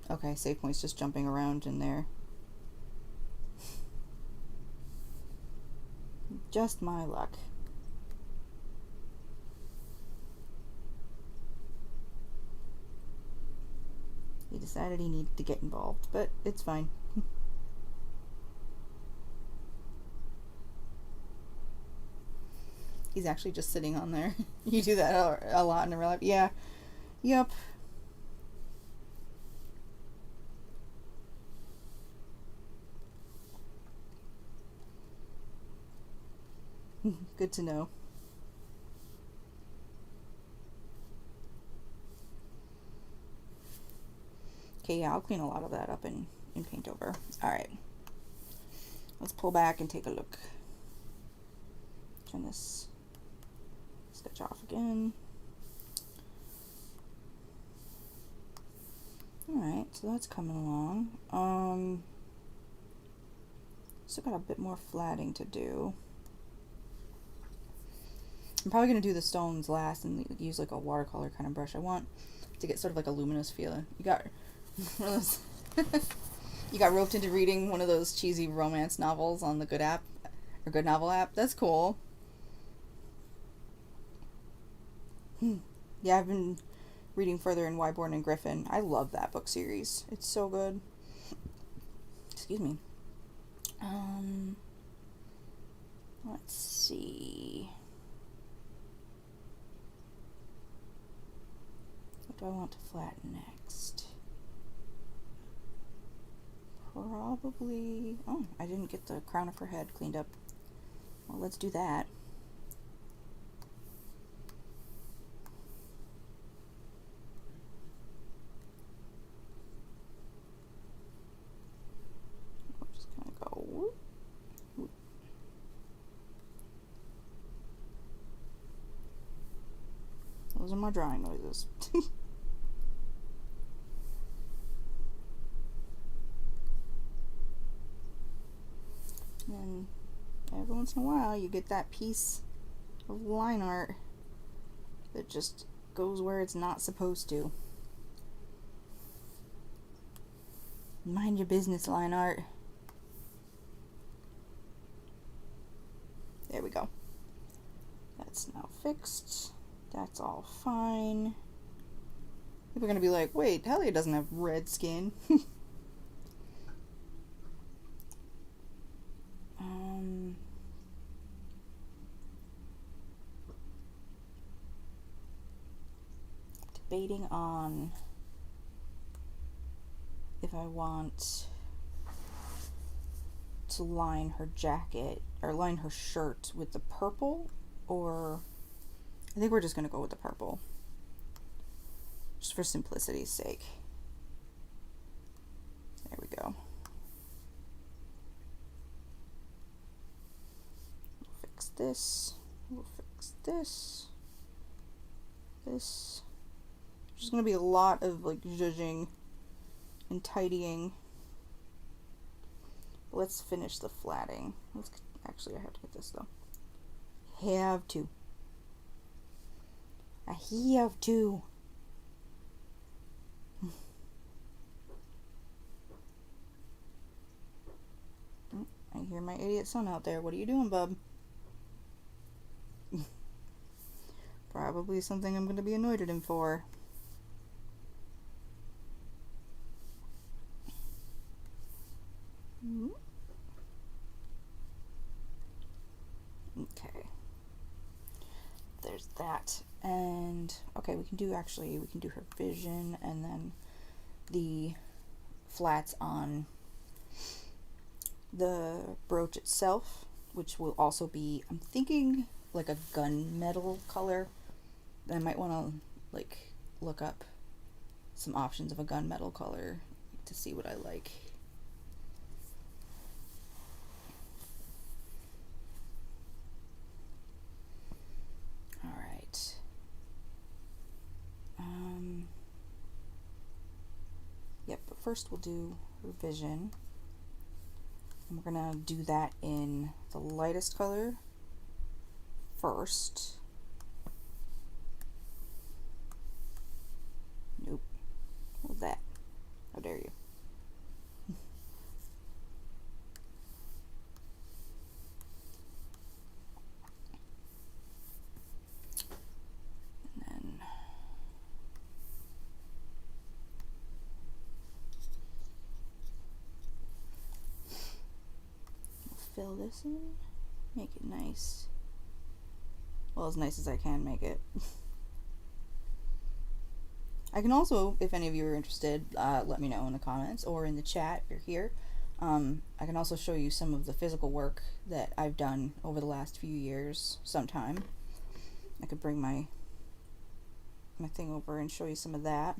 Okay, save point's just jumping around in there. Just my luck. He decided he needed to get involved, but it's fine. He's actually just sitting on there. You do that a lot in real life. Yeah. Yep. Good to know. Okay, yeah, I'll clean a lot of that up in paint over. Alright. Let's pull back and take a look. Turn this sketch off again. Alright, so that's coming along. Still got a bit more flatting to do. I'm probably going to do the stones last and use like a watercolor kind of brush. I want to get sort of like a luminous feel. You got one of those you got roped into reading one of those cheesy romance novels on the Good app or Good Novel app. That's cool. Yeah, I've been reading further in Wyborn and Griffin. I love that book series. It's so good. Excuse me. Let's see. What do I want to flatten next? Probably... Oh, I didn't get the crown of her head cleaned up. Well, let's do that. We're just gonna go whoop, whoop. Those are my drawing noises. And every once in a while you get that piece of line art that just goes where it's not supposed to. Mind your business, line art. There we go. That's now fixed. That's all fine. People are gonna be like, wait, Helia doesn't have red skin. Debating on if I want to line her jacket or line her shirt with the purple, or I think we're just gonna go with the purple just for simplicity's sake. There we go. We'll fix this. We'll fix this. This. There's going to be a lot of like zhuzhing and tidying. Let's finish the flatting. Actually, I have to get this though. Have to. I have to. I hear my idiot son out there. What are you doing, bub? Probably something I'm going to be annoyed at him for. Okay. There's that. And okay, we can do her vision and then the flats on the brooch itself, which will also be, I'm thinking like a gunmetal color, then I might want to like look up some options of a gunmetal color to see what I like. All right. Yep, but first we'll do revision. And we're gonna do that in the lightest color first. Nope. What was that? How dare you? And then we'll fill this in, make it nice. Well, as nice as I can make it. I can also, if any of you are interested, let me know in the comments or in the chat if you're here. I can also show you some of the physical work that I've done over the last few years sometime. I could bring my thing over and show you some of that.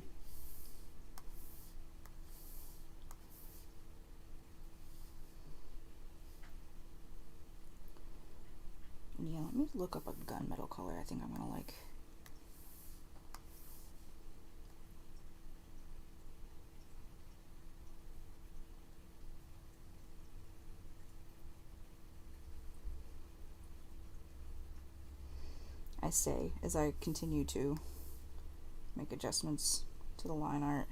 Yeah, let me look up a gunmetal color I think I'm gonna like. I say as I continue to make adjustments to the line art.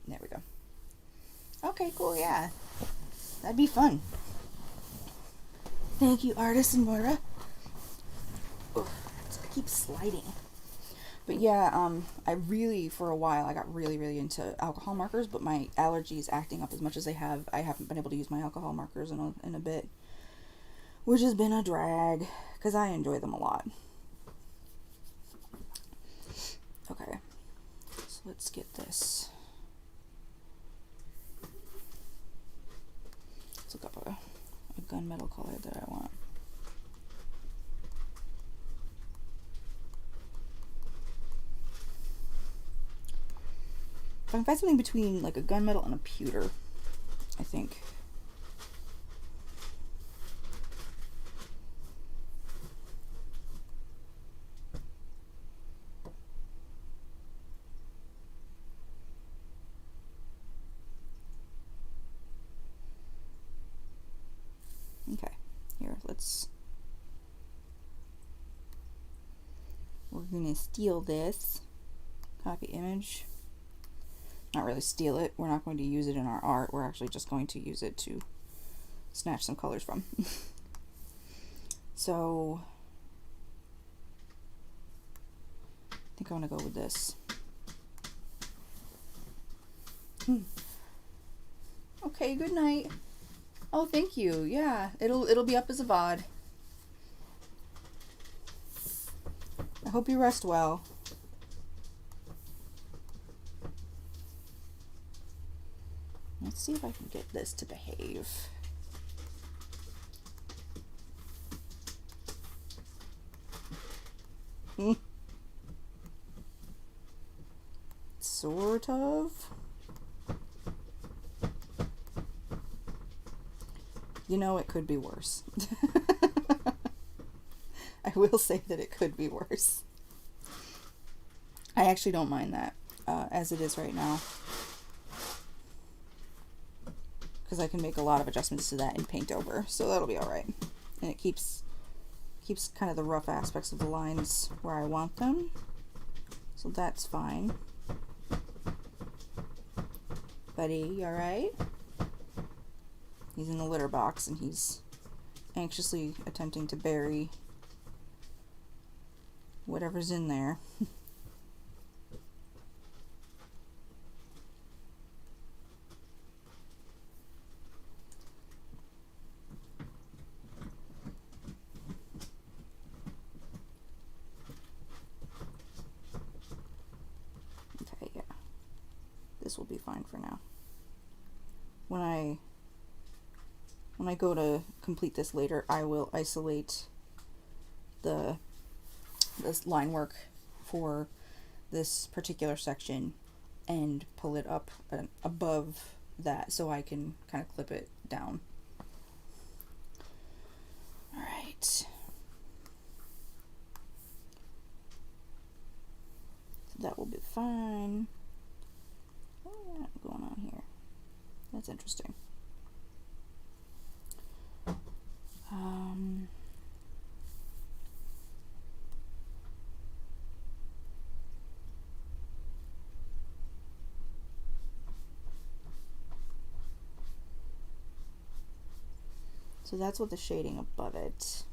There we go. Okay, cool, yeah. That'd be fun. Thank you, artist and Moira. I keep sliding. But yeah, I really, for a while, I got really into alcohol markers, but my allergies acting up as much as they have, I haven't been able to use my alcohol markers in a bit, which has been a drag, because I enjoy them a lot. Okay, so let's get this. Let's look up a gunmetal color that I want. If I can find something between like a gunmetal and a pewter, I think. Okay, here, we're gonna steal this, copy image. Not really steal it, we're not going to use it in our art, we're actually just going to use it to snatch some colors from. So I think I'm gonna go with this. Okay, good night. Oh, thank you. Yeah, it'll be up as a VOD. I hope you rest well. Let's see if I can get this to behave. Sort of. You know, it could be worse. I will say that it could be worse. I actually don't mind that as it is right now, because I can make a lot of adjustments to that in paint over, so that'll be alright. And it keeps kind of the rough aspects of the lines where I want them, so that's fine. Buddy, you alright? He's in the litter box and he's anxiously attempting to bury whatever's in there. Okay, yeah. This will be fine for now. When I when I go to complete this later, I will isolate this line work for this particular section and pull it up above that so I can kind of clip it down. Alright. So that will be fine. What do we got going on here? That's interesting. So that's with the shading above it.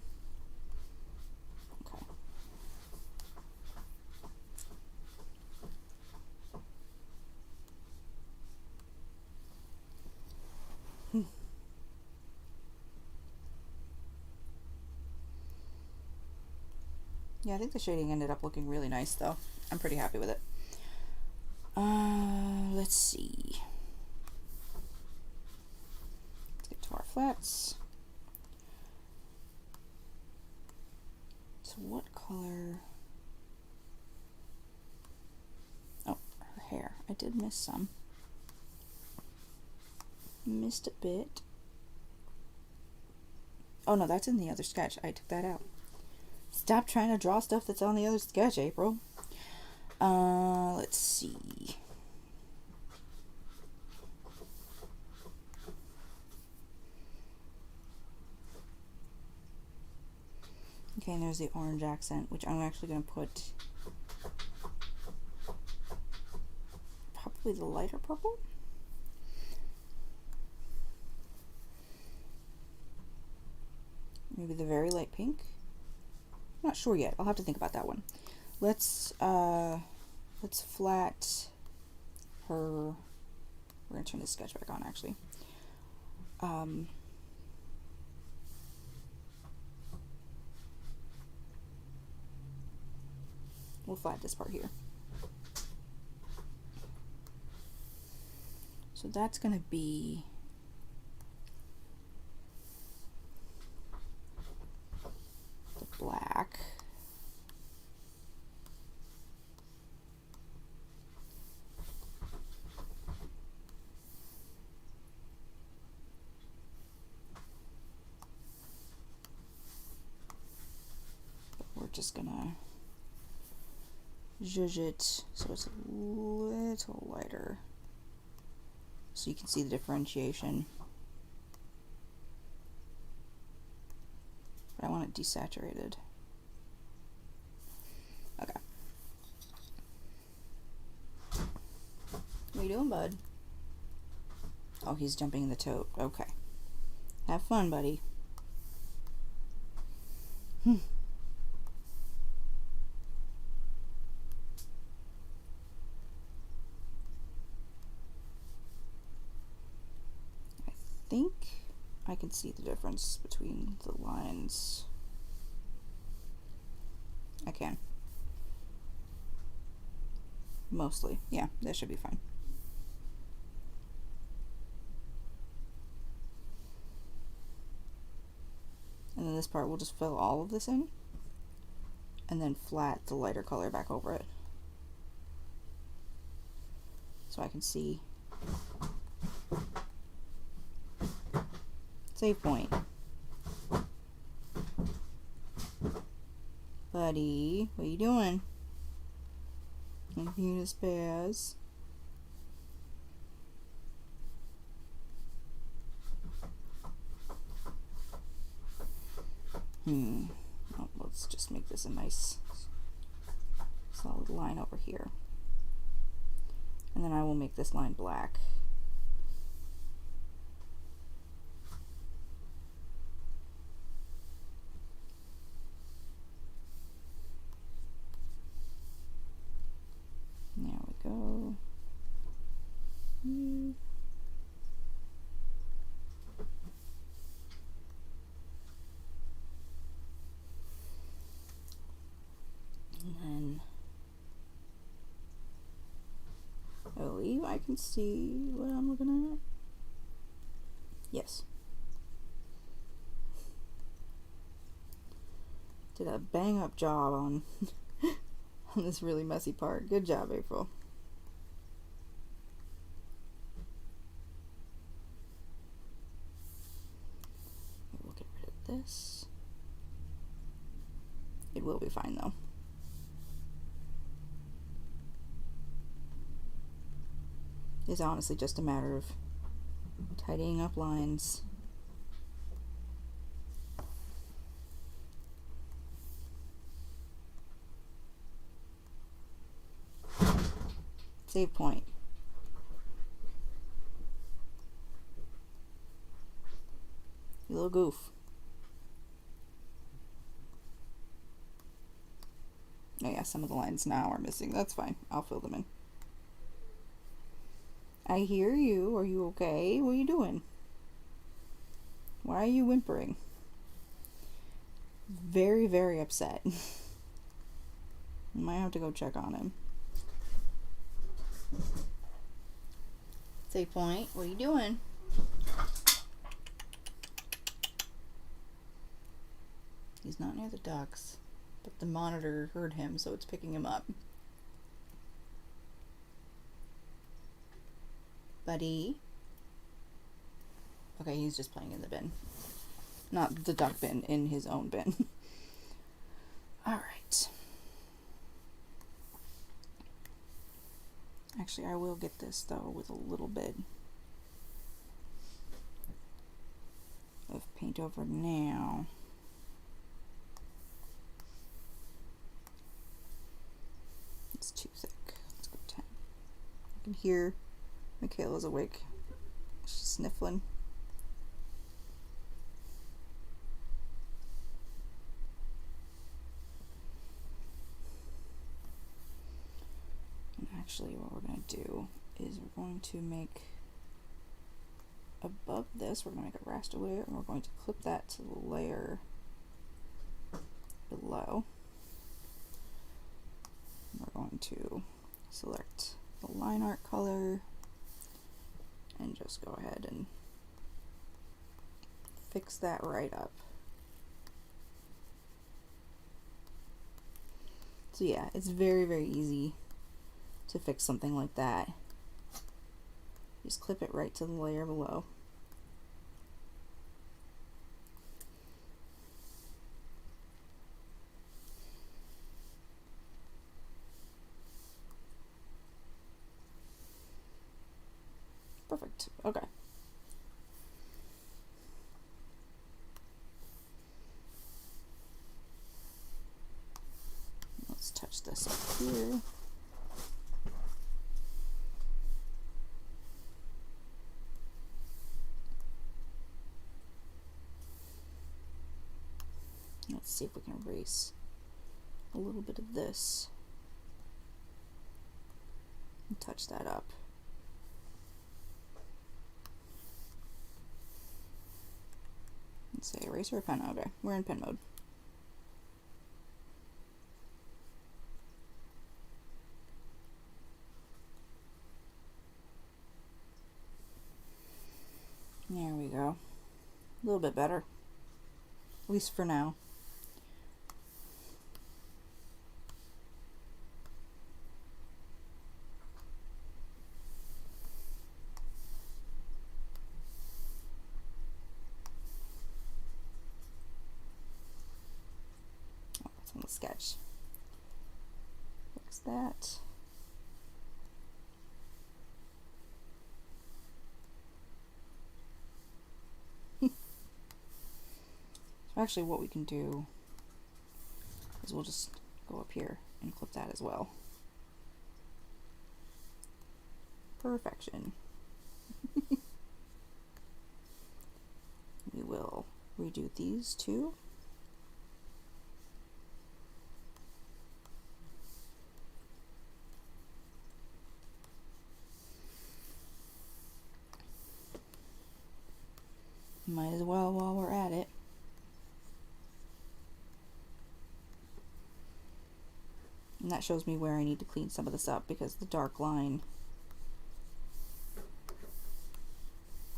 Okay. Yeah, I think the shading ended up looking really nice though. I'm pretty happy with it. Let's see. Let's get to our flats. So what color? Oh, her hair. I did miss some. Missed a bit. Oh no, that's in the other sketch. I took that out. Stop trying to draw stuff that's on the other sketch, April. Let's see. Okay, and there's the orange accent, which I'm actually going to put probably the lighter purple. Maybe the very light pink. I'm not sure yet. I'll have to think about that one. Let's flat her. We're going to turn this sketch back on, actually. We'll flat this part here. So that's going to be the black. But we're just going to zhuzh it so it's a little lighter so you can see the differentiation. But I want it desaturated. Okay. What are you doing, bud? Oh, he's jumping in the tote. Okay. Have fun, buddy. I think I can see the difference between the lines. I can. Mostly. Yeah, that should be fine. And then this part, we'll just fill all of this in and then flat the lighter color back over it. So I can see. Save point. Buddy, what are you doing? Anything to spaz? Oh, let's just make this a nice solid line over here. And then I will make this line black. There we go. And then I believe I can see what I'm looking at. Yes. Did a bang up job on on this really messy part. Good job, April. We'll get rid of this. It will be fine though. It's honestly just a matter of tidying up lines. Save point. You little goof. Oh yeah, some of the lines now are missing. That's fine. I'll fill them in. I hear you. Are you okay? What are you doing? Why are you whimpering? Very, very upset. Might have to go check on him. Save point. What are you doing? He's not near the ducks, but the monitor heard him, so it's picking him up. Buddy. Okay, he's just playing in the bin. Not the duck bin, in his own bin. Alright. Actually, I will get this, though, with a little bit of paint over now. It's too thick. Let's go 10. I can hear Michaela's awake. She's sniffling. And actually what we're going to do is we're going to make above this, we're going to make a raster layer, and we're going to clip that to the layer below. We're going to select the line art color and just go ahead and fix that right up. So yeah, it's very, very easy to fix something like that. Just clip it right to the layer below. Perfect. Okay. Let's touch this up here. Let's see if we can erase a little bit of this and touch that up. Let's say eraser or pen. Okay, we're in pen mode. There we go. A little bit better. At least for now. Oh, that's on the sketch. Fix that. So actually what we can do is we'll just go up here and clip that as well. Perfection. We will redo these two. Might as well while we're at it. And that shows me where I need to clean some of this up because the dark line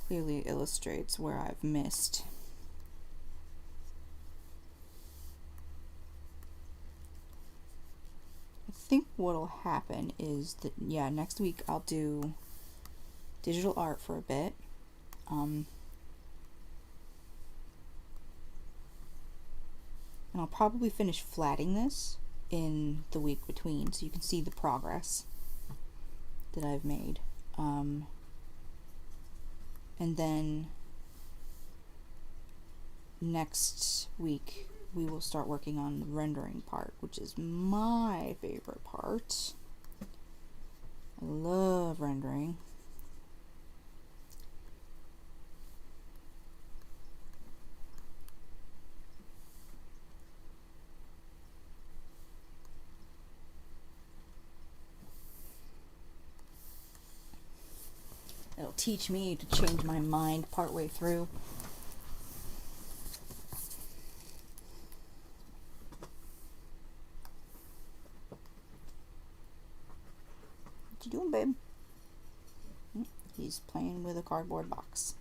clearly illustrates where I've missed. think what'll happen is that, yeah, next week I'll do digital art for a bit. And I'll probably finish flatting this in the week between so you can see the progress that I've made. And then next week we will start working on the rendering part, which is my favorite part. I love rendering. It'll teach me to change my mind partway through. What you doing, babe? He's playing with a cardboard box.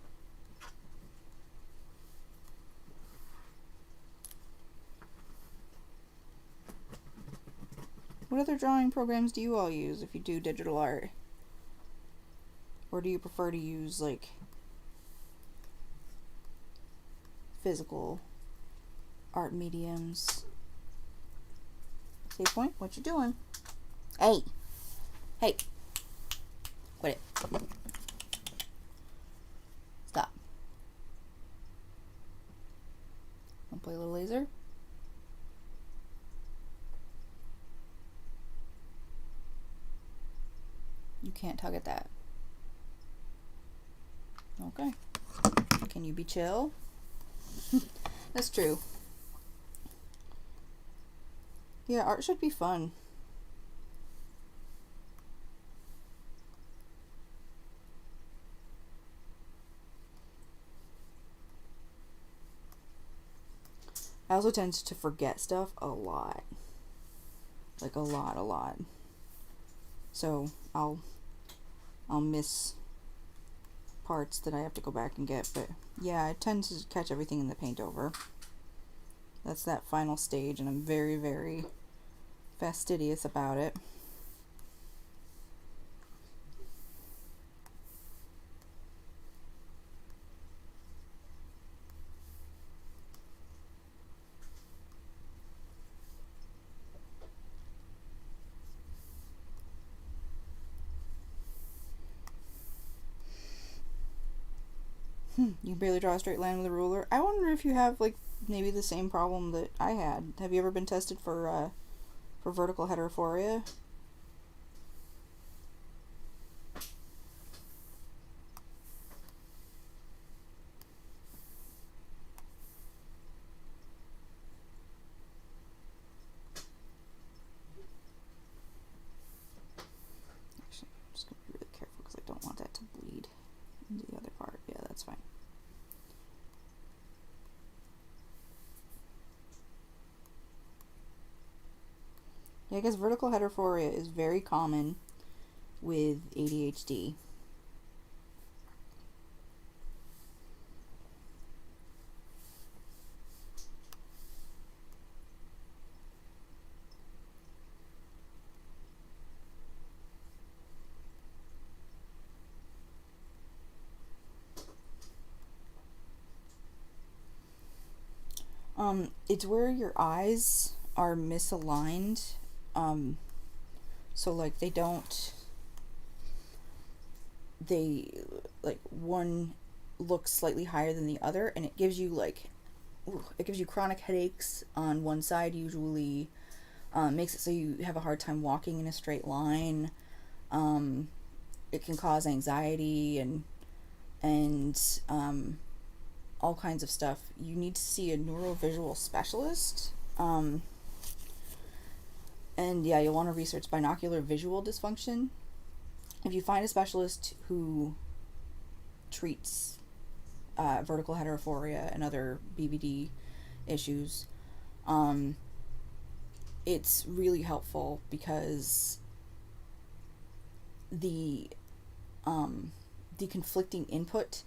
What other drawing programs do you all use if you do digital art? Or do you prefer to use, like, physical art mediums? Save point, what you doing? Hey! Hey! Quit it. Stop. Wanna play a little laser? You can't tug at that. Okay. Can you be chill? That's true. Yeah, art should be fun. I also tend to forget stuff a lot. Like a lot. So I'll miss parts that I have to go back and get, but yeah, I tend to catch everything in the paint over. That's that final stage, and I'm very, very fastidious about it. You barely draw a straight line with a ruler. I wonder if you have, like, maybe the same problem that I had. Have you ever been tested for vertical heterophoria? Actually, I'm just going to be really careful because I don't want that to bleed into the other part. Yeah, that's fine. Yeah, I guess vertical heterophoria is very common with ADHD. It's where your eyes are misaligned. So like they like one looks slightly higher than the other, and it gives you chronic headaches on one side usually. Makes it so you have a hard time walking in a straight line. It can cause anxiety and all kinds of stuff. You need to see a neurovisual specialist. And yeah, you'll want to research binocular visual dysfunction. If you find a specialist who treats vertical heterophoria and other BVD issues, it's really helpful because the conflicting input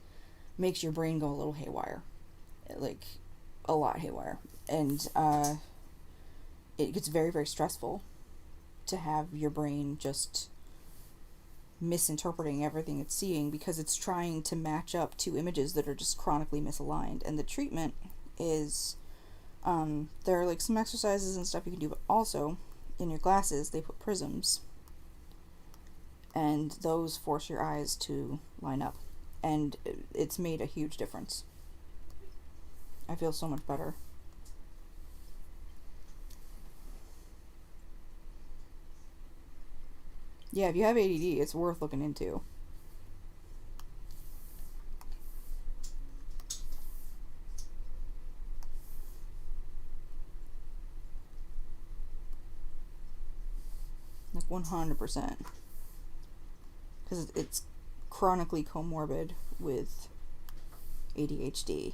makes your brain go a little haywire, like a lot haywire, and it gets very, very stressful. to have your brain just misinterpreting everything it's seeing because it's trying to match up two images that are just chronically misaligned. And the treatment is, there are like some exercises and stuff you can do, but also in your glasses they put prisms, and those force your eyes to line up, and it's made a huge difference. I feel so much better. Yeah, if you have ADD, it's worth looking into. Like 100%. Because it's chronically comorbid with ADHD.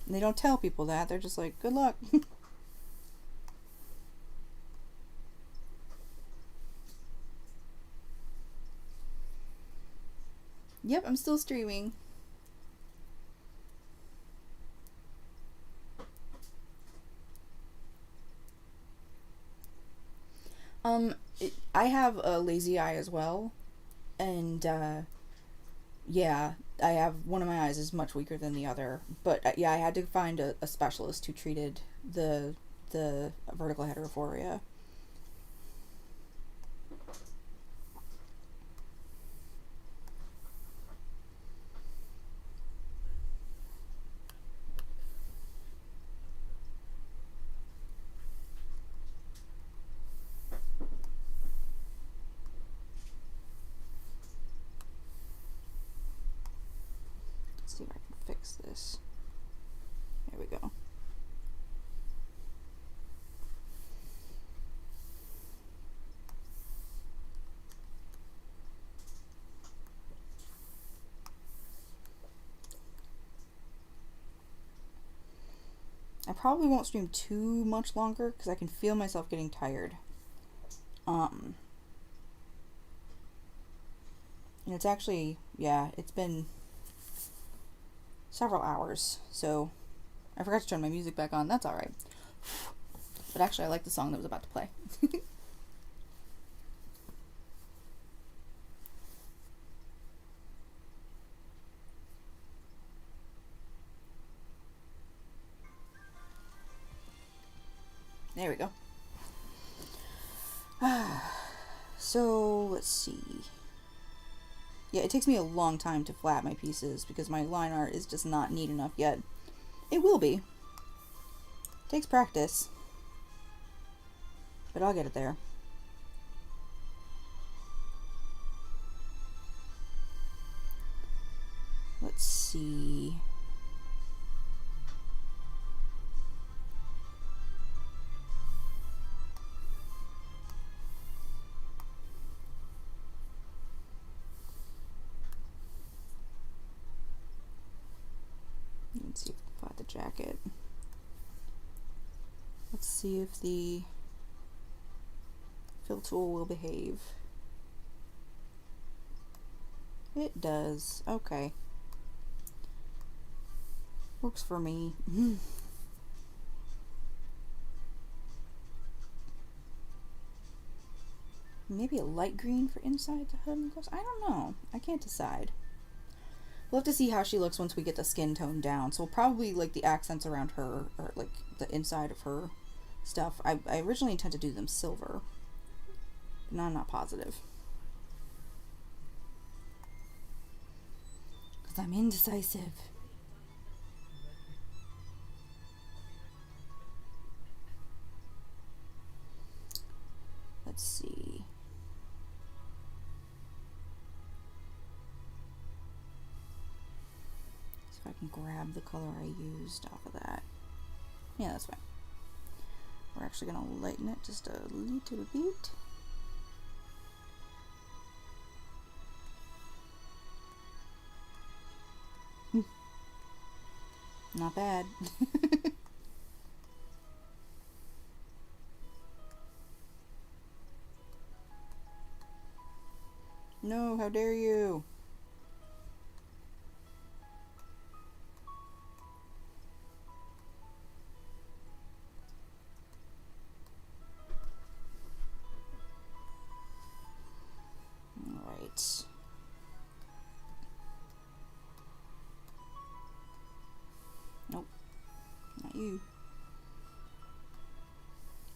And they don't tell people that. They're just like, good luck. Yep, I'm still streaming. I have a lazy eye as well, and yeah, I have one of my eyes is much weaker than the other. But yeah, I had to find a specialist who treated the vertical heterophoria. Let's see if I can fix this. There we go. I probably won't stream too much longer because I can feel myself getting tired. And it's actually, yeah, it's been several hours, so I forgot to turn my music back on. That's alright. But actually, I like the song that was about to play. There we go. So, let's see. Yeah, it takes me a long time to flat my pieces because my line art is just not neat enough yet. It will be. It takes practice. But I'll get it there. Let's see. Let's see if we can flat the jacket. Let's see if the fill tool will behave. It does. Okay. Works for me. Maybe a light green for inside the hood and gloves? I don't know. I can't decide. We'll have to see how she looks once we get the skin tone down. So probably like the accents around her, or like the inside of her stuff. I originally intended to do them silver. But now I'm not positive. Because I'm indecisive. Let's see. See if I can grab the color I used off of that. Yeah, that's fine. We're actually going to lighten it just a little bit. Not bad. No, how dare you? you.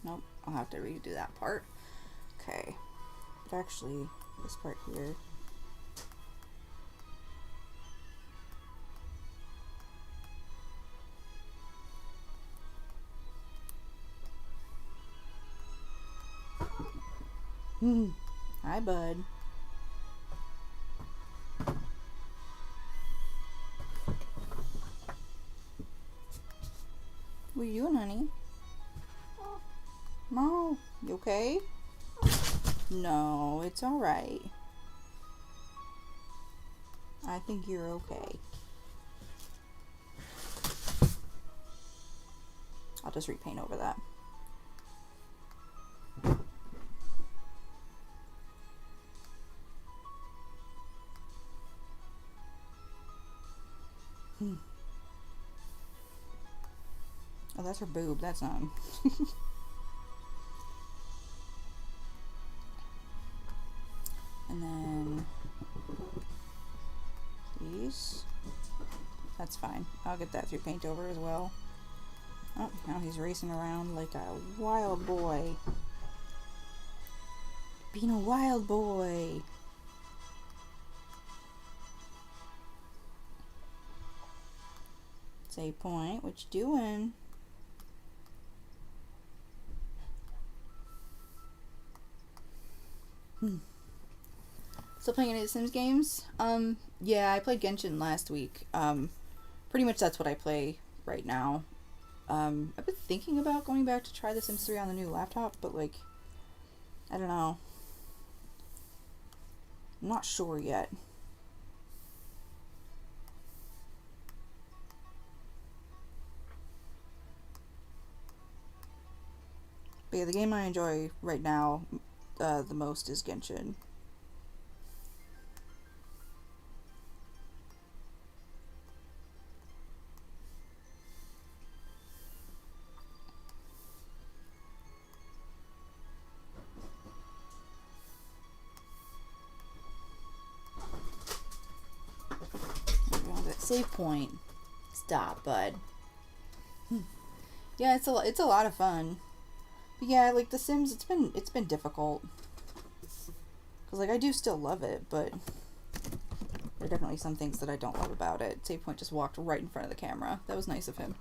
Nope, I'll have to redo that part. Okay, but actually, this part here. Hi, bud. What are you doing, honey? No, you okay? No, it's alright. I think you're okay. I'll just repaint over that. Oh, that's her boob. That's not. And then these. That's fine. I'll get that through paint over as well. Oh, now he's racing around like a wild boy. Being a wild boy. Save point. What you doing? Still playing any of the Sims games? Yeah, I played Genshin last week. Pretty much that's what I play right now. I've been thinking about going back to try the Sims 3 on the new laptop, but like, I don't know. I'm not sure yet. But yeah, the game I enjoy right now the most is Genshin. Save point. Stop, bud. Yeah, it's a lot of fun. But yeah, like the Sims, it's been difficult. Cause like I do still love it, but there are definitely some things that I don't love about it. Save point just walked right in front of the camera. That was nice of him.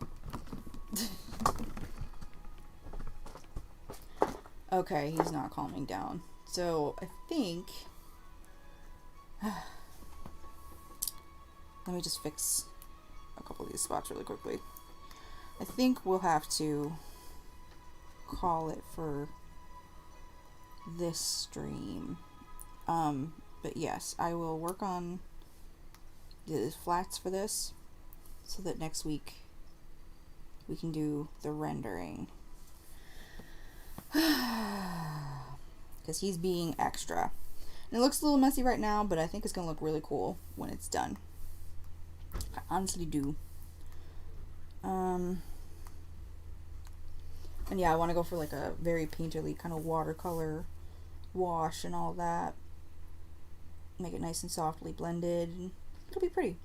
Okay, he's not calming down. So I think. Let me just fix a couple of these spots really quickly. I think we'll have to call it for this stream. But yes, I will work on the flats for this so that next week we can do the rendering. Because he's being extra. And it looks a little messy right now, but I think it's going to look really cool when it's done. I honestly do. And yeah, I want to go for like a very painterly kind of watercolor wash and all that. Make it nice and softly blended. It'll be pretty.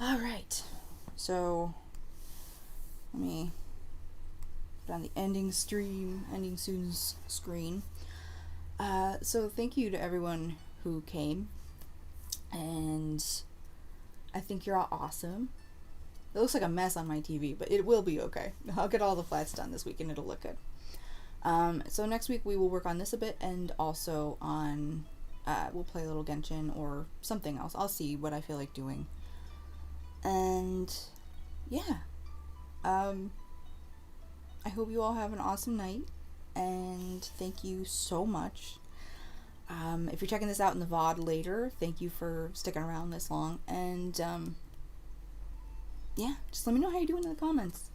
Alright. So, let me put on the ending soon screen. So thank you to everyone who came. And I think you're all awesome. It looks like a mess on my TV, but it will be okay. I'll get all the flats done this week and it'll look good. So next week we will work on this a bit and also on, we'll play a little Genshin or something else. I'll see what I feel like doing. And yeah. I hope you all have an awesome night and thank you so much. If you're checking this out in the VOD later, thank you for sticking around this long. And yeah, just let me know how you're doing in the comments.